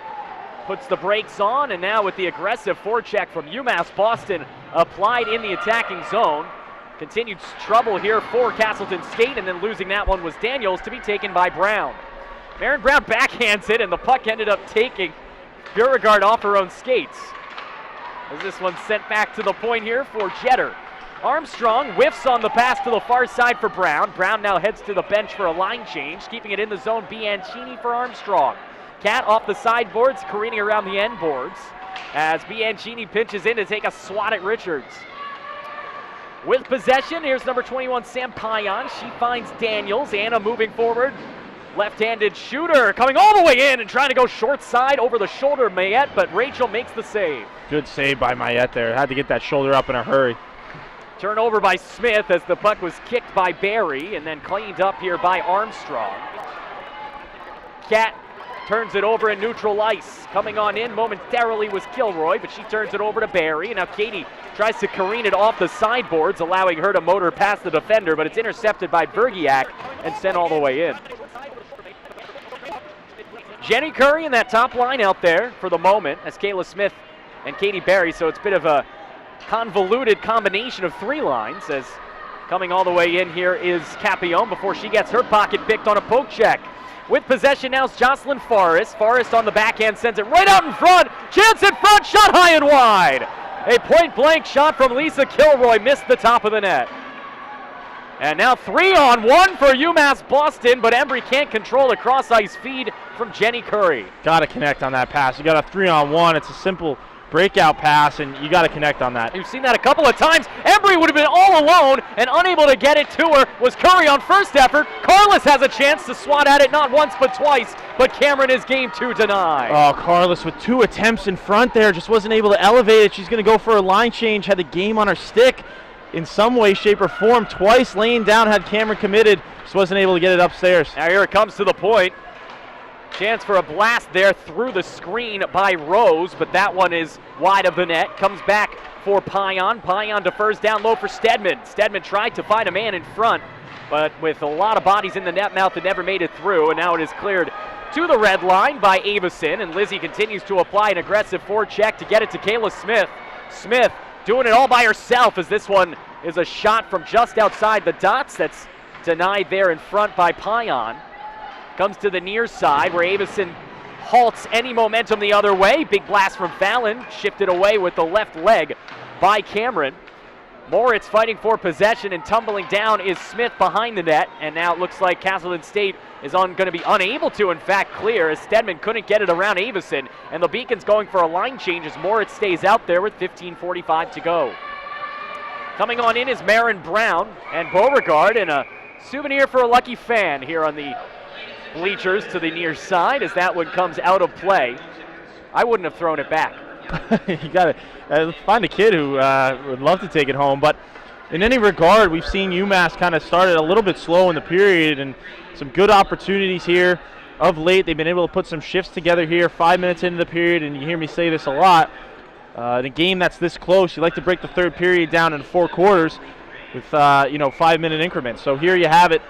Speaker 1: puts the brakes on, and now with the aggressive forecheck from UMass Boston applied in the attacking zone. Continued trouble here for Castleton State, and then losing that one was Daniels to be taken by Brown. Marin Brown backhands it, and the puck ended up taking Beauregard off her own skates. As this one's sent back to the point here for Jeter. Armstrong whiffs on the pass to the far side for Brown. Brown now heads to the bench for a line change, keeping it in the zone. Bianchini for Armstrong. Cat off the sideboards, careening around the end boards as Bianchini pinches in to take a swat at Richards. With possession, here's number 21, Sam Payan. She finds Daniels. Anna moving forward Left-handed shooter coming all the way in and trying to go short side over the shoulder, Mayette, but Rachel makes the save.
Speaker 2: Good save by Mayette there. Had to get that shoulder up in a hurry.
Speaker 1: Turnover by Smith as the puck was kicked by Barry and then cleaned up here by Armstrong. Cat turns it over in neutral ice. Coming on in momentarily was Kilroy, but she turns it over to Barry. And now Katie tries to careen it off the sideboards, allowing her to motor past the defender, but it's intercepted by Bergiak and sent all the way in. Jenny Curry in that top line out there for the moment as Kayla Smith and Katie Barry, so it's a bit of a convoluted combination of three lines as coming all the way in here is Capillon before she gets her pocket picked on a poke check. With possession now is Jocelyn Forrest. Forrest on the backhand sends it right out in front. Chance in front, shot high and wide. A point-blank shot from Lisa Kilroy missed the top of the net. And now 3-on-1 for UMass Boston, but Embry can't control the cross-ice feed from Jenny Curry.
Speaker 2: Got to connect on that pass. You got a 3-on-1. It's a simple breakout pass, and you got to connect on that.
Speaker 1: You've seen that a couple of times. Embry would have been all alone and unable to get it to her. Was Curry on first effort. Carlos has a chance to swat at it not once but twice, but Cameron is game to deny.
Speaker 2: Oh, Carlos with 2 attempts in front there, just wasn't able to elevate it. She's going to go for a line change, had the game on her stick in some way, shape, or form. Twice laying down, had Cameron committed, just wasn't able to get it upstairs.
Speaker 1: Now here it comes to the point. Chance for a blast there through the screen by Rose, but that one is wide of the net. Comes back for Payan. Payan defers down low for Stedman. Stedman tried to find a man in front, but with a lot of bodies in the net mouth, it never made it through, and now it is cleared to the red line by Avison, and Lizzie continues to apply an aggressive forecheck to get it to Kayla Smith. Smith doing it all by herself as this one is a shot from just outside the dots that's denied there in front by Payan. Comes to the near side where Avison halts any momentum the other way. Big blast from Fallon, shifted away with the left leg by Cameron. Moritz fighting for possession and tumbling down is Smith behind the net. And now it looks like Castleton State is going to be unable to, in fact, clear as Stedman couldn't get it around Avison. And the Beacons going for a line change as Moritz stays out there with 15:45 to go. Coming on in is Marin Brown and Beauregard, and a souvenir for a lucky fan here on the bleachers to the near side as that one comes out of play. I wouldn't have thrown it back.
Speaker 2: You got to find a kid who would love to take it home. But in any regard, we've seen UMass kind of started a little bit slow in the period and some good opportunities here of late. They've been able to put some shifts together here 5 minutes into the period, and you hear me say this a lot. In a game that's this close, you like to break the third period down into 4 quarters with 5-minute increments. So here you have it,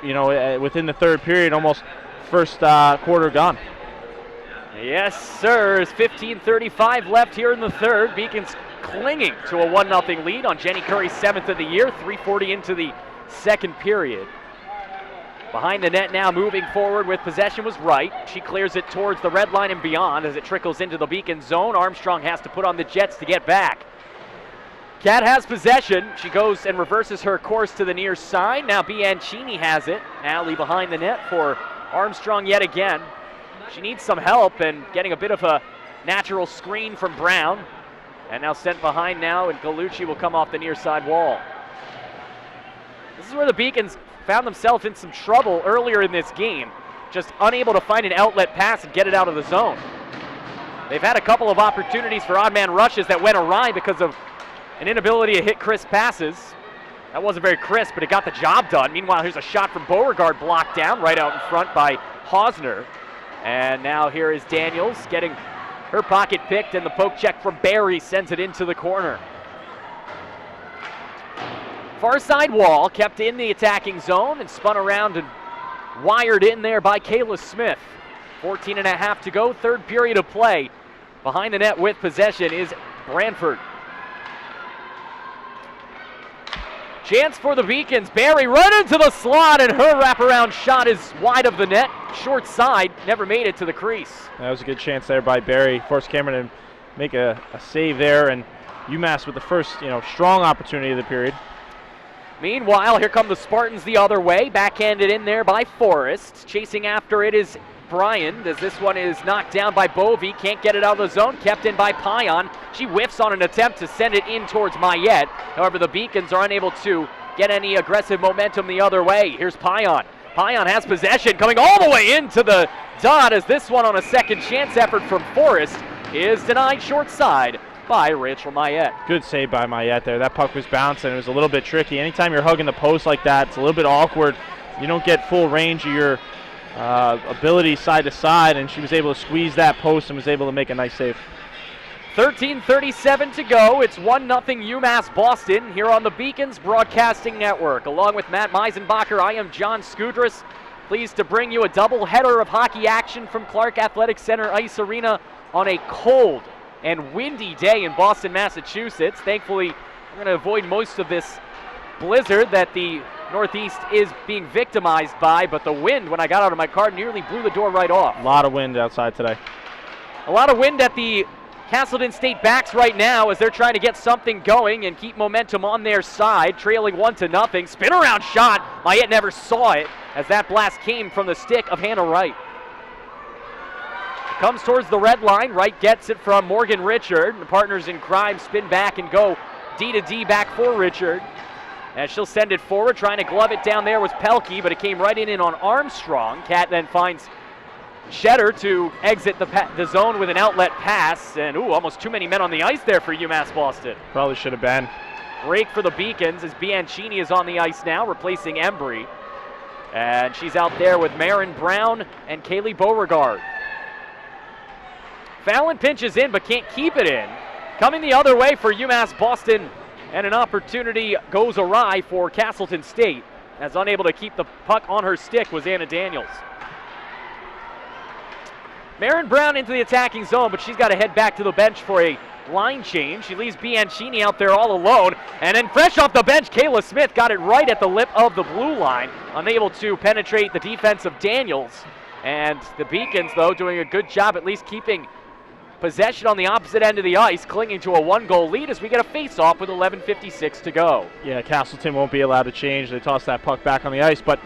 Speaker 2: within the third period, almost first quarter gone.
Speaker 1: Yes, sir. There's 15:35 left here in the third. Beacons clinging to a 1-0 lead on Jenny Curry's 7th of the year. 3:40 into the second period. Behind the net now, moving forward with possession was Wright. She clears it towards the red line and beyond as it trickles into the Beacon zone. Armstrong has to put on the Jets to get back. Cat has possession. She goes and reverses her course to the near side. Now Bianchini has it. Alley behind the net for Armstrong yet again. She needs some help and getting a bit of a natural screen from Brown. And now sent behind now, and Galucci will come off the near side wall. This is where the Beacons found themselves in some trouble earlier in this game. Just unable to find an outlet pass and get it out of the zone. They've had a couple of opportunities for odd man rushes that went awry because of an inability to hit crisp passes. That wasn't very crisp, but it got the job done. Meanwhile, here's a shot from Beauregard blocked down right out in front by Hausner. And now here is Daniels getting her pocket picked, and the poke check from Barry sends it into the corner. Far side wall kept in the attacking zone and spun around and wired in there by Kayla Smith. 14.5 to go, third period of play. Behind the net with possession is Branford. Chance for the Beacons. Barry right into the slot, and her wraparound shot is wide of the net. Short side, never made it to the crease.
Speaker 2: That was a good chance there by Barry. Forced Cameron to make a save there, and UMass with the first strong opportunity of the period.
Speaker 1: Meanwhile, here come the Spartans the other way. Backhanded in there by Forrest. Chasing after it is Bryan, as this one is knocked down by Bovey. Can't get it out of the zone. Kept in by Payan. She whiffs on an attempt to send it in towards Mayette. However, the Beacons are unable to get any aggressive momentum the other way. Here's Payan. Pion has possession, coming all the way into the dot as this one on a second chance effort from Forrest is denied short side by Rachel Mayette.
Speaker 2: Good save by Mayette there. That puck was bouncing. It was a little bit tricky. Anytime you're hugging the post like that, it's a little bit awkward. You don't get full range of your ability side to side, and she was able to squeeze that post and was able to make a nice save.
Speaker 1: 13:37 to go. It's 1-0 UMass Boston here on the Beacons Broadcasting Network. Along with Matt Meisenbacher, I am John Skudras. Pleased to bring you a double-header of hockey action from Clark Athletic Center Ice Arena on a cold and windy day in Boston, Massachusetts. Thankfully, we're going to avoid most of this blizzard that the Northeast is being victimized by, but the wind, when I got out of my car, nearly blew the door right off.
Speaker 2: A lot of wind outside today.
Speaker 1: A lot of wind at the Castleton State backs right now as they're trying to get something going and keep momentum on their side, trailing 1-0. Spin around shot. Mayette never saw it as that blast came from the stick of Hannah Wright. Comes towards the red line. Wright gets it from Morgan Richard. The partners in crime spin back and go D to D back for Richard. And she'll send it forward. Trying to glove it down there was Pelkey, but it came right in on Armstrong. Cat then finds Shetter to exit the zone with an outlet pass. And, almost too many men on the ice there for UMass Boston.
Speaker 2: Probably should have been.
Speaker 1: Break for the Beacons as Bianchini is on the ice now, replacing Embry. And she's out there with Marin Brown and Kaylee Beauregard. Fallon pinches in but can't keep it in. Coming the other way for UMass Boston, and an opportunity goes awry for Castleton State, as unable to keep the puck on her stick was Anna Daniels. Marin Brown into the attacking zone, but she's got to head back to the bench for a line change. She leaves Bianchini out there all alone, and then fresh off the bench, Kayla Smith got it right at the lip of the blue line, unable to penetrate the defense of Daniels. And the Beacons, though, doing a good job at least keeping possession on the opposite end of the ice, clinging to a 1-goal lead as we get a face-off with 11:56 to go.
Speaker 2: Yeah, Castleton won't be allowed to change. They toss that puck back on the ice. But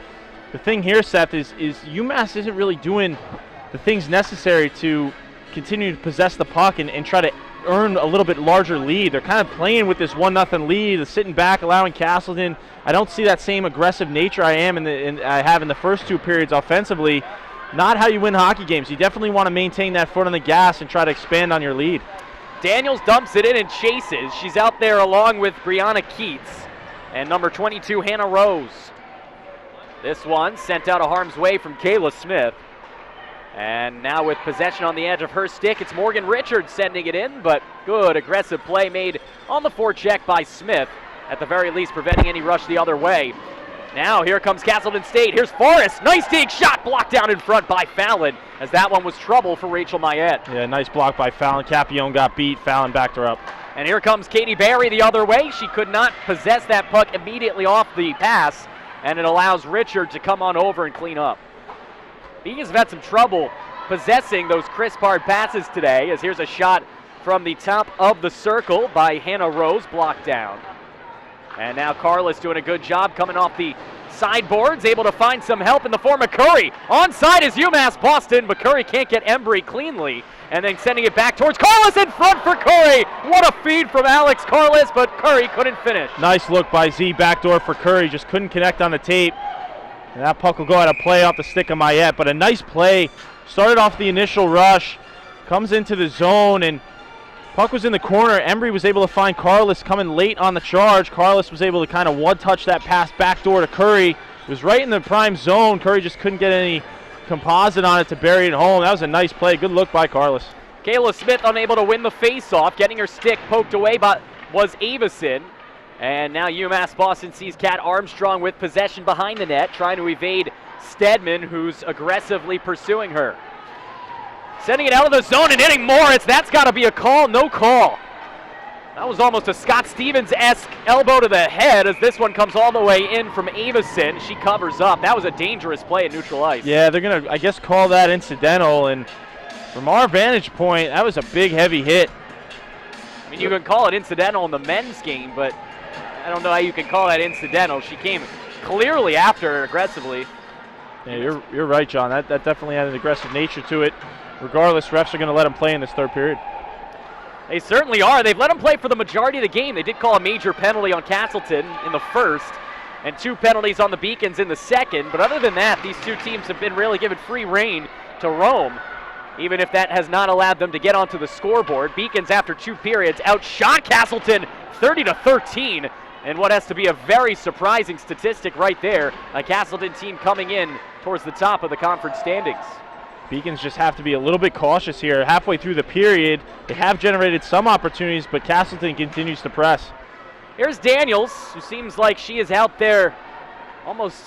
Speaker 2: the thing here, Seth, is UMass isn't really doing the things necessary to continue to possess the puck and try to earn a little bit larger lead. They're kind of playing with this 1-0 lead, sitting back, allowing Castleton. I don't see that same aggressive nature I have in the first two periods offensively. Not how you win hockey games. You definitely want to maintain that foot on the gas and try to expand on your lead.
Speaker 1: Daniels dumps it in and chases. She's out there along with Brianna Keats and number 22, Hannah Rose. This one sent out of harm's way from Kayla Smith. And now with possession on the edge of her stick, it's Morgan Richards sending it in, but good aggressive play made on the forecheck by Smith, at the very least preventing any rush the other way. Now here comes Castleton State. Here's Forrest. Nice dig shot, blocked down in front by Fallon, as that one was trouble for Rachel Mayette.
Speaker 2: Yeah, nice block by Fallon. Capione got beat. Fallon backed her up.
Speaker 1: And here comes Katie Barry the other way. She could not possess that puck immediately off the pass, and it allows Richard to come on over and clean up. Beacons have had some trouble possessing those crisp hard passes today, as here's a shot from the top of the circle by Hannah Rose, blocked down. And now Carlos doing a good job coming off the sideboards, able to find some help in the form of Curry. Onside is UMass Boston, but Curry can't get Embry cleanly. And then sending it back towards Carlos in front for Curry. What a feed from Alex Carlos, but Curry couldn't finish.
Speaker 2: Nice look by Z, backdoor for Curry, just couldn't connect on the tape. And that puck will go out of play off the stick of Mayette, but a nice play. Started off the initial rush, comes into the zone, and puck was in the corner. Embry was able to find Carlos coming late on the charge. Carlos was able to kind of one-touch that pass backdoor to Curry. It was right in the prime zone. Curry just couldn't get any composite on it to bury it home. That was a nice play. Good look by Carlos.
Speaker 1: Kayla Smith unable to win the face-off. Getting her stick poked away by was Avison. And now UMass Boston sees Kat Armstrong with possession behind the net, trying to evade Stedman, who's aggressively pursuing her. Sending it out of the zone and hitting Moritz. That's got to be a call. No call. That was almost a Scott Stevens-esque elbow to the head, as this one comes all the way in from Avison. She covers up. That was a dangerous play at neutral ice.
Speaker 2: Yeah, they're going to, I guess, call that incidental. And from our vantage point, that was a big, heavy hit.
Speaker 1: I mean, you can call it incidental in the men's game, but I don't know how you can call that incidental. She came clearly after her aggressively.
Speaker 2: Yeah, you're right, John. That definitely had an aggressive nature to it. Regardless, refs are going to let him play in this third period.
Speaker 1: They certainly are. They've let him play for the majority of the game. They did call a major penalty on Castleton in the first, and 2 penalties on the Beacons in the second. But other than that, these two teams have been really given free rein to roam, even if that has not allowed them to get onto the scoreboard. Beacons, after 2 periods, outshot Castleton 30-13, and what has to be a very surprising statistic right there, a Castleton team coming in towards the top of the conference standings.
Speaker 2: Beacons just have to be a little bit cautious here. Halfway through the period, they have generated some opportunities, but Castleton continues to press.
Speaker 1: Here's Daniels, who seems like she is out there almost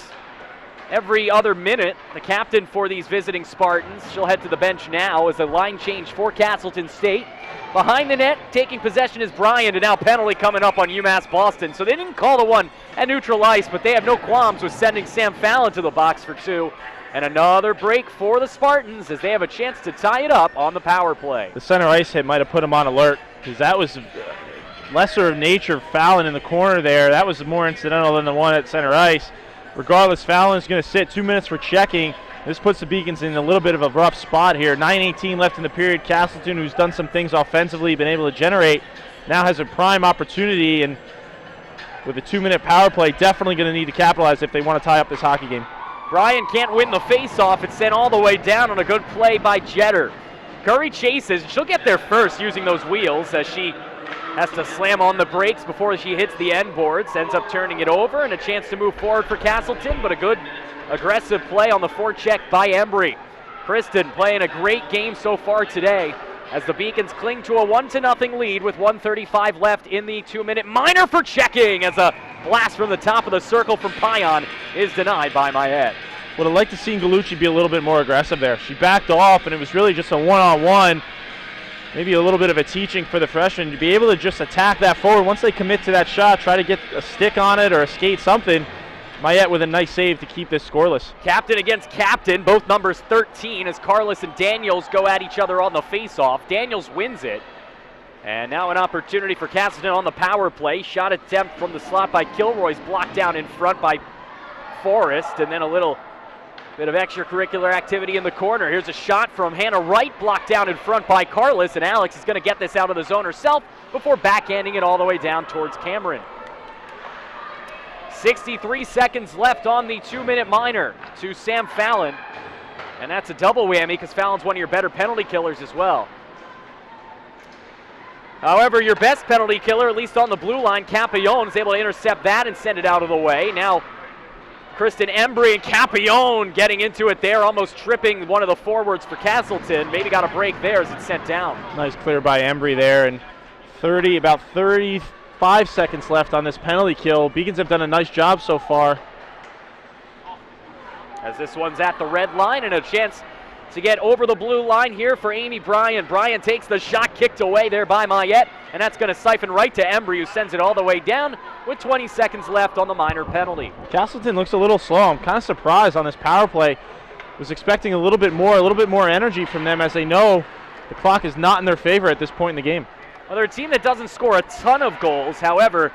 Speaker 1: every other minute, the captain for these visiting Spartans. She'll head to the bench now as a line change for Castleton State. Behind the net, taking possession is Bryant, and now penalty coming up on UMass Boston. So they didn't call the one at neutral ice, but they have no qualms with sending Sam Fallon to the box for 2. And another break for the Spartans as they have a chance to tie it up on the power play.
Speaker 2: The center ice hit might have put him on alert, because that was lesser of nature. Fallon in the corner there. That was more incidental than the one at center ice. Regardless, Fallon is going to sit 2 minutes for checking. This puts the Beacons in a little bit of a rough spot here. 9:18 left in the period. Castleton, who's done some things offensively, been able to generate, now has a prime opportunity, and with a 2-minute power play, definitely going to need to capitalize if they want to tie up this hockey game.
Speaker 1: Bryan can't win the face-off. It's sent all the way down on a good play by Jeter. Curry chases. She'll get there first using those wheels as she has to slam on the brakes before she hits the end boards. Ends up turning it over, and a chance to move forward for Castleton, but a good aggressive play on the forecheck by Embry. Kristen playing a great game so far today as the Beacons cling to a 1-0 lead with 1:35 left in the 2-minute minor for checking as a blast from the top of the circle from Pion is denied by Mayette.
Speaker 2: Would have liked to see Galucci be a little bit more aggressive there. She backed off, and it was really just a one-on-one. Maybe a little bit of a teaching for the freshman to be able to just attack that forward. Once they commit to that shot, try to get a stick on it or a skate, something. Mayette with a nice save to keep this scoreless.
Speaker 1: Captain against captain, both numbers 13 as Carlos and Daniels go at each other on the face-off. Daniels wins it. And now an opportunity for Castleton on the power play. Shot attempt from the slot by Kilroy's blocked down in front by Forrest, and then a little bit of extracurricular activity in the corner. Here's a shot from Hannah Wright, blocked down in front by Carlos, and Alex is going to get this out of the zone herself before backhanding it all the way down towards Cameron. 63 seconds left on the 2-minute minor to Sam Fallon, and that's a double whammy because Fallon's one of your better penalty killers as well. However, your best penalty killer, at least on the blue line, Capillon, is able to intercept that and send it out of the way. Now, Kristen Embry and Capillon getting into it there, almost tripping one of the forwards for Castleton. Maybe got a break there as it's sent down.
Speaker 2: Nice clear by Embry there, and about 35 seconds left on this penalty kill. Beacons have done a nice job so far.
Speaker 1: As this one's at the red line, and a chance to get over the blue line here for Amy Bryan. Bryan takes the shot kicked away there by Mayette, and that's going to siphon right to Embry, who sends it all the way down with 20 seconds left on the minor penalty.
Speaker 2: Castleton looks a little slow. I'm kind of surprised on this power play. Was expecting a little bit more energy from them, as they know the clock is not in their favor at this point in the game.
Speaker 1: Well, they're a team that doesn't score a ton of goals. However,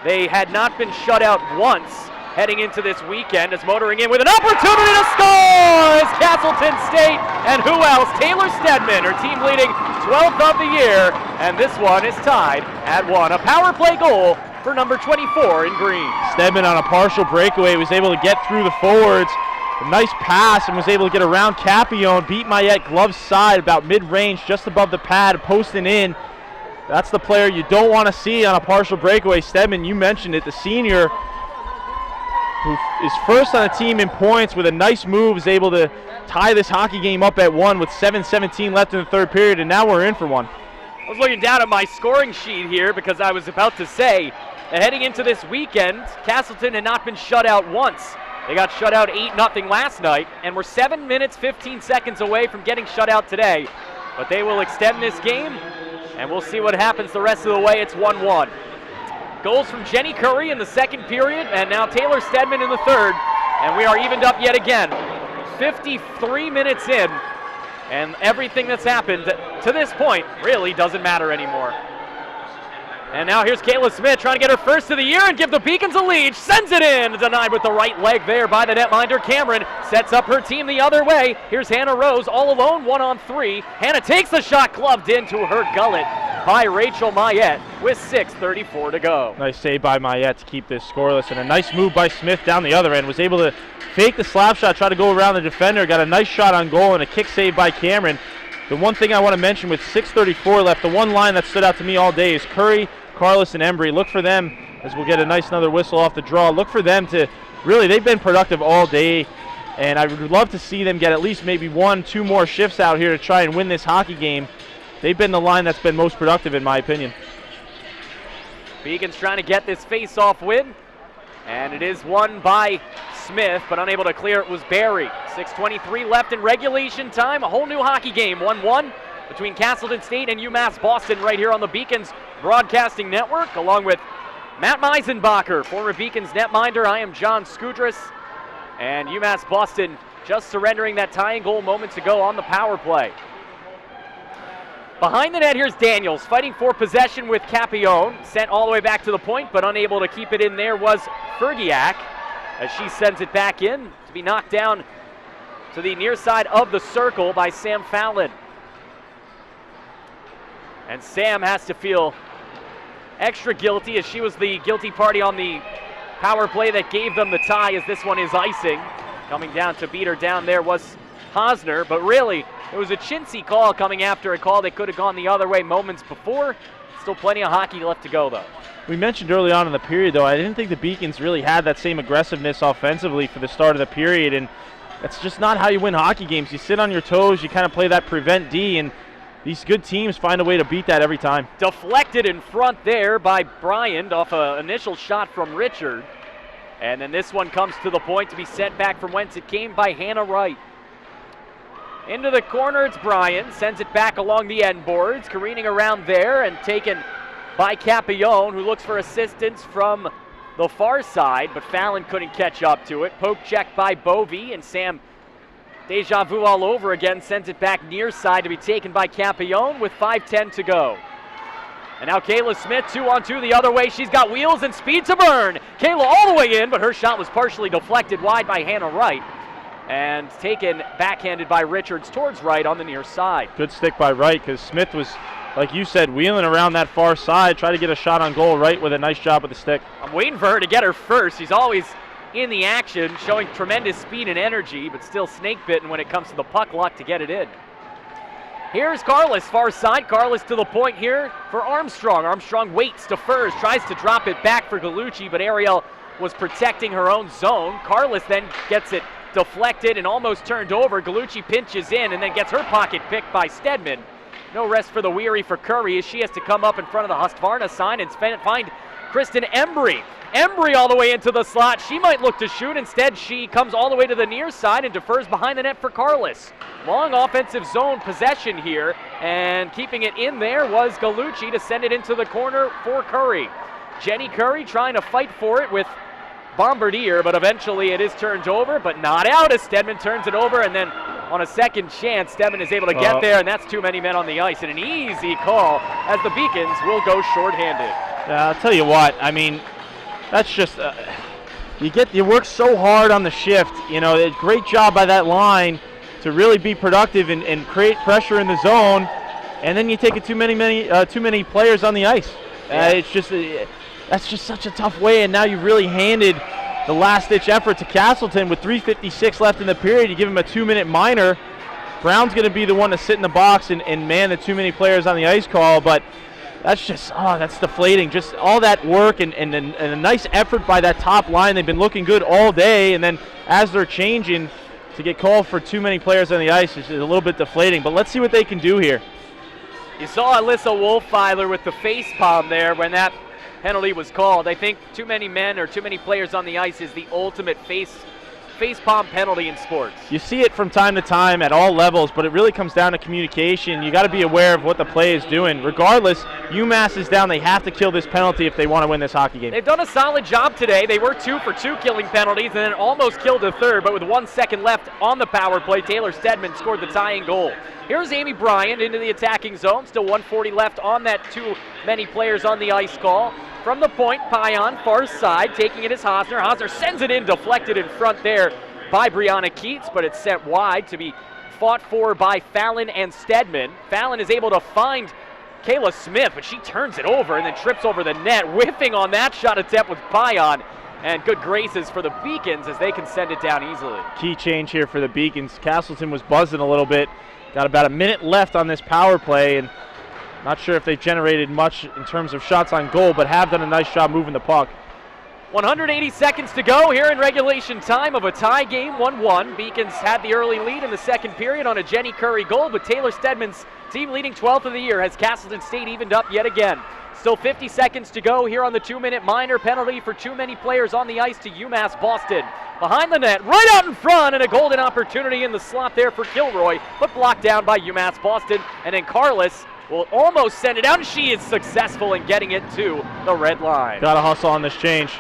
Speaker 1: they had not been shut out once heading into this weekend, as motoring in with an opportunity to score is Castleton State, and who else? Taylor Stedman, her team leading 12th of the year, and this one is tied at 1. A power play goal for number 24 in green.
Speaker 2: Stedman on a partial breakaway was able to get through the forwards. A nice pass, and was able to get around Capillon, beat Mayette glove side about mid-range, just above the pad, posting in. That's the player you don't want to see on a partial breakaway. Stedman, you mentioned it, the senior, who is first on the team in points with a nice move, is able to tie this hockey game up at 1 with 7:17 left in the third period, and now we're in for one.
Speaker 1: I was looking down at my scoring sheet here because I was about to say that heading into this weekend, Castleton had not been shut out once. They got shut out 8-0 last night, and we're 7 minutes, 15 seconds away from getting shut out today. But they will extend this game, and we'll see what happens the rest of the way. It's 1-1. Goals from Jenny Curry in the second period, and now Taylor Stedman in the third, and we are evened up yet again. 53 minutes in, and everything that's happened to this point really doesn't matter anymore. And now here's Kayla Smith trying to get her first of the year and give the Beacons a lead. Sends it in, denied with the right leg there by the netminder. Cameron sets up her team the other way. Here's Hannah Rose all alone, 1-on-3. Hannah takes the shot, gloved into her gullet. by Rachel Mayette with 6:34 to go.
Speaker 2: Nice save by Mayette to keep this scoreless, and a nice move by Smith down the other end. Was able to fake the slap shot, try to go around the defender, got a nice shot on goal, and a kick save by Cameron. The one thing I want to mention with 6:34 left, the one line that stood out to me all day is Curry, Carlos, and Embry. Look for them, as we'll get a nice another whistle off the draw. Look for them to really, they've been productive all day, and I would love to see them get at least maybe 1-2 more shifts out here to try and win this hockey game. They've been the line that's been most productive in my opinion.
Speaker 1: Beacons trying to get this face-off win, and it is won by Smith, but unable to clear it was Barry. 6:23 left in regulation time. A whole new hockey game, 1-1 between Castleton State and UMass Boston right here on the Beacons Broadcasting Network, along with Matt Meisenbacher, former Beacons netminder. I am John Skudras, and UMass Boston just surrendering that tying goal moments ago on the power play. Behind the net, here's Daniels fighting for possession with Capillon. Sent all the way back to the point, but unable to keep it in there was Fergiak, as she sends it back in to be knocked down to the near side of the circle by Sam Fallon. And Sam has to feel extra guilty, as she was the guilty party on the power play that gave them the tie, as this one is icing. Coming down to beat her down there was Hosner, but really it was a chintzy call coming after a call that could have gone the other way moments before. Still plenty of hockey left to go though.
Speaker 2: We mentioned early on in the period though, I didn't think the Beacons really had that same aggressiveness offensively for the start of the period, and that's just not how you win hockey games. You sit on your toes, you kind of play that prevent D, and these good teams find a way to beat that every time.
Speaker 1: Deflected in front there by Bryant off an initial shot from Richard. And then this one comes to the point to be sent back from whence it came by Hannah Wright. Into the corner, it's Bryant. Sends it back along the end boards, careening around there and taken by Capillon, who looks for assistance from the far side, but Fallon couldn't catch up to it. Poke check by Bovey, and Sam, deja vu all over again, sends it back near side to be taken by Capillon with 5:10 to go. And now Kayla Smith, 2-on-2 the other way. She's got wheels and speed to burn. Kayla all the way in, but her shot was partially deflected wide by Hannah Wright and taken backhanded by Richards towards Wright on the near side.
Speaker 2: Good stick by Wright, because Smith was, like you said, wheeling around that far side, try to get a shot on goal. Wright with a nice job with the stick.
Speaker 1: I'm waiting for her to get her first. She's always in the action, showing tremendous speed and energy, but still snake bitten when it comes to the puck luck to get it in. Here's Carlos, far side. Carlos to the point here for Armstrong. Armstrong waits, defers, tries to drop it back for Gallucci, but Ariel was protecting her own zone. Carlos then gets it deflected and almost turned over. Gallucci pinches in and then gets her pocket picked by Stedman. No rest for the weary for Curry, as she has to come up in front of the Hustvarna sign and find Kristen Embry. Embry all the way into the slot. She might look to shoot. Instead, she comes all the way to the near side and defers behind the net for Carlos. Long offensive zone possession here, and keeping it in there was Gallucci to send it into the corner for Curry. Jenny Curry trying to fight for it with Bombardier, but eventually it is turned over, but not out as Stedman turns it over, and then on a second chance, Stedman is able to get there, and that's too many men on the ice, and an easy call as the Beacons will go shorthanded.
Speaker 2: Yeah, I'll tell you what, I mean, that's just, you work so hard on the shift, you know, great job by that line to really be productive and create pressure in the zone, and then you take it too many players on the ice. It's just, that's just such a tough way, and now you've really handed the last-ditch effort to Castleton with 3:56 left in the period. You give him a 2-minute minor. Brown's going to be the one to sit in the box and man the too many players on the ice call, but that's just, that's deflating. Just all that work and a nice effort by that top line. They've been looking good all day, and then as they're changing, to get called for too many players on the ice is a little bit deflating. But let's see what they can do here.
Speaker 1: You saw Alyssa Wolfeiler with the face palm there when that penalty was called. I think too many men or too many players on the ice is the ultimate face palm penalty in sports.
Speaker 2: You see it from time to time at all levels, but it really comes down to communication. You got to be aware of what the play is doing. Regardless, UMass is down. They have to kill this penalty if they want to win this hockey game.
Speaker 1: They've done a solid job today. They were 2 for 2 killing penalties and then almost killed a third, but with 1 second left on the power play, Taylor Stedman scored the tying goal. Here's Amy Bryant into the attacking zone. Still 1:40 left on that too many players on the ice call. From the point, Payan, far side, taking it is Hosner. Hosner sends it in, deflected in front there by Brianna Keats, but it's sent wide to be fought for by Fallon and Stedman. Fallon is able to find Kayla Smith, but she turns it over and then trips over the net, whiffing on that shot attempt with Payan. And good graces for the Beacons as they can send it down easily.
Speaker 2: Key change here for the Beacons. Castleton was buzzing a little bit. Got about a minute left on this power play, and not sure if they've generated much in terms of shots on goal, but have done a nice job moving the puck.
Speaker 1: 180 seconds to go here in regulation time of a tie game, 1-1. Beacons had the early lead in the second period on a Jenny Curry goal, but Taylor Stedman's team leading 12th of the year has Castleton State evened up yet again. Still 50 seconds to go here on the 2-minute minor penalty for too many players on the ice to UMass Boston. Behind the net, right out in front, and a golden opportunity in the slot there for Kilroy, but blocked down by UMass Boston. And then Carlos will almost send it out, and she is successful in getting it to the red line.
Speaker 2: Got to hustle on this change.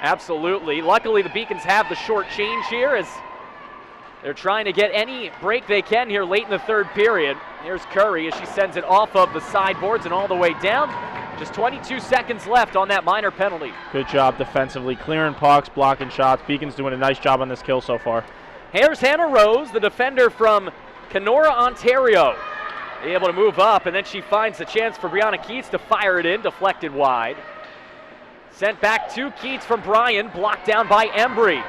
Speaker 1: Absolutely. Luckily, the Beacons have the short change here as they're trying to get any break they can here late in the third period. Here's Curry as she sends it off of the sideboards and all the way down. Just 22 seconds left on that minor penalty.
Speaker 2: Good job defensively, clearing pucks, blocking shots. Beacons doing a nice job on this kill so far.
Speaker 1: Here's Hannah Rose, the defender from Kenora, Ontario. Able to move up, and then she finds the chance for Brianna Keats to fire it in, deflected wide. Sent back to Keats from Bryan, blocked down by Embry.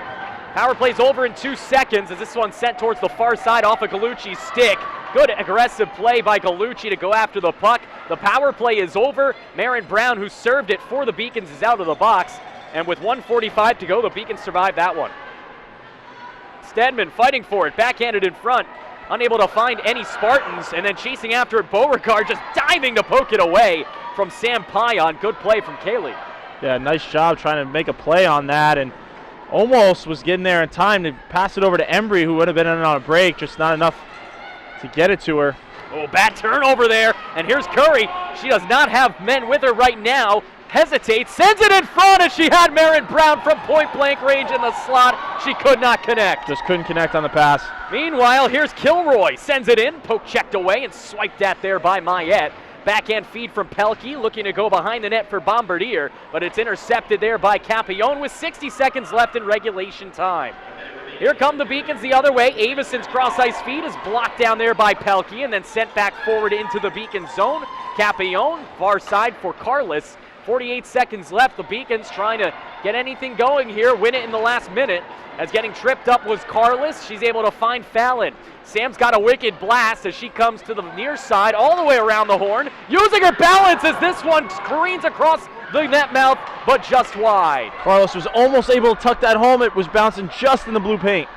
Speaker 1: Power play's over in 2 seconds as this one's sent towards the far side off of Gallucci's stick. Good aggressive play by Gallucci to go after the puck. The power play is over. Marin Brown, who served it for the Beacons, is out of the box. And with 1:45 to go, the Beacons survive that one. Stedman fighting for it, backhanded in front. Unable to find any Spartans, and then chasing after it, Beauregard just diving to poke it away from Sam Payan. Good play from Kaylee.
Speaker 2: Yeah, nice job trying to make a play on that, and almost was getting there in time to pass it over to Embry, who would have been in on a break, just not enough to get it to her.
Speaker 1: Oh, bad turnover there, and here's Curry. She does not have men with her right now. Hesitates, sends it in front as she had Marin Brown from point-blank range in the slot. She could not connect.
Speaker 2: Just couldn't connect on the pass.
Speaker 1: Meanwhile, here's Kilroy. Sends it in, poke checked away, and swiped at there by Mayette. Backhand feed from Pelkey, looking to go behind the net for Bombardier, but it's intercepted there by Capillon with 60 seconds left in regulation time. Here come the Beacons the other way. Avison's cross-ice feed is blocked down there by Pelkey and then sent back forward into the Beacon zone. Capillon, far side for Carlos. 48 seconds left. The Beacons trying to get anything going here, win it in the last minute. As getting tripped up was Carlos. She's able to find Fallon. Sam's got a wicked blast as she comes to the near side, all the way around the horn, using her balance as this one careens across the net mouth, but just wide.
Speaker 2: Carlos was almost able to tuck that home. It was bouncing just in the blue paint.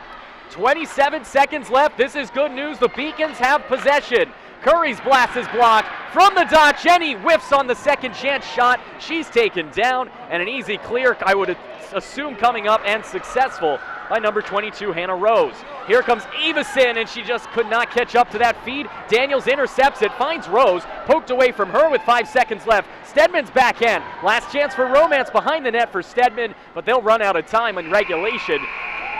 Speaker 1: 27 seconds left. This is good news. The Beacons have possession. Curry's blast is blocked from the dot. Jenny whiffs on the second chance shot. She's taken down, and an easy clear, I would assume, coming up and successful by number 22, Hannah Rose. Here comes Avison, and she just could not catch up to that feed. Daniels intercepts it, finds Rose, poked away from her with 5 seconds left. Stedman's backhand. Last chance for romance behind the net for Stedman, but they'll run out of time in regulation.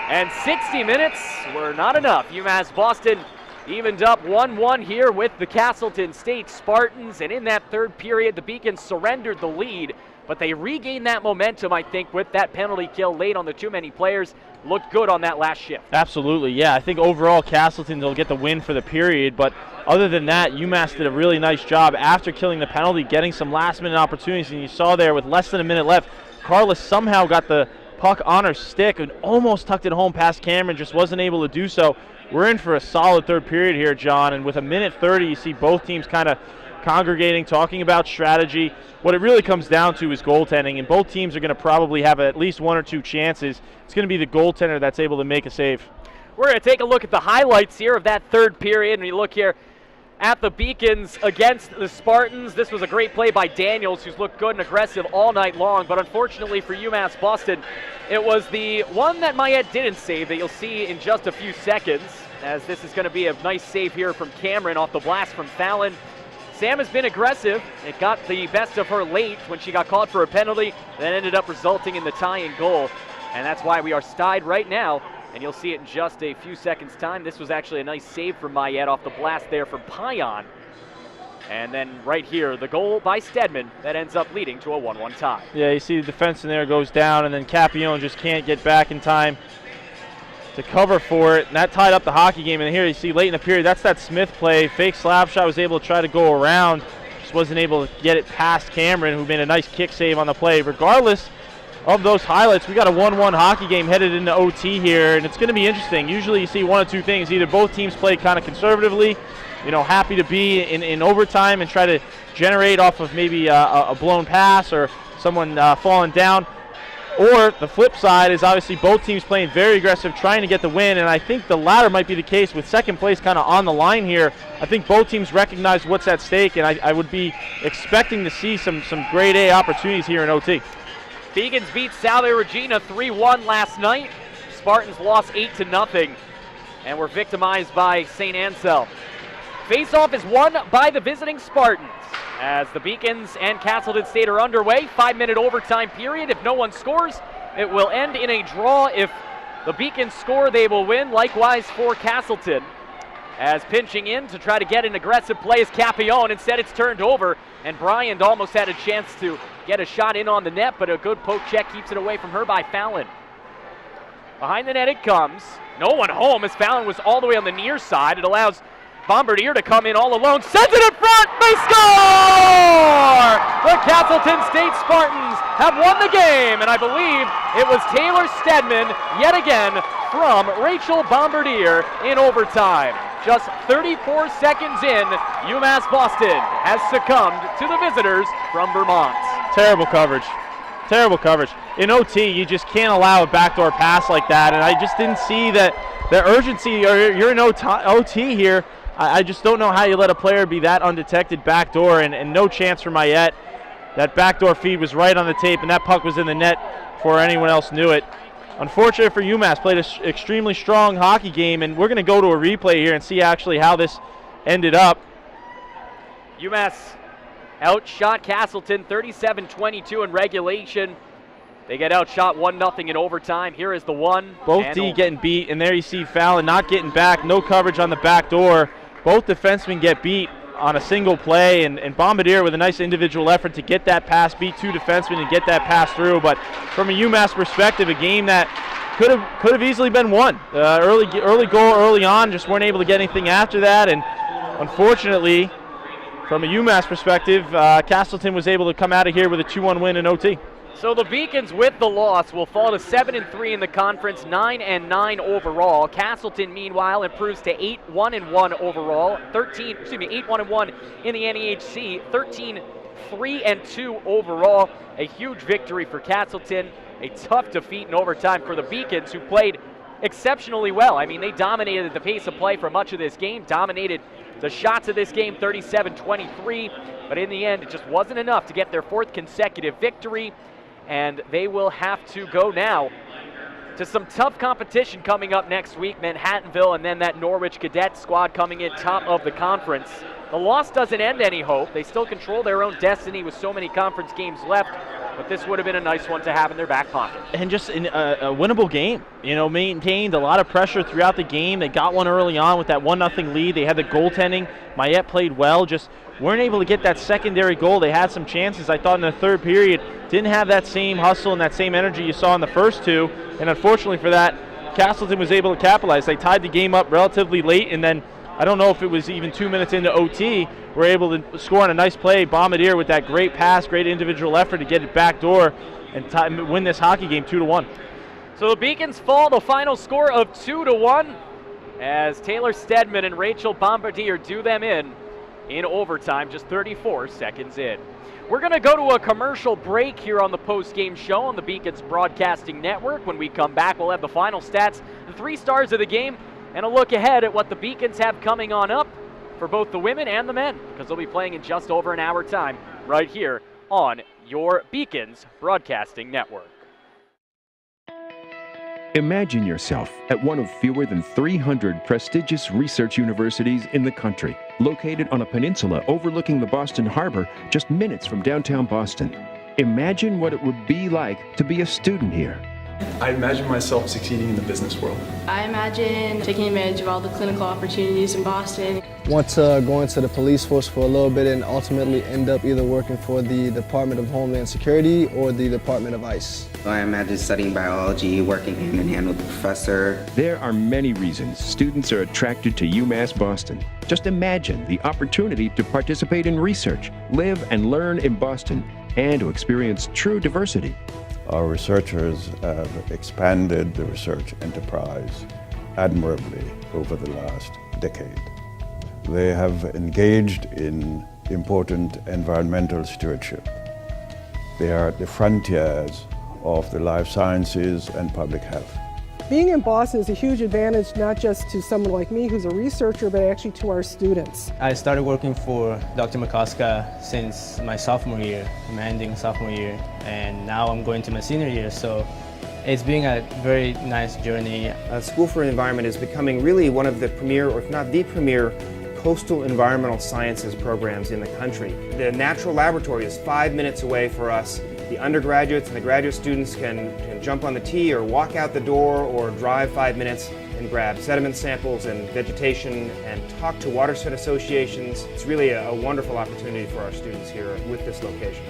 Speaker 1: And 60 minutes were not enough. UMass Boston evened up 1-1 here with the Castleton State Spartans, and in that third period, the Beacons surrendered the lead, but they regained that momentum, I think, with that penalty kill late on the too many players. Looked good on that last shift.
Speaker 2: Absolutely, yeah. I think overall Castleton will get the win for the period, but other than that, UMass did a really nice job after killing the penalty, getting some last-minute opportunities, and you saw there with less than a minute left, Carla somehow got the puck on her stick and almost tucked it home past Cameron, just wasn't able to do so. We're in for a solid third period here, John, and with a minute 30, you see both teams kind of congregating, talking about strategy. What it really comes down to is goaltending, and both teams are going to probably have at least 1 or 2 chances. It's going to be the goaltender that's able to make a save.
Speaker 1: We're going to take a look at the highlights here of that third period, and we look here at the Beacons against the Spartans. This was a great play by Daniels, who's looked good and aggressive all night long, but unfortunately for UMass Boston, it was the one that Mayette didn't save that you'll see in just a few seconds, as this is going to be a nice save here from Cameron off the blast from Fallon. Sam has been aggressive. It got the best of her late when she got called for a penalty, that ended up resulting in the tying goal, and that's why we are tied right now. And you'll see it in just a few seconds' time. This was actually a nice save from Mayette off the blast there from Payan. And then right here, the goal by Stedman that ends up leading to a 1-1 tie.
Speaker 2: Yeah, you see the defense in there goes down, and then Capillon just can't get back in time to cover for it. And that tied up the hockey game. And here you see late in the period, that's that Smith play. Fake slap shot, was able to try to go around. Just wasn't able to get it past Cameron, who made a nice kick save on the play. Regardless of those highlights, we got a 1-1 hockey game headed into OT here, and it's going to be interesting. Usually you see one of two things. Either both teams play kind of conservatively, happy to be in overtime and try to generate off of maybe a blown pass or someone falling down. Or the flip side is obviously both teams playing very aggressive, trying to get the win, and I think the latter might be the case with second place kind of on the line here. I think both teams recognize what's at stake, and I would be expecting to see some grade A opportunities here in OT.
Speaker 1: Beacons beat Salve Regina 3-1 last night. Spartans lost 8-0 and were victimized by St. Anselm. Face-off is won by the visiting Spartans. As the Beacons and Castleton State are underway, 5-minute overtime period. If no one scores, it will end in a draw. If the Beacons score, they will win. Likewise for Castleton. As pinching in to try to get an aggressive play is Capione. Instead, it's turned over, and Bryant almost had a chance to get a shot in on the net, but a good poke check keeps it away from her by Fallon. Behind the net it comes. No one home as Fallon was all the way on the near side. It allows Bombardier to come in all alone, sends it in front, they score! The Castleton State Spartans have won the game, and I believe it was Taylor Stedman yet again from Rachel Bombardier in overtime. Just 34 seconds in, UMass Boston has succumbed to the visitors from Vermont.
Speaker 2: Terrible coverage. Terrible coverage. In OT, you just can't allow a backdoor pass like that, and I just didn't see that the urgency, or you're in OT here. I just don't know how you let a player be that undetected backdoor, and no chance for Mayette. That backdoor feed was right on the tape, and that puck was in the net before anyone else knew it. Unfortunate for UMass, played an extremely strong hockey game, and we're going to go to a replay here and see actually how this ended up.
Speaker 1: UMass outshot Castleton 37-22 in regulation. They get outshot 1-0 in overtime. Here is the one.
Speaker 2: Both D getting beat, and there you see Fallon not getting back, no coverage on the back door. Both defensemen get beat on a single play, and Bombardier with a nice individual effort to get that pass, beat two defensemen and get that pass through. But from a UMass perspective, a game that could have easily been won. Early goal early on, just weren't able to get anything after that, and unfortunately, from a UMass perspective, Castleton was able to come out of here with a 2-1 win in OT.
Speaker 1: So the Beacons, with the loss, will fall to 7-3 in the conference, 9-9 overall. Castleton, meanwhile, improves to 8-1-1 overall, 8-1-1 in the NEHC, 13-3-2 overall. A huge victory for Castleton, a tough defeat in overtime for the Beacons, who played exceptionally well. I mean, they dominated the pace of play for much of this game, dominated the shots of this game 37-23, but in the end, it just wasn't enough to get their fourth consecutive victory. And they will have to go now to some tough competition coming up next week, Manhattanville, and then that Norwich Cadet squad coming in top of the conference. The loss doesn't end any hope. They still control their own destiny with so many conference games left, but this would have been a nice one to have in their back pocket.
Speaker 2: And just a winnable game. Maintained a lot of pressure throughout the game. They got one early on with that 1-0 lead. They had the goaltending. Mayette played well, just weren't able to get that secondary goal. They had some chances, I thought, in the third period. Didn't have that same hustle and that same energy you saw in the first two, and unfortunately for that, Castleton was able to capitalize. They tied the game up relatively late, and then I don't know if it was even 2 minutes into OT, were able to score on a nice play. Bombardier with that great pass, great individual effort to get it back door and win this hockey game 2-1.
Speaker 1: So the Beacons fall the final score of 2-1 as Taylor Stedman and Rachel Bombardier do them in overtime, just 34 seconds in. We're going to go to a commercial break here on the post-game show on the Beacons Broadcasting Network. When we come back, we'll have the final stats, the 3 stars of the game, and a look ahead at what the Beacons have coming on up for both the women and the men, because they'll be playing in just over an hour time right here on your Beacons Broadcasting Network.
Speaker 5: Imagine yourself at one of fewer than 300 prestigious research universities in the country, located on a peninsula overlooking the Boston Harbor, just minutes from downtown Boston. Imagine what it would be like to be a student here.
Speaker 6: I imagine myself succeeding in the business world.
Speaker 7: I imagine taking advantage of all the clinical opportunities in Boston.
Speaker 8: Want to go into the police force for a little bit and ultimately end up either working for the Department of Homeland Security or the Department of ICE.
Speaker 12: I imagine studying biology, working hand in hand with the professor.
Speaker 5: There are many reasons students are attracted to UMass Boston. Just imagine the opportunity to participate in research, live and learn in Boston, and to experience true diversity.
Speaker 15: Our researchers have expanded the research enterprise admirably over the last decade. They have engaged in important environmental stewardship. They are at the frontiers of the life sciences and public health.
Speaker 16: Being in Boston is a huge advantage, not just to someone like me who's a researcher, but actually to our students.
Speaker 27: I started working for Dr. McCoska since my sophomore year, my ending sophomore year, and now I'm going to my senior year, so it's been a very nice journey.
Speaker 28: School for the Environment is becoming really one of the premier, or if not the premier, coastal environmental sciences programs in the country. The natural laboratory is 5 minutes away for us. The undergraduates and the graduate students can jump on the T or walk out the door or drive 5 minutes and grab sediment samples and vegetation and talk to watershed associations. It's really a wonderful opportunity for our students here with this location.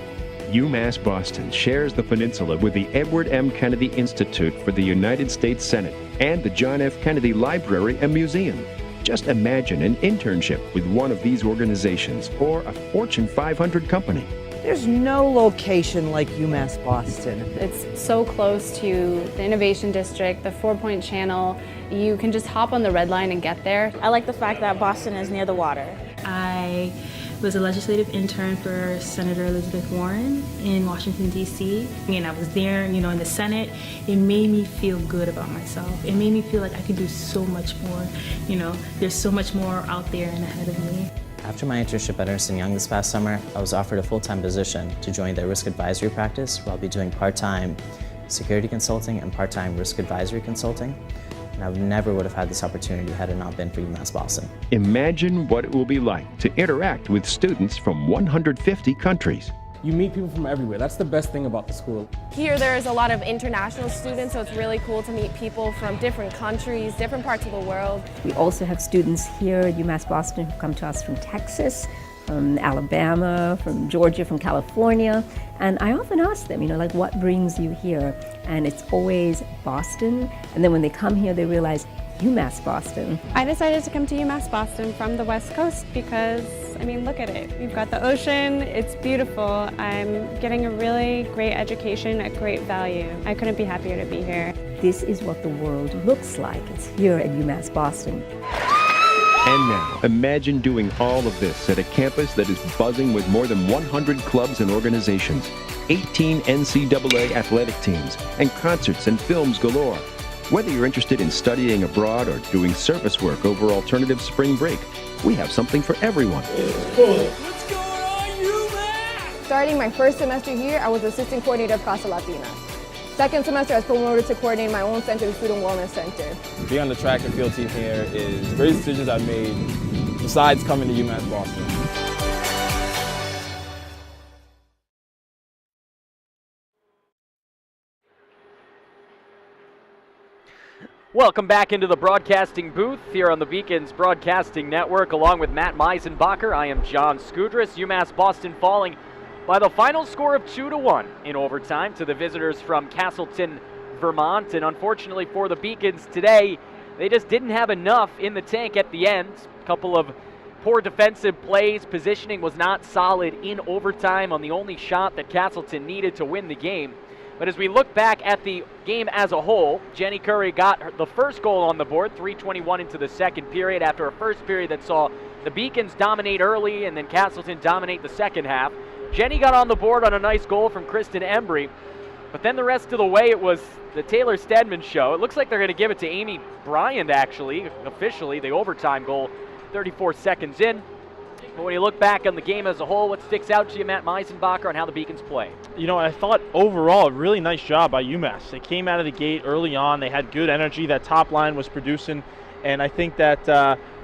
Speaker 5: UMass Boston shares the peninsula with the Edward M. Kennedy Institute for the United States Senate and the John F. Kennedy Library and Museum. Just imagine an internship with one of these organizations or a Fortune 500 company.
Speaker 29: There's no location like UMass Boston.
Speaker 30: It's so close to the Innovation District, the 4-Point Channel. You can just hop on the red line and get there.
Speaker 31: I like the fact that Boston is near the water.
Speaker 32: I was a legislative intern for Senator Elizabeth Warren in Washington, D.C. And I was there, in the Senate. It made me feel good about myself. It made me feel like I could do so much more. There's so much more out there and ahead of me.
Speaker 33: After my internship at Ernst & Young this past summer, I was offered a full-time position to join their risk advisory practice, where I'll be doing part-time security consulting and part-time risk advisory consulting. And I never would have had this opportunity had it not been for UMass Boston.
Speaker 5: Imagine what it will be like to interact with students from 150 countries.
Speaker 34: You meet people from everywhere. That's the best thing about the school.
Speaker 35: Here there's a lot of international students, so it's really cool to meet people from different countries, different parts of the world.
Speaker 36: We also have students here at UMass Boston who come to us from Texas, from Alabama, from Georgia, from California. And I often ask them, what brings you here? And it's always Boston. And then when they come here, they realize UMass Boston.
Speaker 30: I decided to come to UMass Boston from the West Coast because, look at it. We've got the ocean, it's beautiful. I'm getting a really great education at great value. I couldn't be happier to be here.
Speaker 36: This is what the world looks like. It's here at UMass Boston.
Speaker 5: And now, imagine doing all of this at a campus that is buzzing with more than 100 clubs and organizations, 18 NCAA athletic teams, and concerts and films galore. Whether you're interested in studying abroad or doing service work over alternative spring break, we have something for everyone.
Speaker 30: Starting my first semester here, I was assistant coordinator of Casa Latina. Second semester, I was promoted to coordinate my own center, the Student Wellness Center.
Speaker 34: Being on the track and field team here is the greatest decisions I've made besides coming to UMass Boston.
Speaker 1: Welcome back into the broadcasting booth here on the Beacons Broadcasting Network. Along with Matt Meisenbacher, I am John Skudras. UMass Boston falling by the final score of 2-1 in overtime to the visitors from Castleton, Vermont. And unfortunately for the Beacons today, they just didn't have enough in the tank at the end. A couple of poor defensive plays. Positioning was not solid in overtime on the only shot that Castleton needed to win the game. But as we look back at the game as a whole, Jenny Curry got the first goal on the board, 3:21 into the second period, after a first period that saw the Beacons dominate early and then Castleton dominate the second half. Jenny got on the board on a nice goal from Kristen Embry, but then the rest of the way it was the Taylor Stedman show. It looks like they're going to give it to Amy Bryant, actually, officially, the overtime goal, 34 seconds in. But when you look back on the game as a whole, what sticks out to you, Matt Meisenbacher, on how the Beacons play?
Speaker 2: I thought overall a really nice job by UMass. They came out of the gate early on. They had good energy. That top line was producing. And I think that,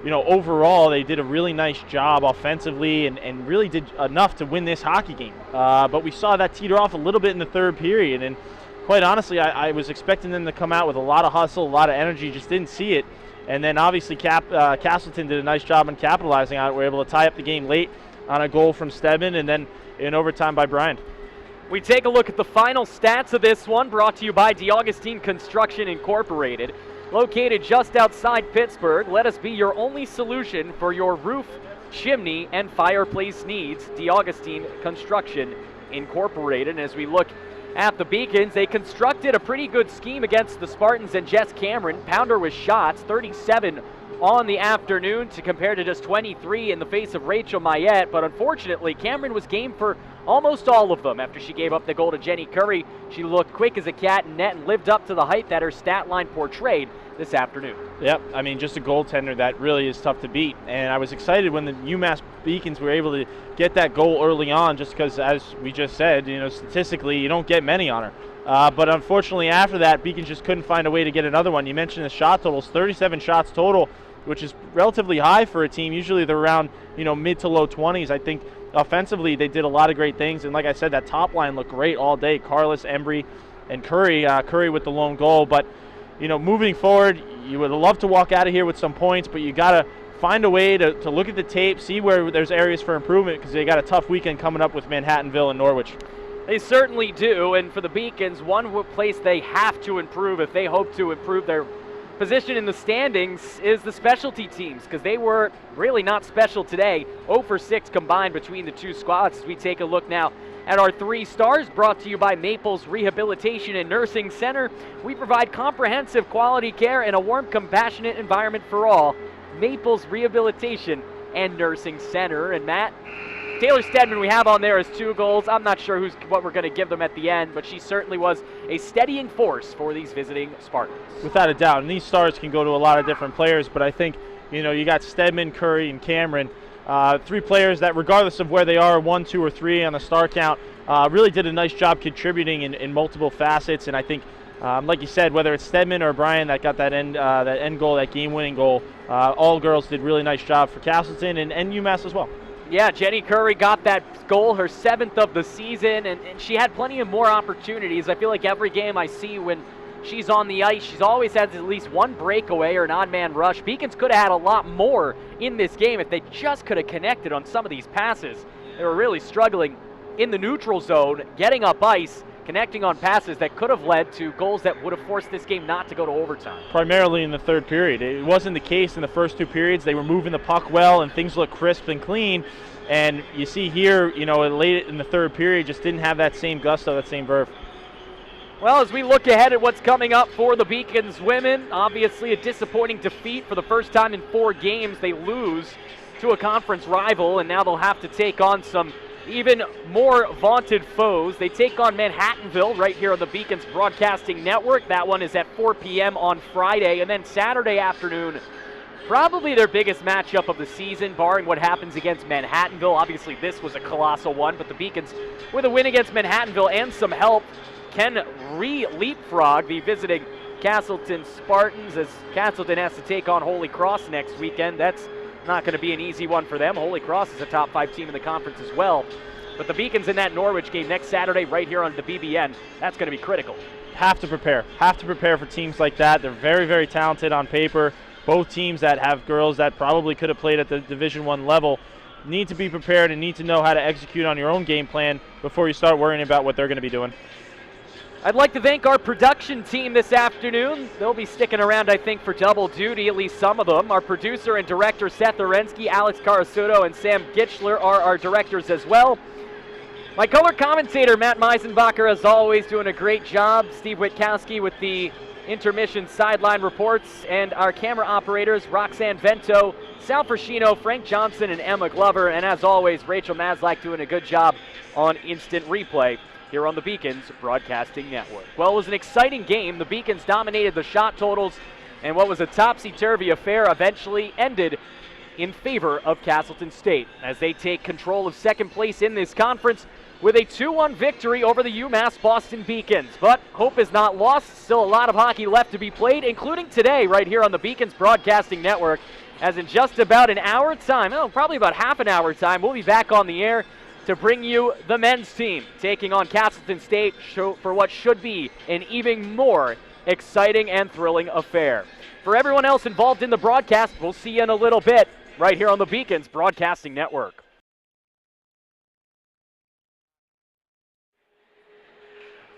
Speaker 2: overall they did a really nice job offensively and really did enough to win this hockey game. But we saw that teeter off a little bit in the third period. And, quite honestly, I was expecting them to come out with a lot of hustle, a lot of energy, just didn't see it. And then obviously Castleton did a nice job in capitalizing on it. We're able to tie up the game late on a goal from Stedman and then in overtime by Bryant.
Speaker 1: We take a look at the final stats of this one, brought to you by DeAugustine Construction Incorporated. Located just outside Pittsburgh, let us be your only solution for your roof, chimney, and fireplace needs. DeAugustine Construction Incorporated. And as we look at the Beacons, they constructed a pretty good scheme against the Spartans and Jess Cameron. Pounder with shots, 37 on the afternoon to compare to just 23 in the face of Rachel Mayette. But unfortunately, Cameron was game for almost all of them. After she gave up the goal to Jenny Curry, she looked quick as a cat in net and lived up to the height that her stat line portrayed this afternoon.
Speaker 2: Yep, I mean, just a goaltender that really is tough to beat. And I was excited when the UMass Beacons were able to get that goal early on, just because, as we just said, statistically, you don't get many on her. But unfortunately, after that, Beacons just couldn't find a way to get another one. You mentioned the shot totals, 37 shots total, which is relatively high for a team. Usually they're around, mid to low 20s. I think offensively they did a lot of great things. And like I said, that top line looked great all day. Carlos, Embry, and Curry. Curry with the lone goal. But, moving forward, you would love to walk out of here with some points, but you got to find a way to look at the tape, see where there's areas for improvement, because they got a tough weekend coming up with Manhattanville and Norwich.
Speaker 1: They certainly do, and for the Beacons, one place they have to improve if they hope to improve their position in the standings is the specialty teams, because they were really not special today. 0 for 6 combined between the two squads. As we take a look now at our 3 stars, brought to you by Maples Rehabilitation and Nursing Center. We provide comprehensive quality care and a warm, compassionate environment for all. Maples Rehabilitation and Nursing Center. And Matt, Taylor Stedman we have on there as 2 goals. I'm not sure what we're going to give them at the end, but she certainly was a steadying force for these visiting Spartans.
Speaker 2: Without a doubt, and these stars can go to a lot of different players, but I think, you got Stedman, Curry, and Cameron, 3 players that, regardless of where they are, 1, 2, or 3 on the star count, really did a nice job contributing in multiple facets. And I think, like you said, whether it's Stedman or Brian that got that end goal, that game-winning goal, all girls did really nice job for Castleton and UMass as well.
Speaker 1: Yeah, Jenny Curry got that goal, her 7th of the season, and she had plenty of more opportunities. I feel like every game I see when she's on the ice, she's always had at least one breakaway or an odd-man rush. Beacons could have had a lot more in this game if they just could have connected on some of these passes. They were really struggling in the neutral zone, getting up ice, connecting on passes that could have led to goals that would have forced this game not to go to overtime.
Speaker 2: Primarily in the third period. It wasn't the case in the first 2 periods. They were moving the puck well and things looked crisp and clean. And you see here, late in the third period, just didn't have that same gusto, that same verve.
Speaker 1: Well, as we look ahead at what's coming up for the Beacons women, obviously a disappointing defeat for the first time in 4 games. They lose to a conference rival, and now they'll have to take on some even more vaunted foes. They take on Manhattanville right here on the Beacons Broadcasting Network. That one is at 4 p.m. on Friday. And then Saturday afternoon, probably their biggest matchup of the season, barring what happens against Manhattanville. Obviously, this was a colossal one, but the Beacons, with a win against Manhattanville and some help, can leapfrog the visiting Castleton Spartans, as Castleton has to take on Holy Cross next weekend. That's not going to be an easy one for them. Holy Cross is a top 5 team in the conference as well. But the Beacons in that Norwich game next Saturday right here on the BBN, that's going to be critical.
Speaker 2: Have to prepare for teams like that. They're very, very talented on paper. Both teams that have girls that probably could have played at the Division I level need to be prepared and need to know how to execute on your own game plan before you start worrying about what they're going to be doing.
Speaker 1: I'd like to thank our production team this afternoon. They'll be sticking around, I think, for double duty, at least some of them. Our producer and director, Seth Orensky, Alex Carasuto, and Sam Gitchler are our directors as well. My color commentator, Matt Meisenbacher, as always, doing a great job. Steve Witkowski with the intermission sideline reports, and our camera operators, Roxanne Vento, Sal Frashino, Frank Johnson, and Emma Glover. And as always, Rachel Maslak doing a good job on instant replay here on the Beacons Broadcasting Network. Well, it was an exciting game. The Beacons dominated the shot totals, and what was a topsy-turvy affair eventually ended in favor of Castleton State as they take control of second place in this conference with a 2-1 victory over the UMass Boston Beacons. But hope is not lost. Still a lot of hockey left to be played, including today right here on the Beacons Broadcasting Network, as in just about an hour time, probably about half an hour time, we'll be back on the air to bring you the men's team taking on Castleton State for what should be an even more exciting and thrilling affair. For everyone else involved in the broadcast, we'll see you in a little bit right here on the Beacons Broadcasting Network.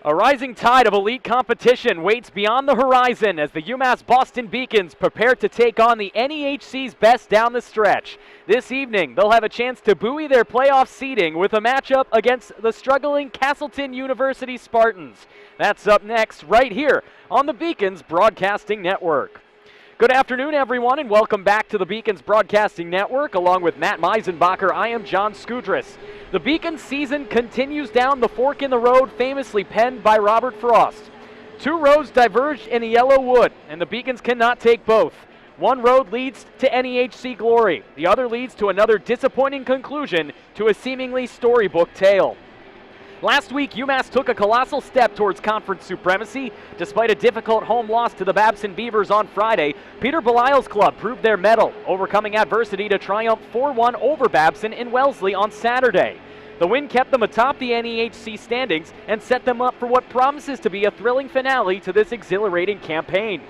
Speaker 1: A rising tide of elite competition waits beyond the horizon as the UMass Boston Beacons prepare to take on the NEHC's best down the stretch. This evening, they'll have a chance to buoy their playoff seeding with a matchup against the struggling Castleton University Spartans. That's up next right here on the Beacons Broadcasting Network. Good afternoon, everyone, and welcome back to the Beacons Broadcasting Network. Along with Matt Meisenbacher, I am John Skudris. The Beacons season continues down the fork in the road famously penned by Robert Frost. Two roads diverge in the yellow wood, and the Beacons cannot take both. One road leads to NEHC glory. The other leads to another disappointing conclusion to a seemingly storybook tale. Last week, UMass took a colossal step towards conference supremacy. Despite a difficult home loss to the Babson Beavers on Friday, Peter Belisle's club proved their mettle, overcoming adversity to triumph 4-1 over Babson in Wellesley on Saturday. The win kept them atop the NEHC standings and set them up for what promises to be a thrilling finale to this exhilarating campaign.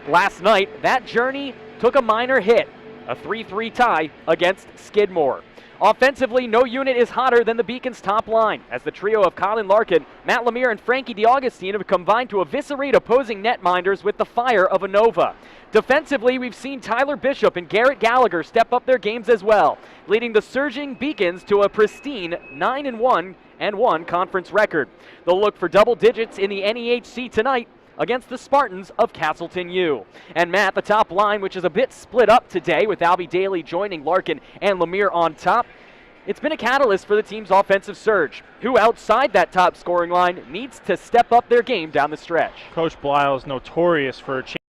Speaker 1: Last night, that journey took a minor hit, a 3-3 tie against Skidmore. Offensively, no unit is hotter than the Beacons' top line, as the trio of Colin Larkin, Matt Lemire, and Frankie DeAugustine have combined to eviscerate opposing netminders with the fire of a Nova. Defensively, we've seen Tyler Bishop and Garrett Gallagher step up their games as well, leading the surging Beacons to a pristine 9-1 conference record. They'll look for double digits in the NEHC tonight against the Spartans of Castleton U. And Matt, the top line, which is a bit split up today with Albie Daly joining Larkin and Lemire on top, it's been a catalyst for the team's offensive surge, who outside that top scoring line needs to step up their game down the stretch.
Speaker 2: Coach Belisle is notorious for